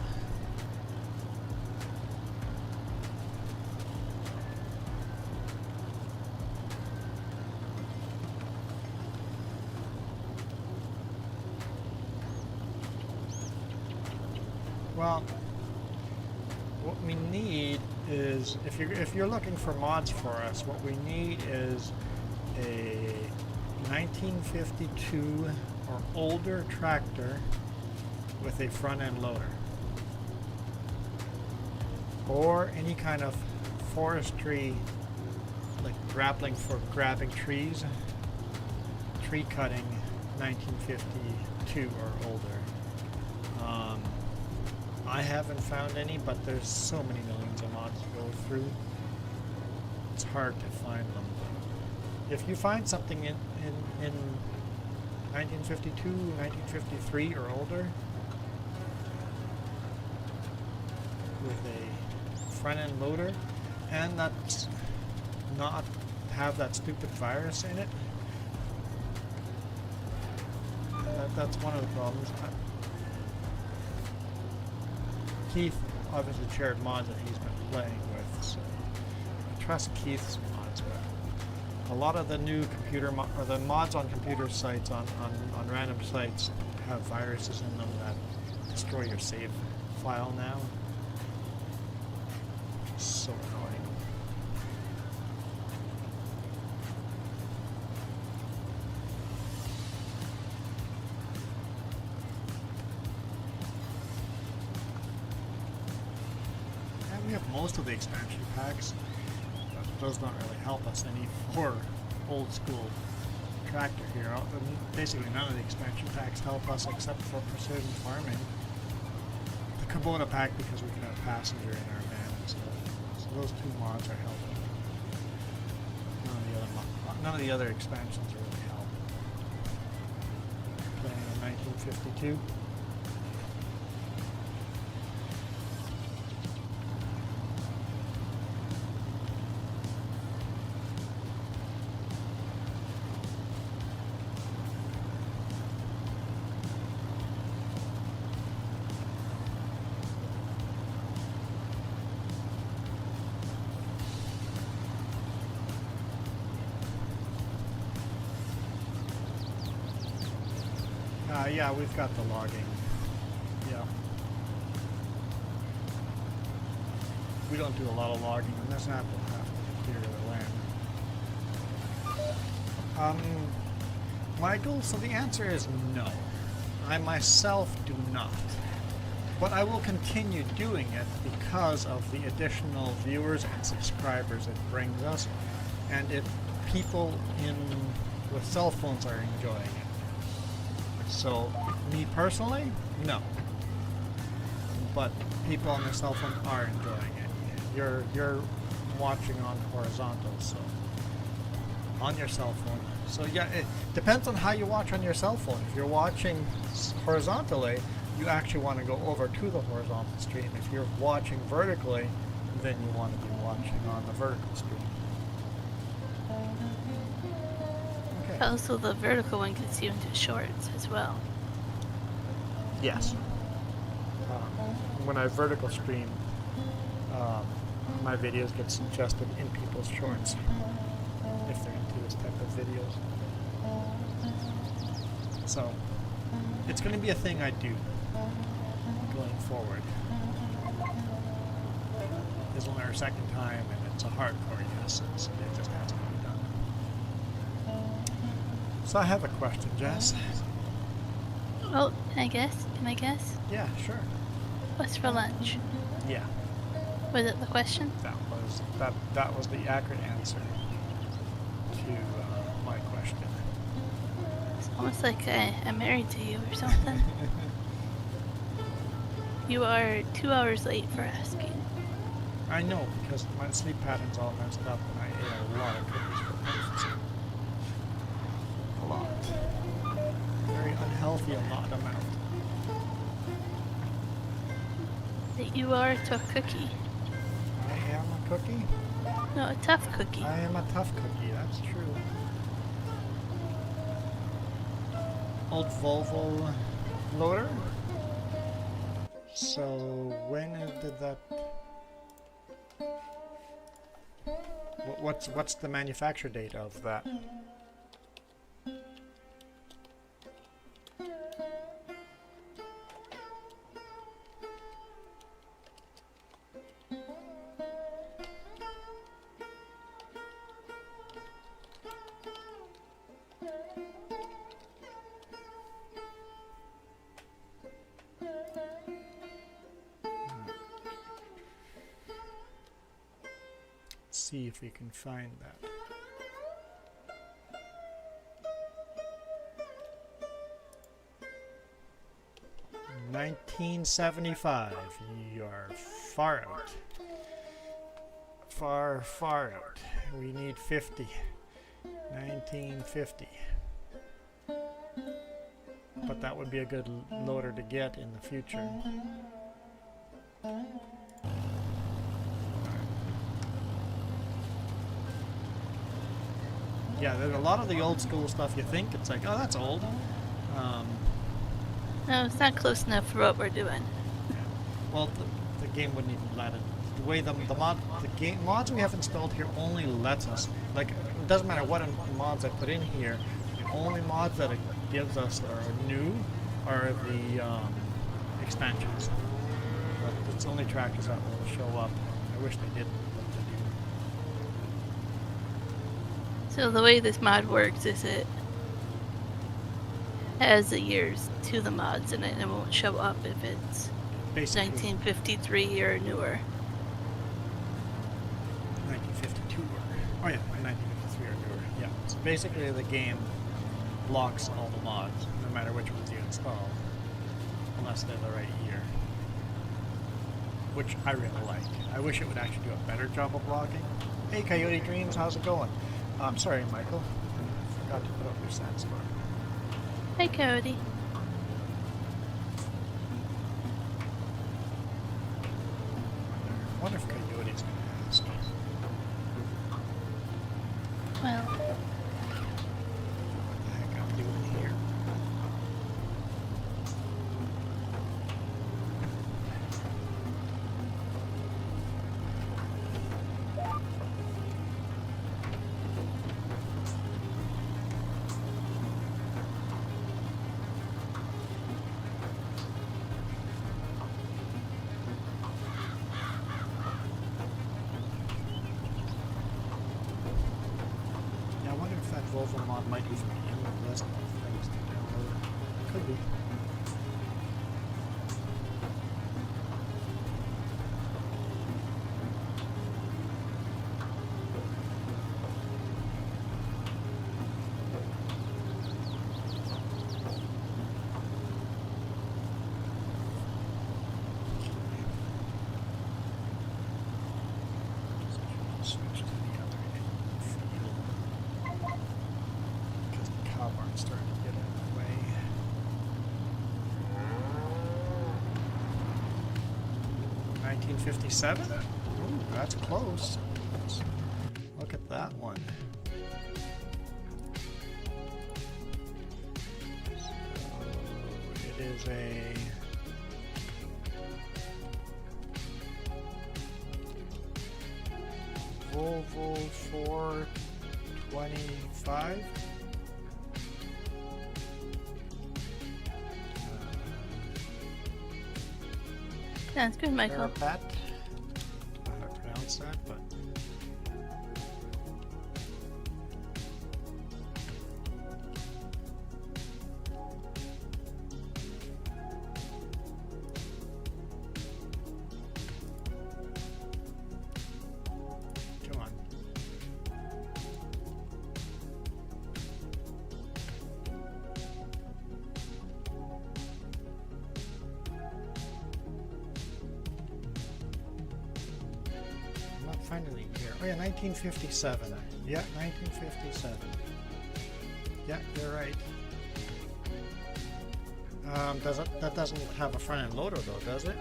[SPEAKER 2] Well, what we need is, if you're looking for mods for us, what we need is a 1952 or older tractor with a front end loader, or any kind of forestry, like grappling for grabbing trees, tree cutting 1952 or older. I haven't found any, but there's so many millions of mods to go through. It's hard to find them. If you find something in 1952, 1953 or older with a front end loader, and that's not have that stupid virus in it, that's one of the problems. Keith obviously shared mods that he's been playing with, so I trust Keith's mods. But a lot of the new computer or the mods on computer sites, on random sites, have viruses in them that destroy your save file now. So annoying. We have most of the expansion packs, but it does not really help us any for old school tractor here. Basically none of the expansion packs help us except for precision farming. The Kubota pack, because we can have a passenger in our van, so those two mods are helping. None of the other expansions really help. Playing in 1952. Yeah, we've got the logging. Yeah. We don't do a lot of logging in this app. We'll have to clear the land. Michael, so the answer is no. I myself do not. But I will continue doing it because of the additional viewers and subscribers it brings us, and if people with cell phones are enjoying it. So, me personally, no. But people on their cell phone are enjoying it. You're watching on horizontal, so on your cell phone. So yeah, it depends on how you watch on your cell phone. If you're watching horizontally, you actually want to go over to the horizontal stream. If you're watching vertically, then you want to be watching on the vertical stream.
[SPEAKER 3] Also, the vertical one gets you into shorts as well.
[SPEAKER 2] Yes. When I vertical stream, my videos get suggested in people's shorts if they're into this type of videos. So, it's going to be a thing I do going forward. This is only our second time, and it's a hardcore yes. It just has to be done. So I have a question, Jess.
[SPEAKER 3] Oh, can I guess? Can I guess?
[SPEAKER 2] Yeah, sure.
[SPEAKER 3] What's for lunch?
[SPEAKER 2] Yeah,
[SPEAKER 3] Was it the question?
[SPEAKER 2] that was the accurate answer to my question.
[SPEAKER 3] It's almost like I'm married to you or something. You are 2 hours late for asking.
[SPEAKER 2] I know, because my sleep pattern's all messed up, and I ate a lot of cookies for breakfast. A lot. Very unhealthy, a lot amount.
[SPEAKER 3] That you are a tough cookie.
[SPEAKER 2] I am a cookie.
[SPEAKER 3] No, a tough cookie.
[SPEAKER 2] I am a tough cookie, that's true. Old Volvo loader. So when did that? What's the manufacture date of that? See if we can find that. $1975. You're far out. Far out. We need 50. 1950. But that would be a good loader to get in the future. Yeah, there's a lot of the old school stuff you think it's like, oh, that's old.
[SPEAKER 3] No, it's not close enough for what we're doing.
[SPEAKER 2] Well, the game wouldn't even let it. The way the mods we have installed here only lets us, like, it doesn't matter what mods I put in here. The only mods that it gives us that are new are the expansions. But it's only tractors that will show up. I wish they didn't.
[SPEAKER 3] So the way this mod works is it has the years to the mods and it won't show up if it's
[SPEAKER 2] Basically,
[SPEAKER 3] 1953 or newer.
[SPEAKER 2] 1952 or yeah, 1953 or newer. Yeah. So basically, the game blocks all the mods, no matter which ones you install, unless they're the right year. Which I really like. I wish it would actually do a better job of blocking. Hey, Coyote Dreams, how's it going? I'm sorry, Michael. I forgot to put up your sandstorm.
[SPEAKER 3] Hey, Cody.
[SPEAKER 2] I wonder if Coyote's gonna ask.
[SPEAKER 3] Well,
[SPEAKER 2] What the heck I'm doing here? Yeah, I wonder if that Volvo mod might even be in the list of things to download. Could be. Switch to the other field. Because the cow barn's starting to get out of the way. $1957? Ooh, that's close. Look at that one. So it is a Volvo 425.
[SPEAKER 3] Sounds good, Michael.
[SPEAKER 2] Parapet. I don't know how to pronounce that, but. Come on. I'm not finding the year. Oh yeah, 1957. Yeah, 1957. Yeah, you're right. That doesn't have a front end loader though, does it?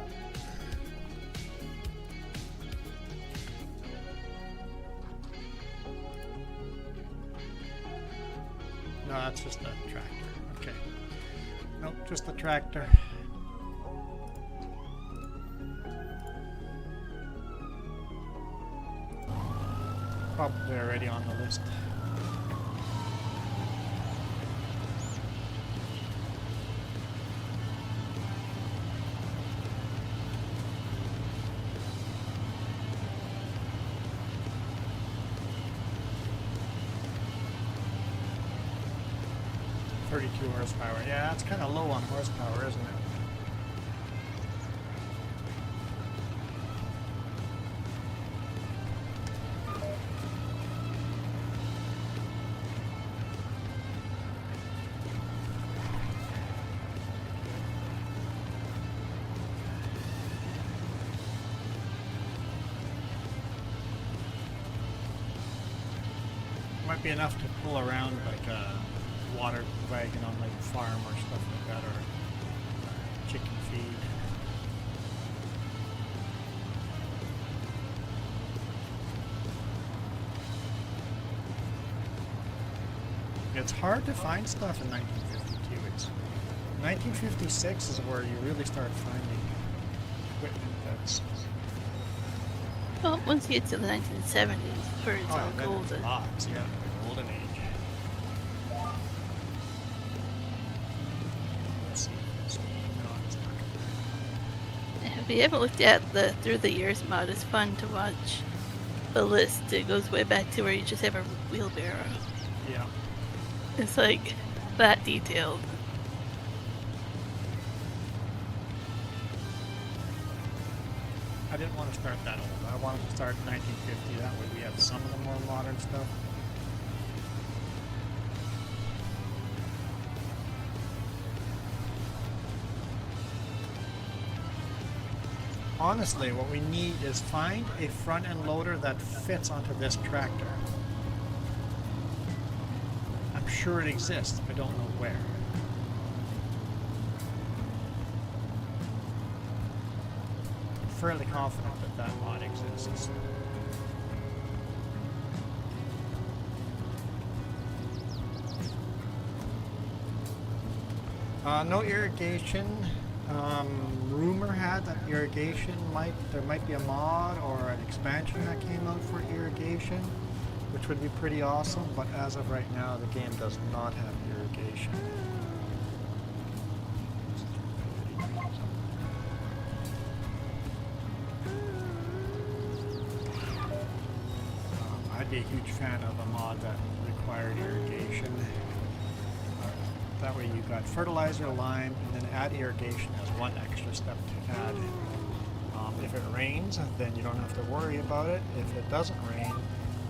[SPEAKER 2] No, that's just a tractor. Okay. Nope, just the tractor. Probably already on the list. .32 horsepower. Yeah, that's kind of low on horsepower, isn't it? Might be enough to pull around like a water wagon on like a farm or stuff like that, or chicken feed. It's hard to find stuff in 1952. It's 1956 is where you really start finding equipment that's.
[SPEAKER 3] Well, once you get to the 1970s, where it's all
[SPEAKER 2] then
[SPEAKER 3] golden.
[SPEAKER 2] it's lots, yeah, the golden age. Let's see. No, it's not.
[SPEAKER 3] If you haven't looked at the Through the Years mod, it's fun to watch the list. It goes way back to where you just have a wheelbarrow.
[SPEAKER 2] Yeah.
[SPEAKER 3] It's like that detailed.
[SPEAKER 2] I didn't want to start that old. I wanted to start in 1950. That way we have some of the more modern stuff. Honestly, what we need is find a front end loader that fits onto this tractor. I'm sure it exists. I don't know where. Fairly confident that mod exists. No irrigation. Rumor had that irrigation there might be a mod or an expansion that came out for irrigation, which would be pretty awesome, but as of right now the game does not have irrigation. I'd be a huge fan of a mod that required irrigation. That way you got fertilizer, lime, and then add irrigation as one extra step to add. If it rains, then you don't have to worry about it. If it doesn't rain,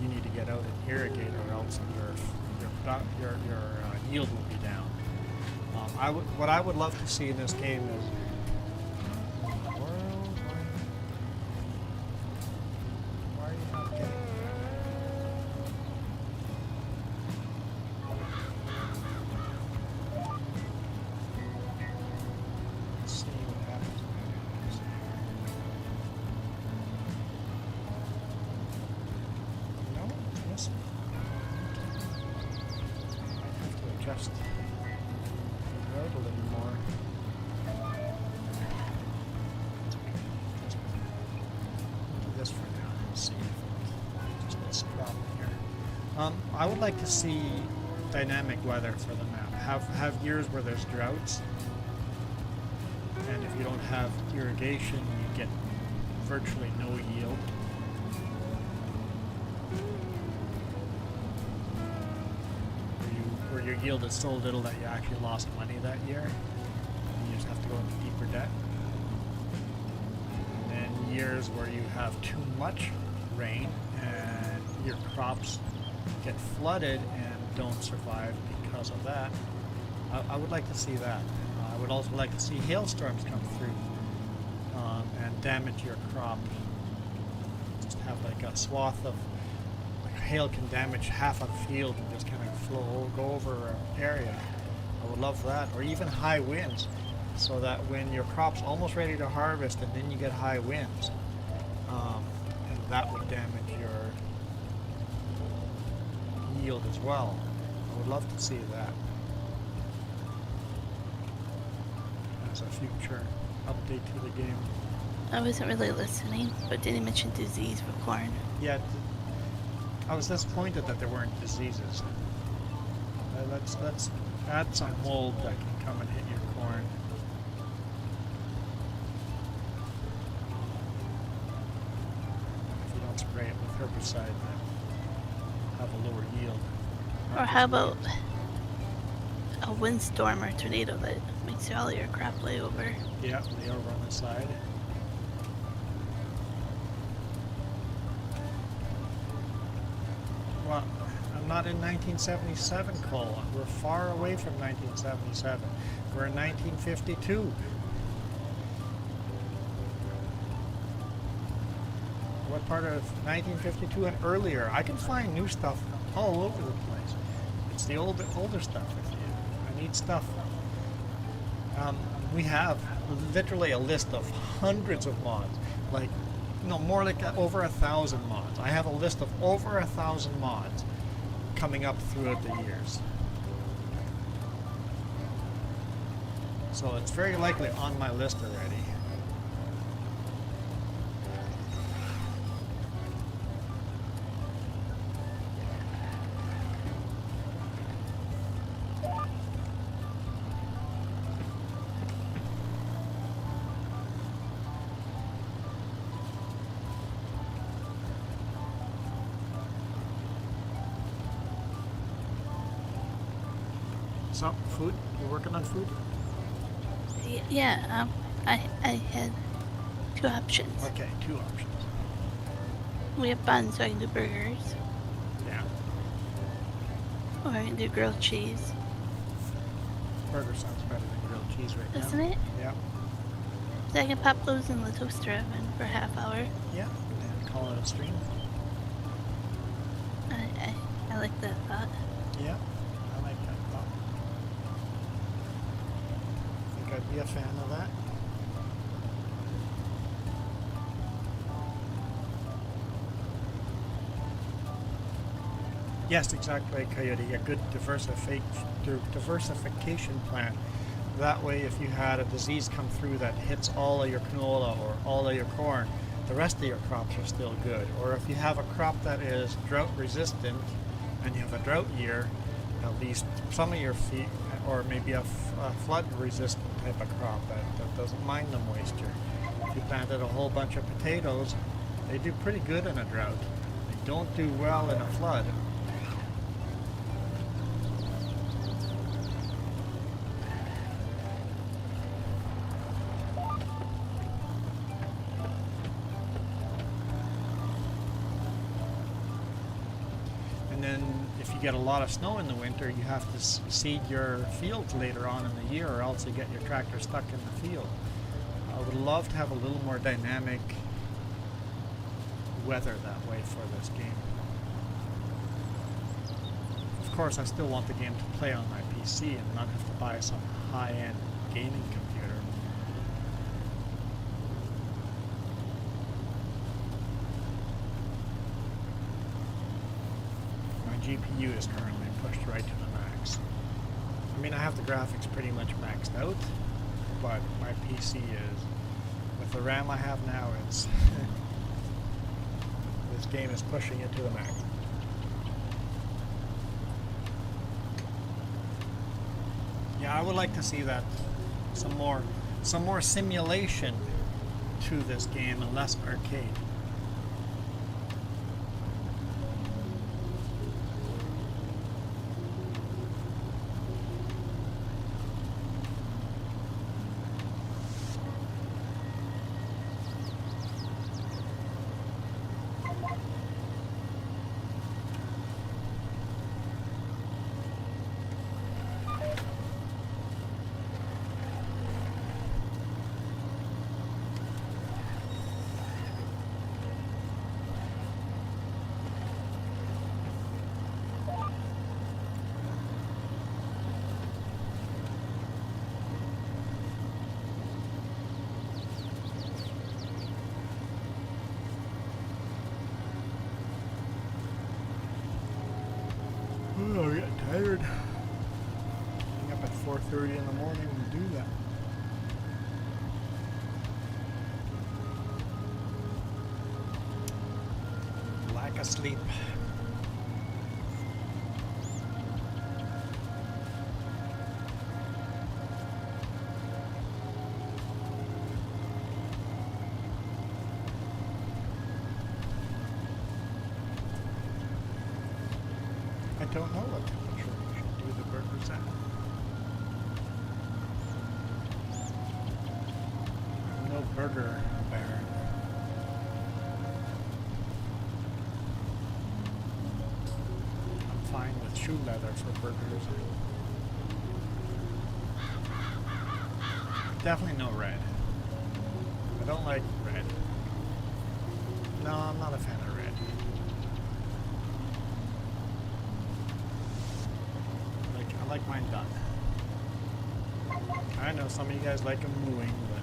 [SPEAKER 2] you need to get out and irrigate, or else your yield will be down. What I would love to see in this game is why are you not getting that? Let's see what happens when I do this. No, this might have to adjust the road a little more. Do this for now and see if just this problem here. I would like to see dynamic weather for the map. Have years where there's droughts, and if you don't have irrigation, you get virtually no yield. Where your yield is so little that you actually lost money that year. And you just have to go into deeper debt. And then years where you have too much rain and your crops get flooded and don't survive because of that. I would like to see that. I would also like to see hailstorms come through and damage your crop. Just have like a swath of hail can damage half a field and just kind of go over an area. I would love that. Or even high winds, so that when your crop's almost ready to harvest and then you get high winds, and that would damage your yield as well. I would love to see that as a future update to the game.
[SPEAKER 3] I wasn't really listening, but did he mention disease for corn?
[SPEAKER 2] Yeah, I was disappointed that there weren't diseases. Let's add some mold that can come and hit your corn. If you don't spray it with herbicide, then have a lower yield.
[SPEAKER 3] Or how about a windstorm or tornado that makes all your crop lay over?
[SPEAKER 2] Yeah, lay over on the side. Well, I'm not in 1977, Cole. We're far away from 1977. We're in 1952. What part of 1952 and earlier? I can find new stuff all over the place. It's the older stuff with you. I need stuff. We have literally a list of hundreds of mods, like, no, more like over 1,000 mods. I have a list of over 1,000 mods coming up throughout the years. So it's very likely on my list already. So, food? You're working on food?
[SPEAKER 3] Yeah, I had two options.
[SPEAKER 2] Okay, two options.
[SPEAKER 3] We have buns, so I can do burgers,
[SPEAKER 2] Yeah.
[SPEAKER 3] or I can do grilled cheese.
[SPEAKER 2] Burger sounds better than grilled cheese right now.
[SPEAKER 3] Doesn't it?
[SPEAKER 2] Yeah.
[SPEAKER 3] So I can pop those in the toaster oven for a half hour.
[SPEAKER 2] Yeah. And call it a stream.
[SPEAKER 3] I like that thought.
[SPEAKER 2] Yeah. I like that thought. Think I'd be a fan of that. Yes, exactly, Coyote. A good diversification plan. That way, if you had a disease come through that hits all of your canola or all of your corn, the rest of your crops are still good. Or if you have a crop that is drought resistant and you have a drought year, at least some of your feed, or maybe a flood resistant type of crop that doesn't mind the moisture. If you planted a whole bunch of potatoes, they do pretty good in a drought. They don't do well in a flood. And then if you get a lot of snow in the winter, you have to seed your fields later on in the year, or else you get your tractor stuck in the field. I would love to have a little more dynamic weather that way for this game. Of course, I still want the game to play on my PC and not have to buy some high-end gaming computer. My GPU is currently pushed right to the max. I mean, I have the graphics pretty much maxed out, but my PC is, with the RAM I have now, it's this game is pushing it to the max. Yeah, I would like to see that some more simulation to this game unless arcade. Oh, I'm getting tired. Getting up at 4:30 in the morning to do that. Lack of sleep. I don't know what temperature we should do the burgers at. I'm no burger baron. I'm fine with shoe leather for burgers. Definitely no red. I don't like red. No, I'm not a fan of red. I like mine done. I know some of you guys like them mooing, but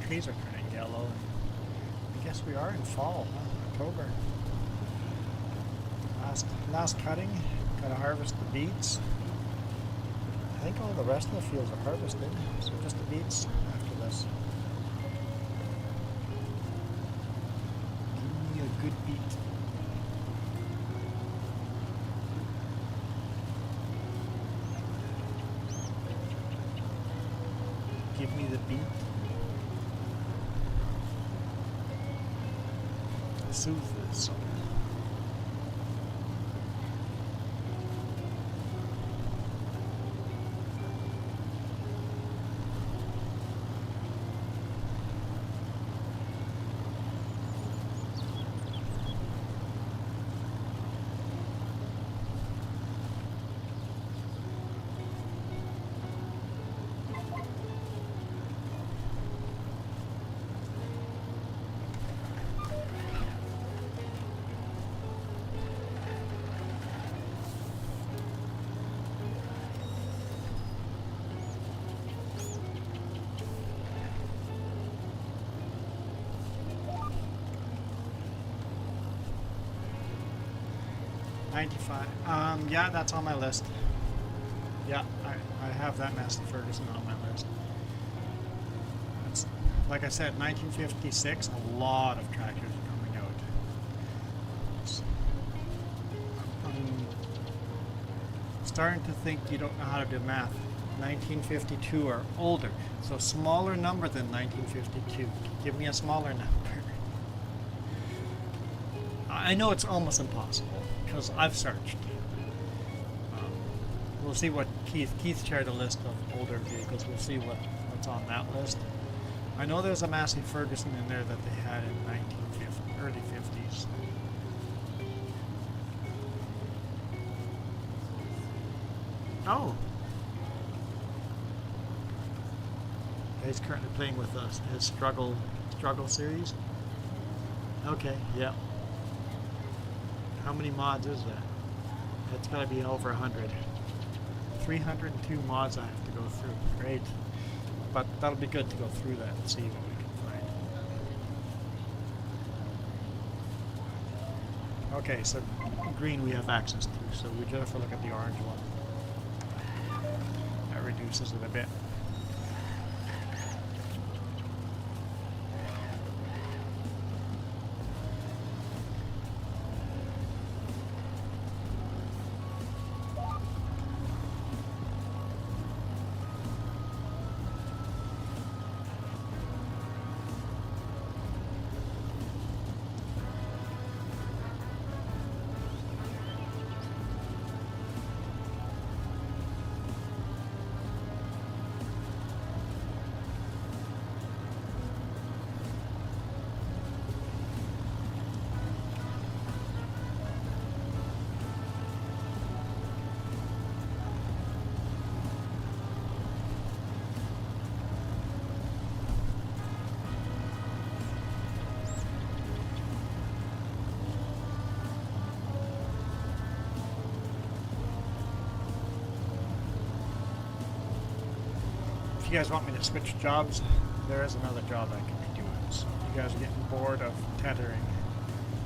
[SPEAKER 2] trees are turning yellow, and I guess we are in fall, huh? October. Last cutting, gotta harvest the beets. I think all the rest of the fields are harvested, so just the beets after this. Give me a good beet. Give me the beet. Soothe this soul. Yeah, that's on my list. Yeah, I have that Massey Ferguson on my list. It's, like I said, 1956, a lot of tractors are coming out. I'm starting to think you don't know how to do math. 1952 or older, so smaller number than 1952. Give me a smaller number. I know it's almost impossible, because I've searched. We'll see what Keith shared a list of older vehicles. We'll see what's on that list. I know there's a Massey Ferguson in there that they had in 1950, early 50s. Oh. He's currently playing with us his struggle series. Okay, yeah. How many mods is that? It's got to be over 100. 302 mods I have to go through. Great. but that'll be good to go through that and see what we can find. Okay, so green we have access to, so we just have to look at the orange one. That reduces it a bit. If you guys want me to switch jobs, there is another job I can be doing. So if you guys are getting bored of tethering,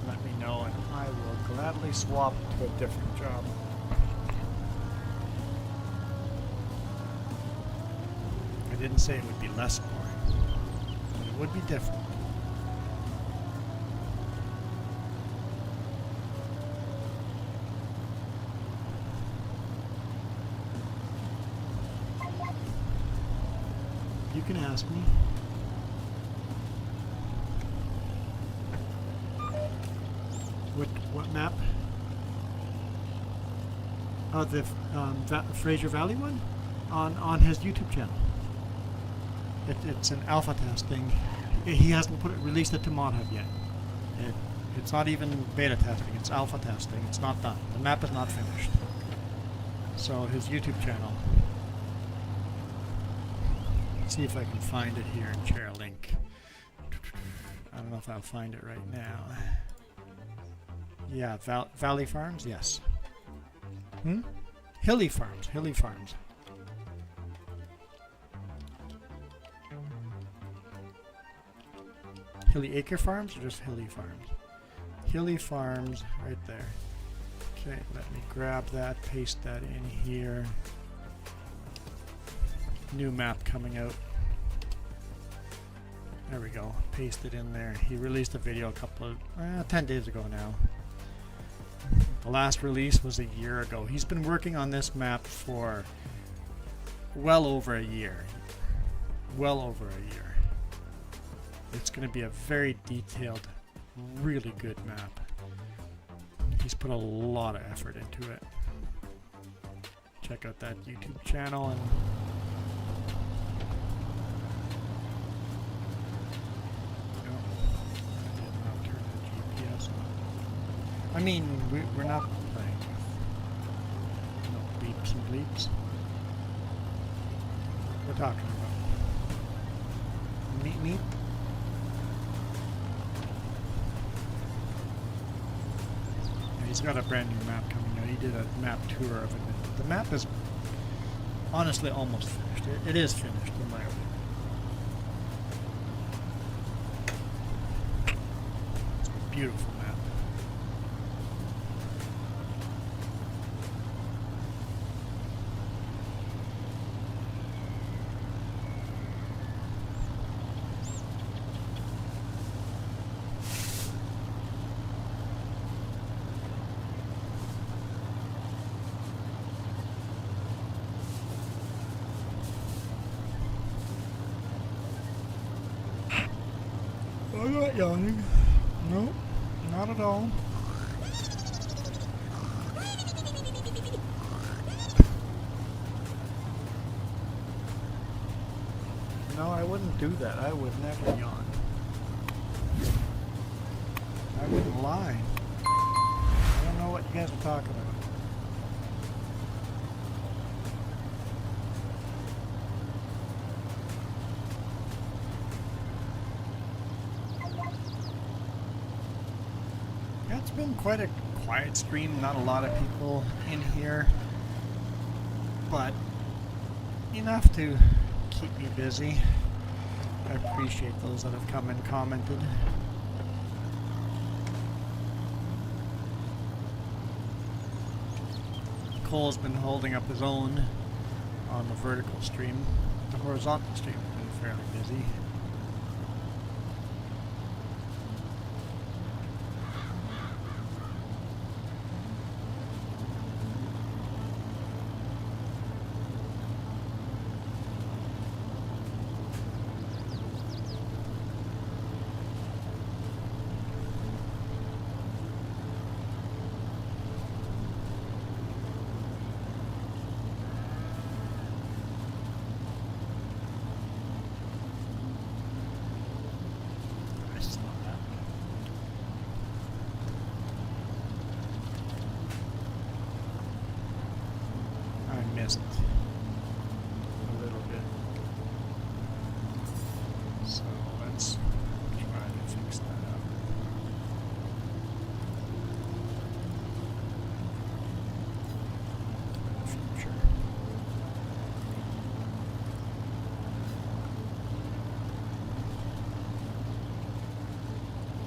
[SPEAKER 2] let me know and I will gladly swap to a different job. I didn't say it would be less boring, but it would be different. You can ask me. What map? Oh, the Fraser Valley one? On his YouTube channel. It's an alpha testing. He hasn't released it to ModHub yet. It's not even beta testing, it's alpha testing. It's not done. The map is not finished. So his YouTube channel. See if I can find it here and share a link. I don't know if I'll find it right now. Yeah, Valley Farms, yes. Hilly Farms, Hilly Farms. Hilly Acre Farms or just Hilly Farms? Hilly Farms, right there. Okay, let me grab that, paste that in here. New map coming out. There we go. Paste it in there. He released a video a couple of 10 days ago now. The last release was a year ago. He's been working on this map for well over a year. Well over a year. It's going to be a very detailed, really good map. He's put a lot of effort into it. Check out that YouTube channel and I mean, we're not playing with no beeps and bleeps. We're talking about meat. Yeah, he's got a brand new map coming out. He did a map tour of it. The map is honestly almost finished. It is finished in my opinion. It's a beautiful map. I'm not yawning. No, not at all. No, I wouldn't do that. I would never yawn. I wouldn't lie. I don't know what you guys are talking about. It's been quite a quiet stream, not a lot of people in here, but enough to keep me busy. I appreciate those that have come and commented. Cole's been holding up his own on the vertical stream. The horizontal stream has been fairly busy. Missed a little bit. So let's try to fix that up. For the future.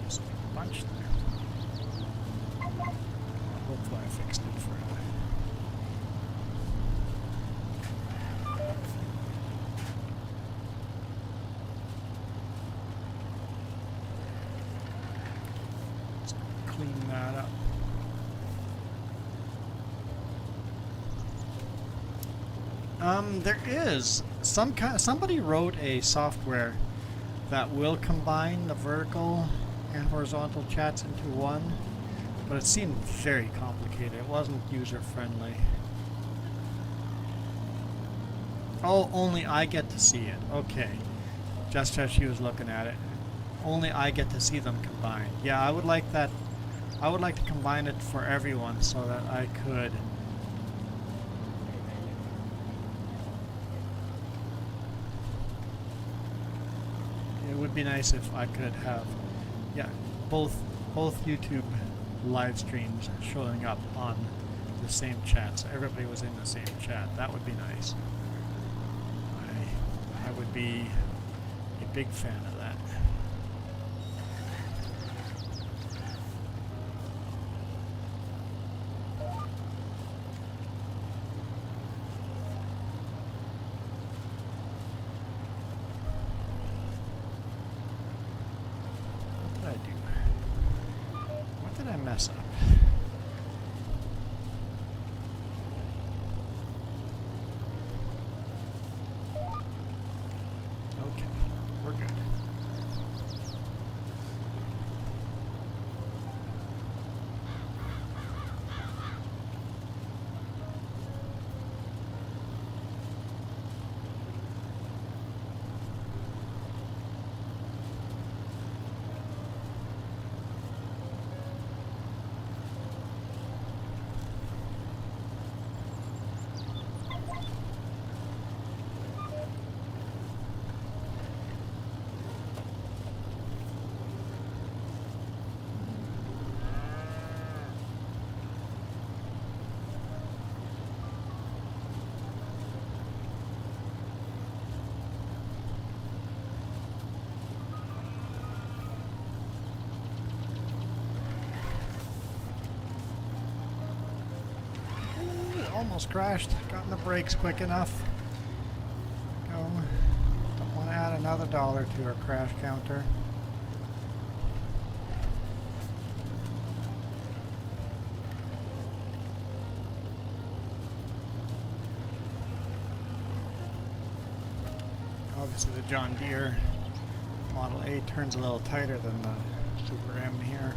[SPEAKER 2] Just a bunch there. Hopefully I fixed it for clean that up. There is somebody wrote a software that will combine the vertical and horizontal chats into one, but it seemed very complicated. It wasn't user friendly. Oh, only I get to see it. Okay. Just as she was looking at it. Only I get to see them combined. Yeah, I would like that. I would like to combine it for everyone so that I could it would be nice if I could have both YouTube live streams showing up on the same chat, so everybody was in the same chat. That would be nice. I would be a big fan of that. Mess up. Okay, we're good. Almost crashed. Got the brakes quick enough. Go. Don't want to add another dollar to our crash counter. Obviously the John Deere Model A turns a little tighter than the Super M here.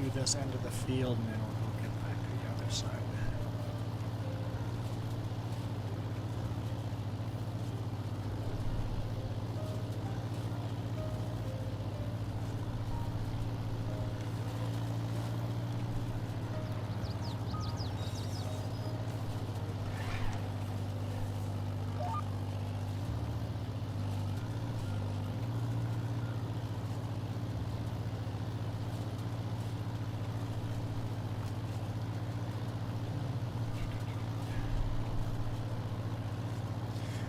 [SPEAKER 2] do this end of the field and then we'll get back to the other side.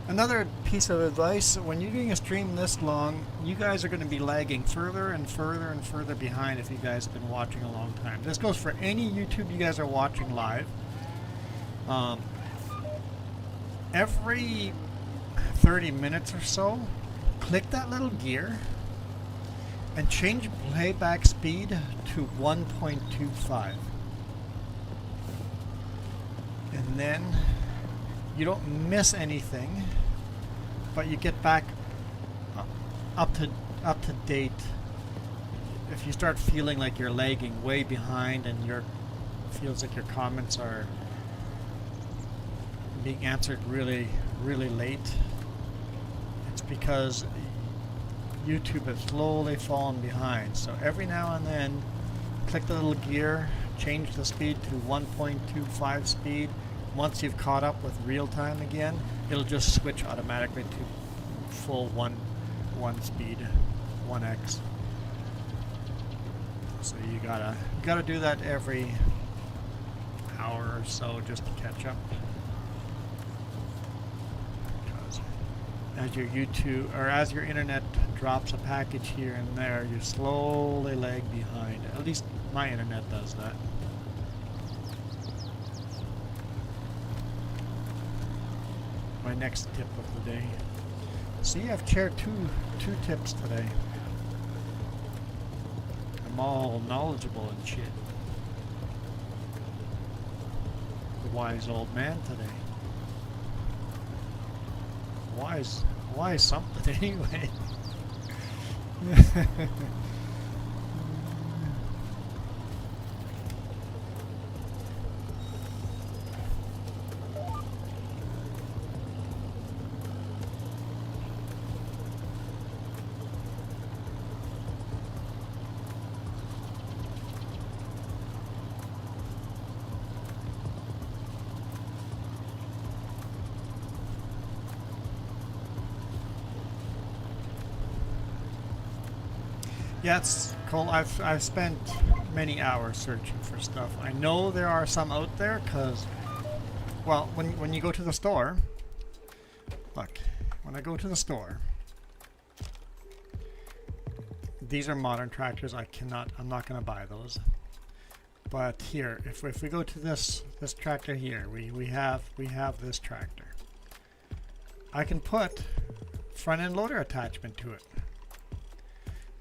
[SPEAKER 2] Another piece of advice, when you're doing a stream this long, you guys are going to be lagging further and further and further behind if you guys have been watching a long time. This goes for any YouTube you guys are watching live. Every 30 minutes or so, click that little gear and change playback speed to 1.25. And then you don't miss anything, but you get back up to date. If you start feeling like you're lagging way behind and feels like your comments are being answered really late, it's because YouTube has slowly fallen behind. So every now and then, click the little gear, change the speed to 1.25 speed. Once you've caught up with real time again, it'll just switch automatically to full one speed, 1x. So you gotta do that every hour or so just to catch up. Because as your YouTube or as your internet drops a package here and there, you slowly lag behind. At least my internet does that. My next tip of the day. See, I've shared two tips today. I'm all knowledgeable and shit. The wise old man today. Wise something anyway. Yeah, it's cool. I've spent many hours searching for stuff. I know there are some out there because, well, when you go to the store, look, when I go to the store, these are modern tractors. I'm not going to buy those. But here, if we go to this tractor here, we have this tractor. I can put front end loader attachment to it.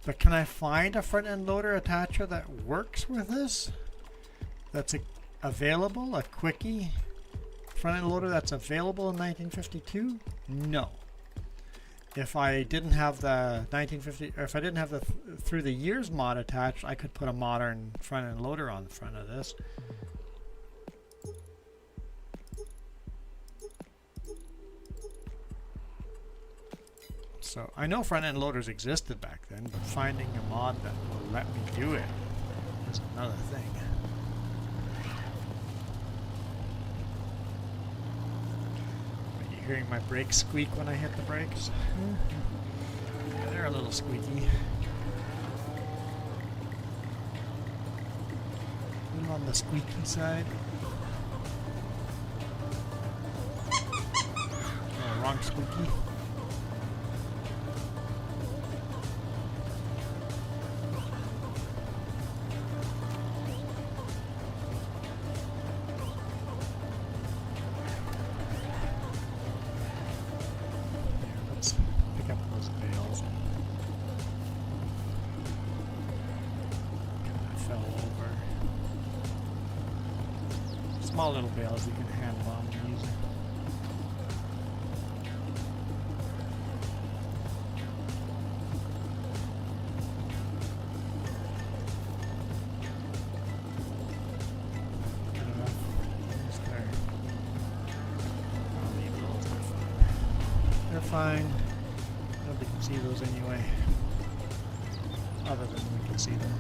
[SPEAKER 2] But can I find a front end loader attacher that works with this? That's available, a quickie front end loader that's available in 1952? No. If I didn't have the 1950, or if I didn't have the through the years mod attached, I could put a modern front end loader on the front of this. So I know front end loaders existed back then, but finding a mod that will let me do it is another thing. Are you hearing my brakes squeak when I hit the brakes? Yeah, they're a little squeaky. A little on the squeaky side. Oh, wrong squeaky. Small little bales you can handle on easy. fine. Nobody can see those anyway. Other than we can see them.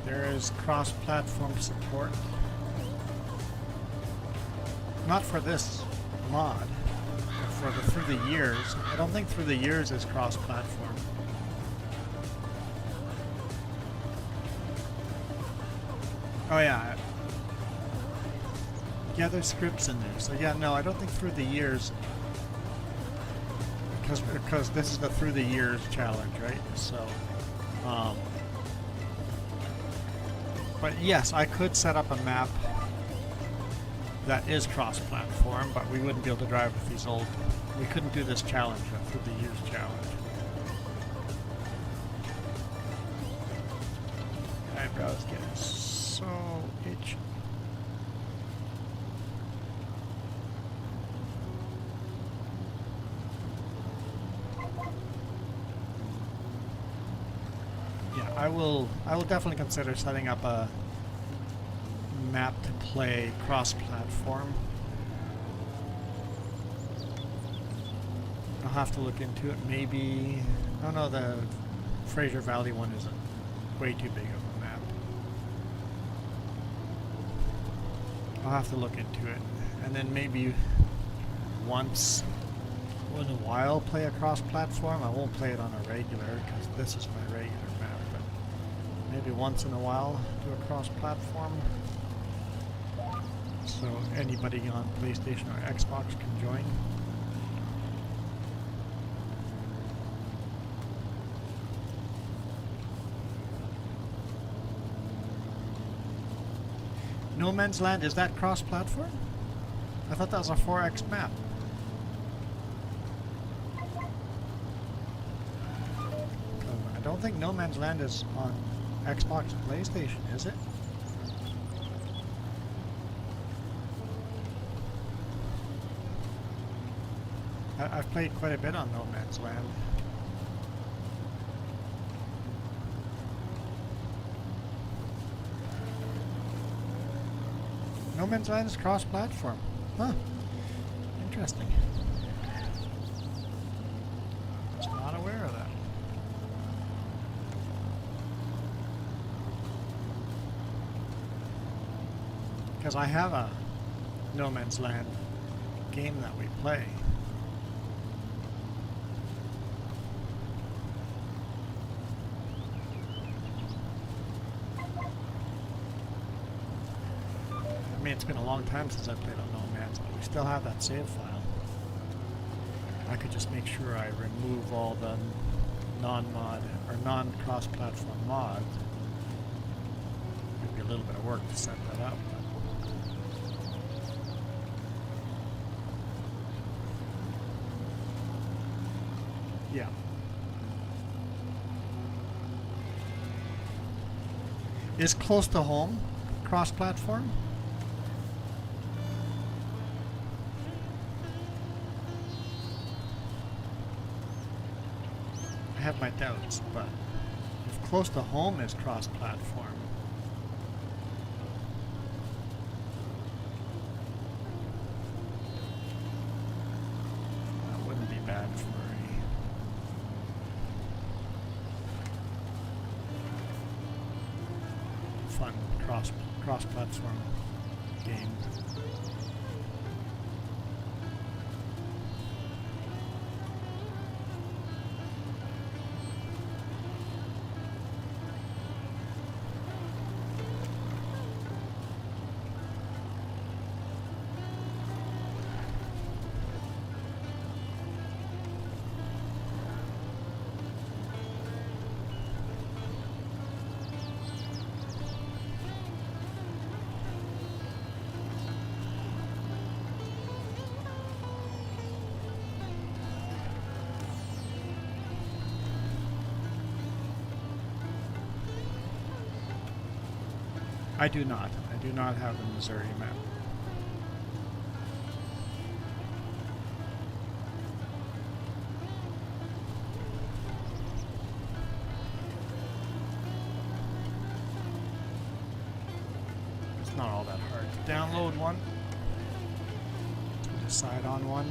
[SPEAKER 2] There is cross-platform support. Not for this mod, but for the through the years. I don't think through the years is cross-platform. Oh yeah. Yeah, there's scripts in there. So yeah, no, I don't think through the years, because this is the through the years challenge, right? So. But yes, I could set up a map that is cross-platform, but we wouldn't be able to drive with these old. We couldn't do this challenge, through the years challenge. My eyebrows getting so itchy. I will definitely consider setting up a map to play cross-platform. I'll have to look into it. Maybe, I don't know, the Fraser Valley one is way too big of a map. I'll have to look into it. And then maybe once in a while play a cross-platform. I won't play it on a regular because this is my regular map. Maybe once in a while do a cross-platform, so anybody on PlayStation or Xbox can join. No Man's Land, is that cross-platform? I thought that was a 4X map. I don't think No Man's Land is on Xbox and PlayStation, is it? I've played quite a bit on No Man's Land. No Man's Land is cross-platform. Huh. Interesting. Was not aware of that. Because I have a No Man's Land game that we play. I mean, it's been a long time since I played on No Man's, but we still have that save file. I could just make sure I remove all the non-mod or non-cross-platform mods. It'd be a little bit of work to set that up. Yeah. Is Close to Home cross-platform? I have my doubts, but if Close to Home is cross-platform, that wouldn't be bad for fun cross-platform game. I do not. I do not have the Missouri map. It's not all that hard to download one. Decide on one.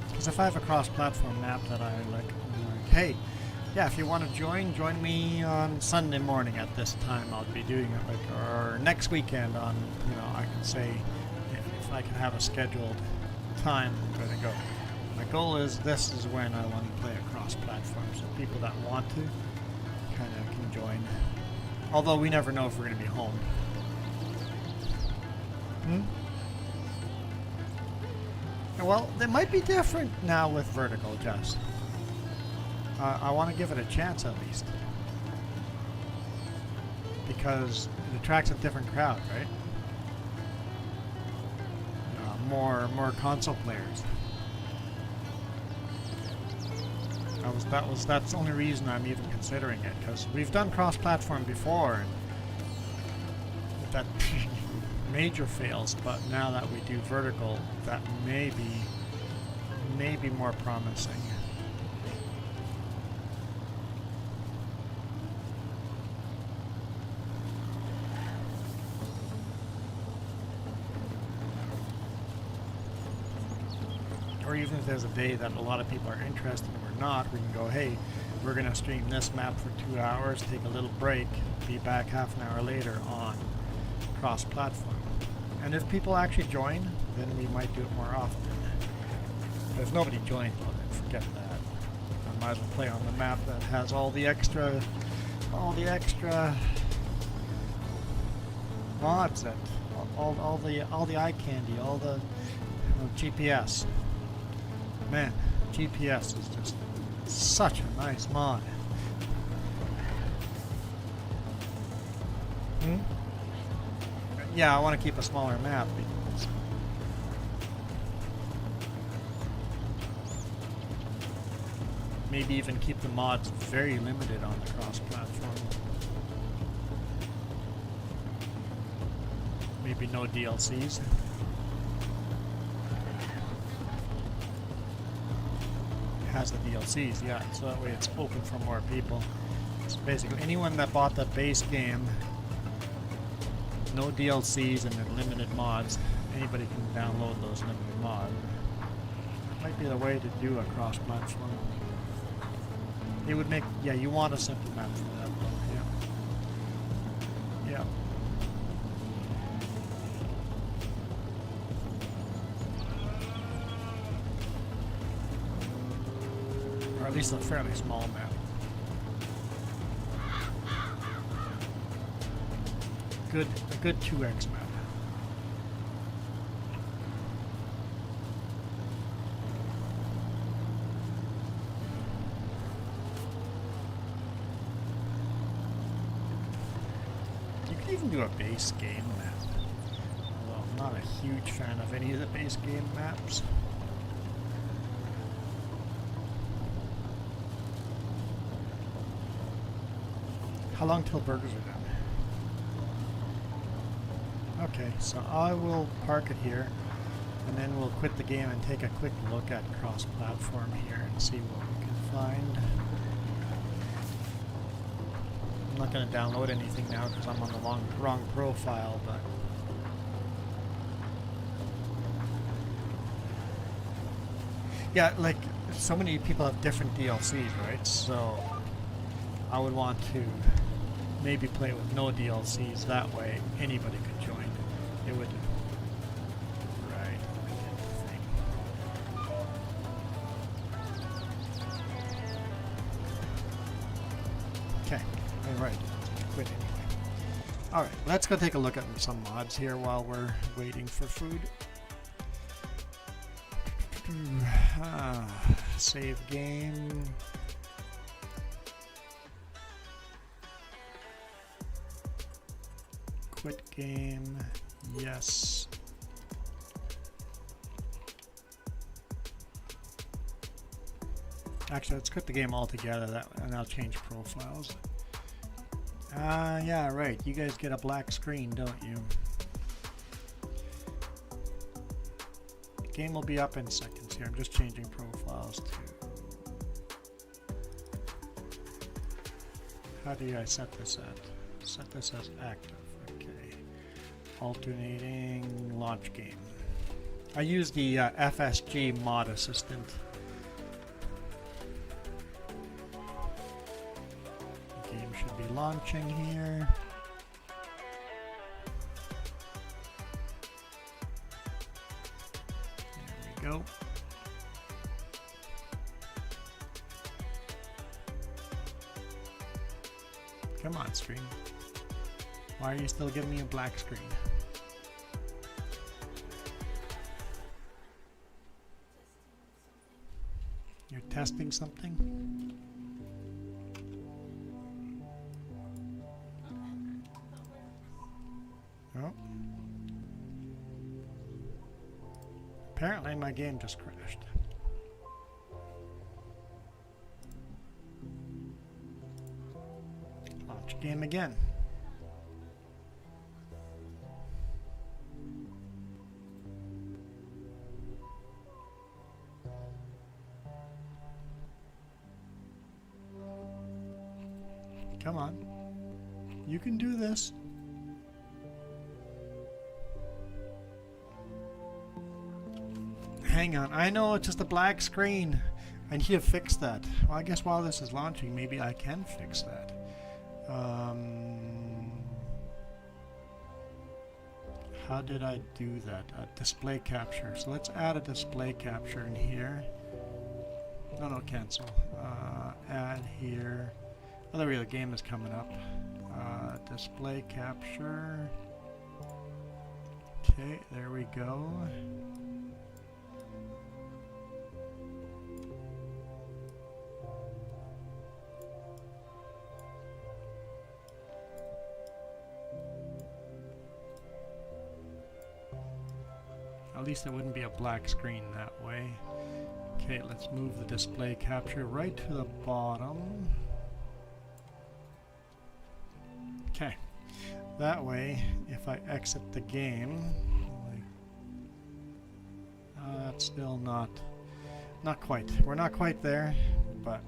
[SPEAKER 2] Because if I have a cross-platform map that I like, hey, yeah, if you want to join me on Sunday morning at this time. I'll be doing it, like, or next weekend on, you know, I can say if I can have a scheduled time, I'm going to go. My goal is this is when I want to play a cross-platform, so people that want to kind of can join. Although we never know if we're going to be home. Well, it might be different now with vertical, Jess. I want to give it a chance at least. Because it attracts a different crowd, right? More console players. That's the only reason I'm even considering it, because we've done cross-platform before and that major fails, but now that we do vertical, that may be more promising. Or even if there's a day that a lot of people are interested and we're not, we can go, hey, we're going to stream this map for 2 hours, take a little break, be back half an hour later on cross-platform. And if people actually join, then we might do it more often. But if nobody joins, well, then forget that. I might as well play on the map that has all the extra mods, that all the eye candy, all the GPS. Man, GPS is just such a nice mod. Yeah, I want to keep a smaller map because maybe even keep the mods very limited on the cross-platform. Maybe no DLCs. Has the DLCs, yeah, so that way it's open for more people. So basically anyone that bought the base game, no DLCs and then limited mods, anybody can download those limited mods. Might be the way to do a cross-platform. It would make, yeah, you want a simple map for that though, yeah. Yeah. Or at least a fairly small map. A good 2x map. You could even do a base game map. Although I'm not a huge fan of any of the base game maps. How long till burgers are done? Okay, so I will park it here, and then we'll quit the game and take a quick look at cross-platform here and see what we can find. I'm not going to download anything now because I'm on the wrong profile, but yeah, like so many people have different DLCs, right? So I would want to maybe play with no DLCs, that way anybody could join. It would, right, okay, alright, quit anyway. Alright, let's go take a look at some mods here while we're waiting for food. Save game. Quit game. Yes. Actually, let's quit the game altogether, and I'll change profiles. Yeah, right. You guys get a black screen, don't you? Game will be up in seconds here. I'm just changing profiles to... How do I set this at? Set this as active. Okay. Alternating launch game. I use the FSG mod assistant. The game should be launching here. There we go. Come on, stream. Why are you still giving me a black screen? You're testing something? Oh. Apparently my game just crashed. Launch game again. Come on. You can do this. Hang on. I know it's just a black screen. I need to fix that. Well, I guess while this is launching, maybe I can fix that. How did I do that? Display capture. So let's add a display capture in here. No, cancel. Add here. Oh, there we go. The game is coming up. Display capture. Okay, there we go. At least it wouldn't be a black screen that way. Okay, let's move the display capture right to the bottom. Okay, that way, if I exit the game, that's still not quite. We're not quite there, but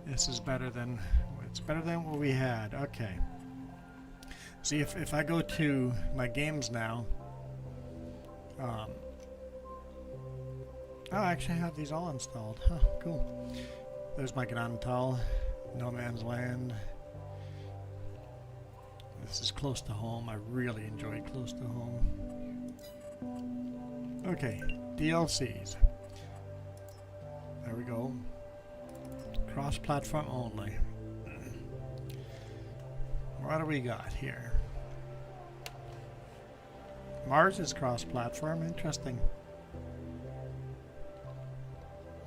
[SPEAKER 2] this is better than what we had. Okay. See, if I go to my games now, oh, I actually have these all installed. Huh, cool. There's my Grantal, No Man's Land. This is close to home. I really enjoy close to home. Okay, DLCs. There we go. Cross-platform only. What do we got here? Mars is cross-platform. Interesting.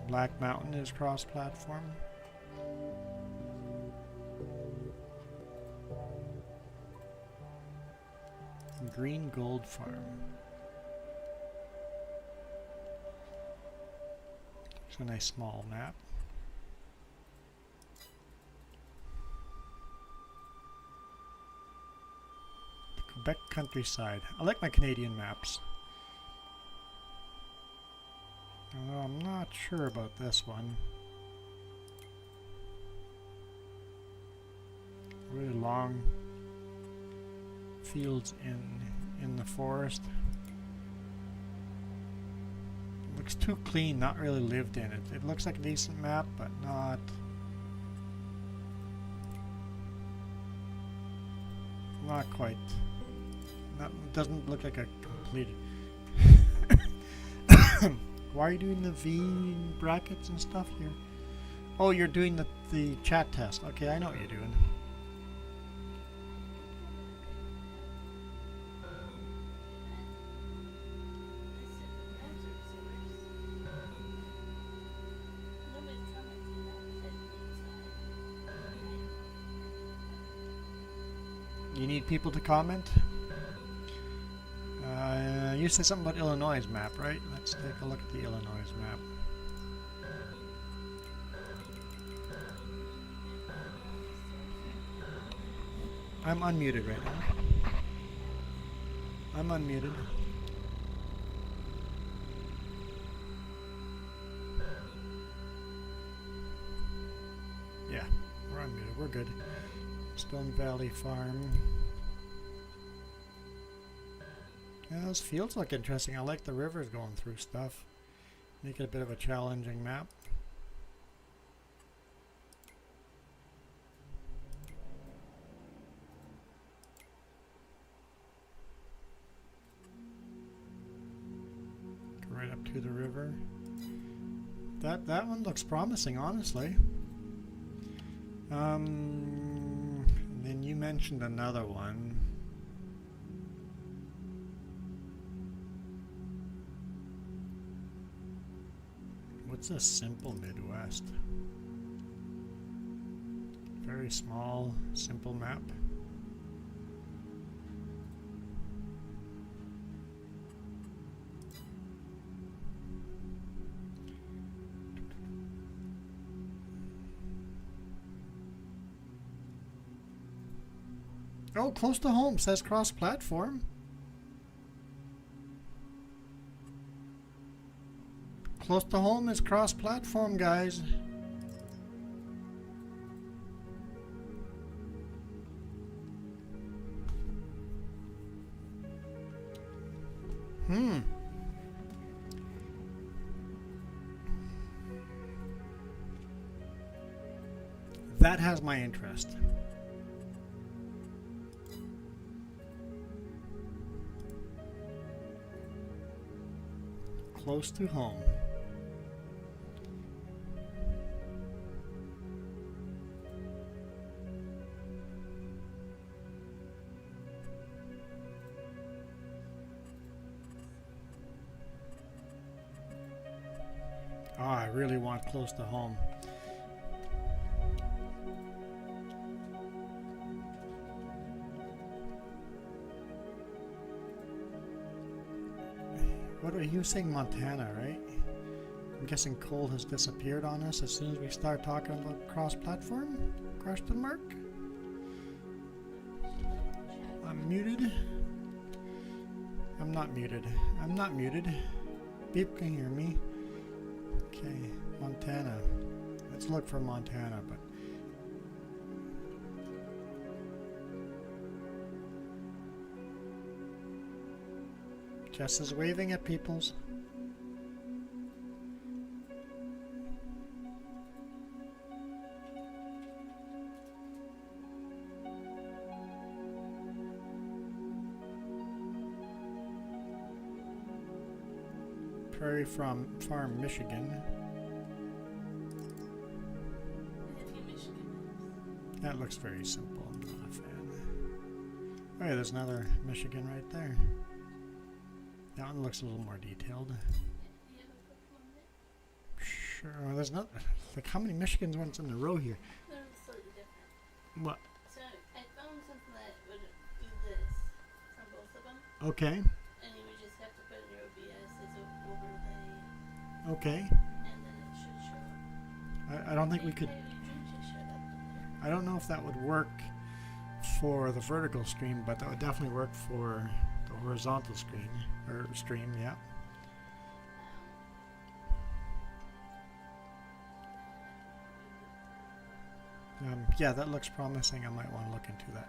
[SPEAKER 2] Black Mountain is cross-platform. Green Gold Farm. It's a nice small map. The Quebec countryside. I like my Canadian maps. Although I'm not sure about this one. Really long fields in the forest. Looks too clean, not really lived in it. It looks like a decent map, but not quite. Doesn't look like a completed. Why are you doing the V brackets and stuff here? Oh, you're doing the chat test. Okay, I know what you're doing. you need people to comment? You said something about Illinois' map, right? Let's take a look at the Illinois' map. I'm unmuted right now. I'm unmuted. Yeah, we're unmuted. We're good. Stone Valley Farm. Yeah, those fields look interesting. I like the rivers going through stuff. Make it a bit of a challenging map. Go right up to the river. That one looks promising, honestly. And then you mentioned another one. What's a simple Midwest? Very small, simple map. Oh, close to home says cross-platform. Close to home is cross-platform, guys. That has my interest. Close to home. Oh, I really want close to home. What are you saying, Montana, right? I'm guessing coal has disappeared on us as soon as we start talking about cross-platform? Question mark? I'm muted. I'm not muted. I'm not muted. Beep can hear me. Okay, Montana. Let's look for Montana, but Jess is waving at peoples. Prairie Farm, Michigan. That looks very simple. I'm not a fan. Oh yeah, there's another Michigan right there. That one looks a little more detailed. Sure, well, there's not like how many Michigan ones in a row here?
[SPEAKER 3] They're slightly different.
[SPEAKER 2] What?
[SPEAKER 3] So I found something that would do this from both of them.
[SPEAKER 2] Okay.
[SPEAKER 3] And you would just have to put in your OBS as an overlay.
[SPEAKER 2] Okay.
[SPEAKER 3] And then it should show up.
[SPEAKER 2] I don't think we could. I don't know if that would work for the vertical stream, but that would definitely work for the horizontal screen or stream. Yeah. Yeah, that looks promising. I might want to look into that.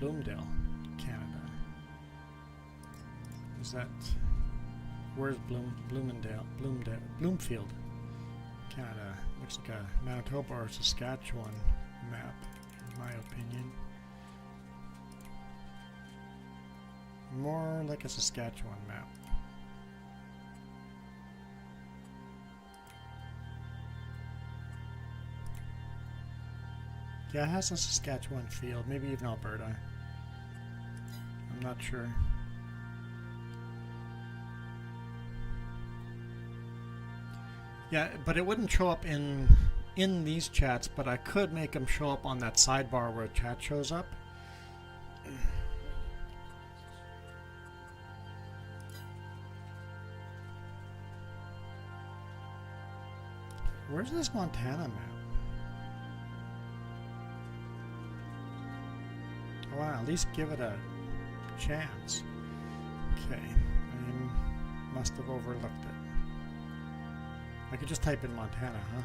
[SPEAKER 2] Bloomdale, Canada. Is that... Where's Bloomfield, Canada. Looks like a Manitoba or Saskatchewan map, in my opinion. More like a Saskatchewan map. Yeah, it has a Saskatchewan field, maybe even Alberta. I'm not sure. Yeah, but it wouldn't show up in these chats, but I could make them show up on that sidebar where chat shows up. Where's this Montana map? Oh, wow, at least give it a chance. Okay, I must have overlooked it. I could just type in Montana, huh?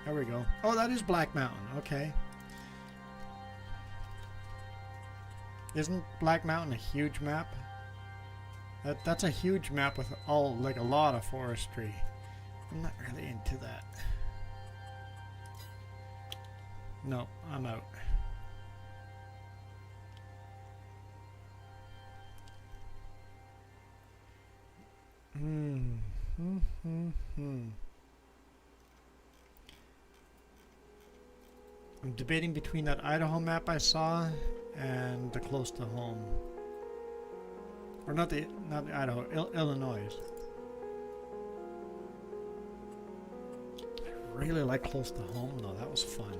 [SPEAKER 2] There we go. Oh, that is Black Mountain. Okay. Isn't Black Mountain a huge map? That's a huge map with all, like, a lot of forestry. I'm not really into that. No, I'm out. I'm debating between that Idaho map I saw and the close to home. Or not the Idaho, Illinois. I really like close to home though, that was fun.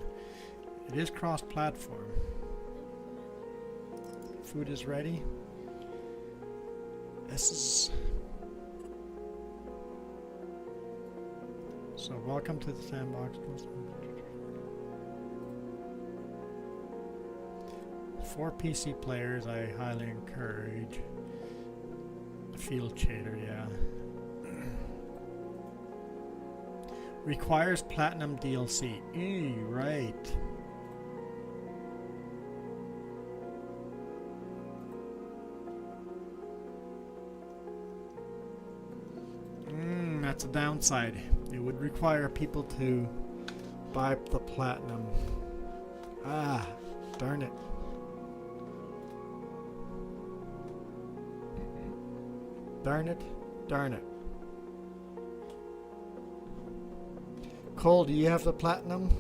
[SPEAKER 2] It is cross-platform. Food is ready. This is... So welcome to the sandbox. 4 PC players, I highly encourage. The field shader, yeah. Requires platinum DLC. Right. That's a downside. It would require people to buy the platinum. Ah, darn it. Darn it, darn it. Cole, do you have the platinum?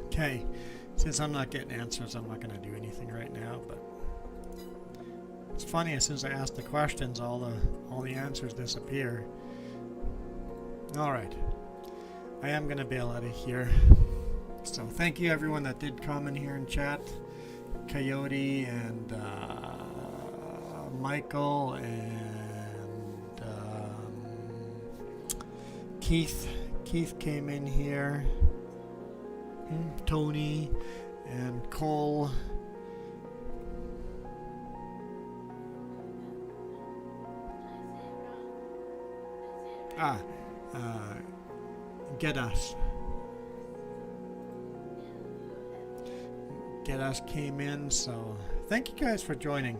[SPEAKER 2] Okay, since I'm not getting answers, I'm not going to do anything right now, but it's funny, as soon as I ask the questions, all the answers disappear. Alright. I am going to bail out of here. So thank you everyone that did comment here in chat. Coyote and Michael and Keith. Keith came in here. Tony and Cole. Get Us. Get Us came in, so thank you guys for joining.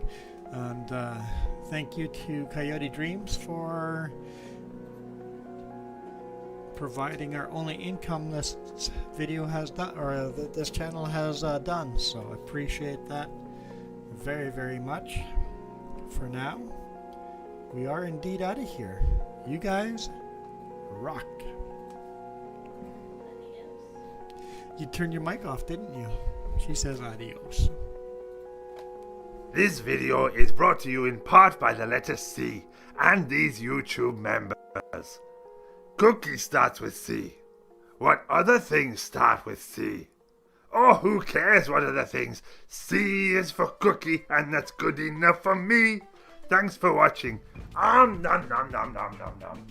[SPEAKER 2] And thank you to Coyote Dreams for providing our only income this video has done, or this channel has done. So I appreciate that very, very much. For now, we are indeed out of here. You guys rock. You turned your mic off, didn't you? She says adios.
[SPEAKER 1] This video is brought to you in part by the letter C and these YouTube members. Cookie starts with C. What other things start with C? Oh, who cares what other things? C is for cookie, and that's good enough for me. Thanks for watching. Nom nom nom nom nom nom.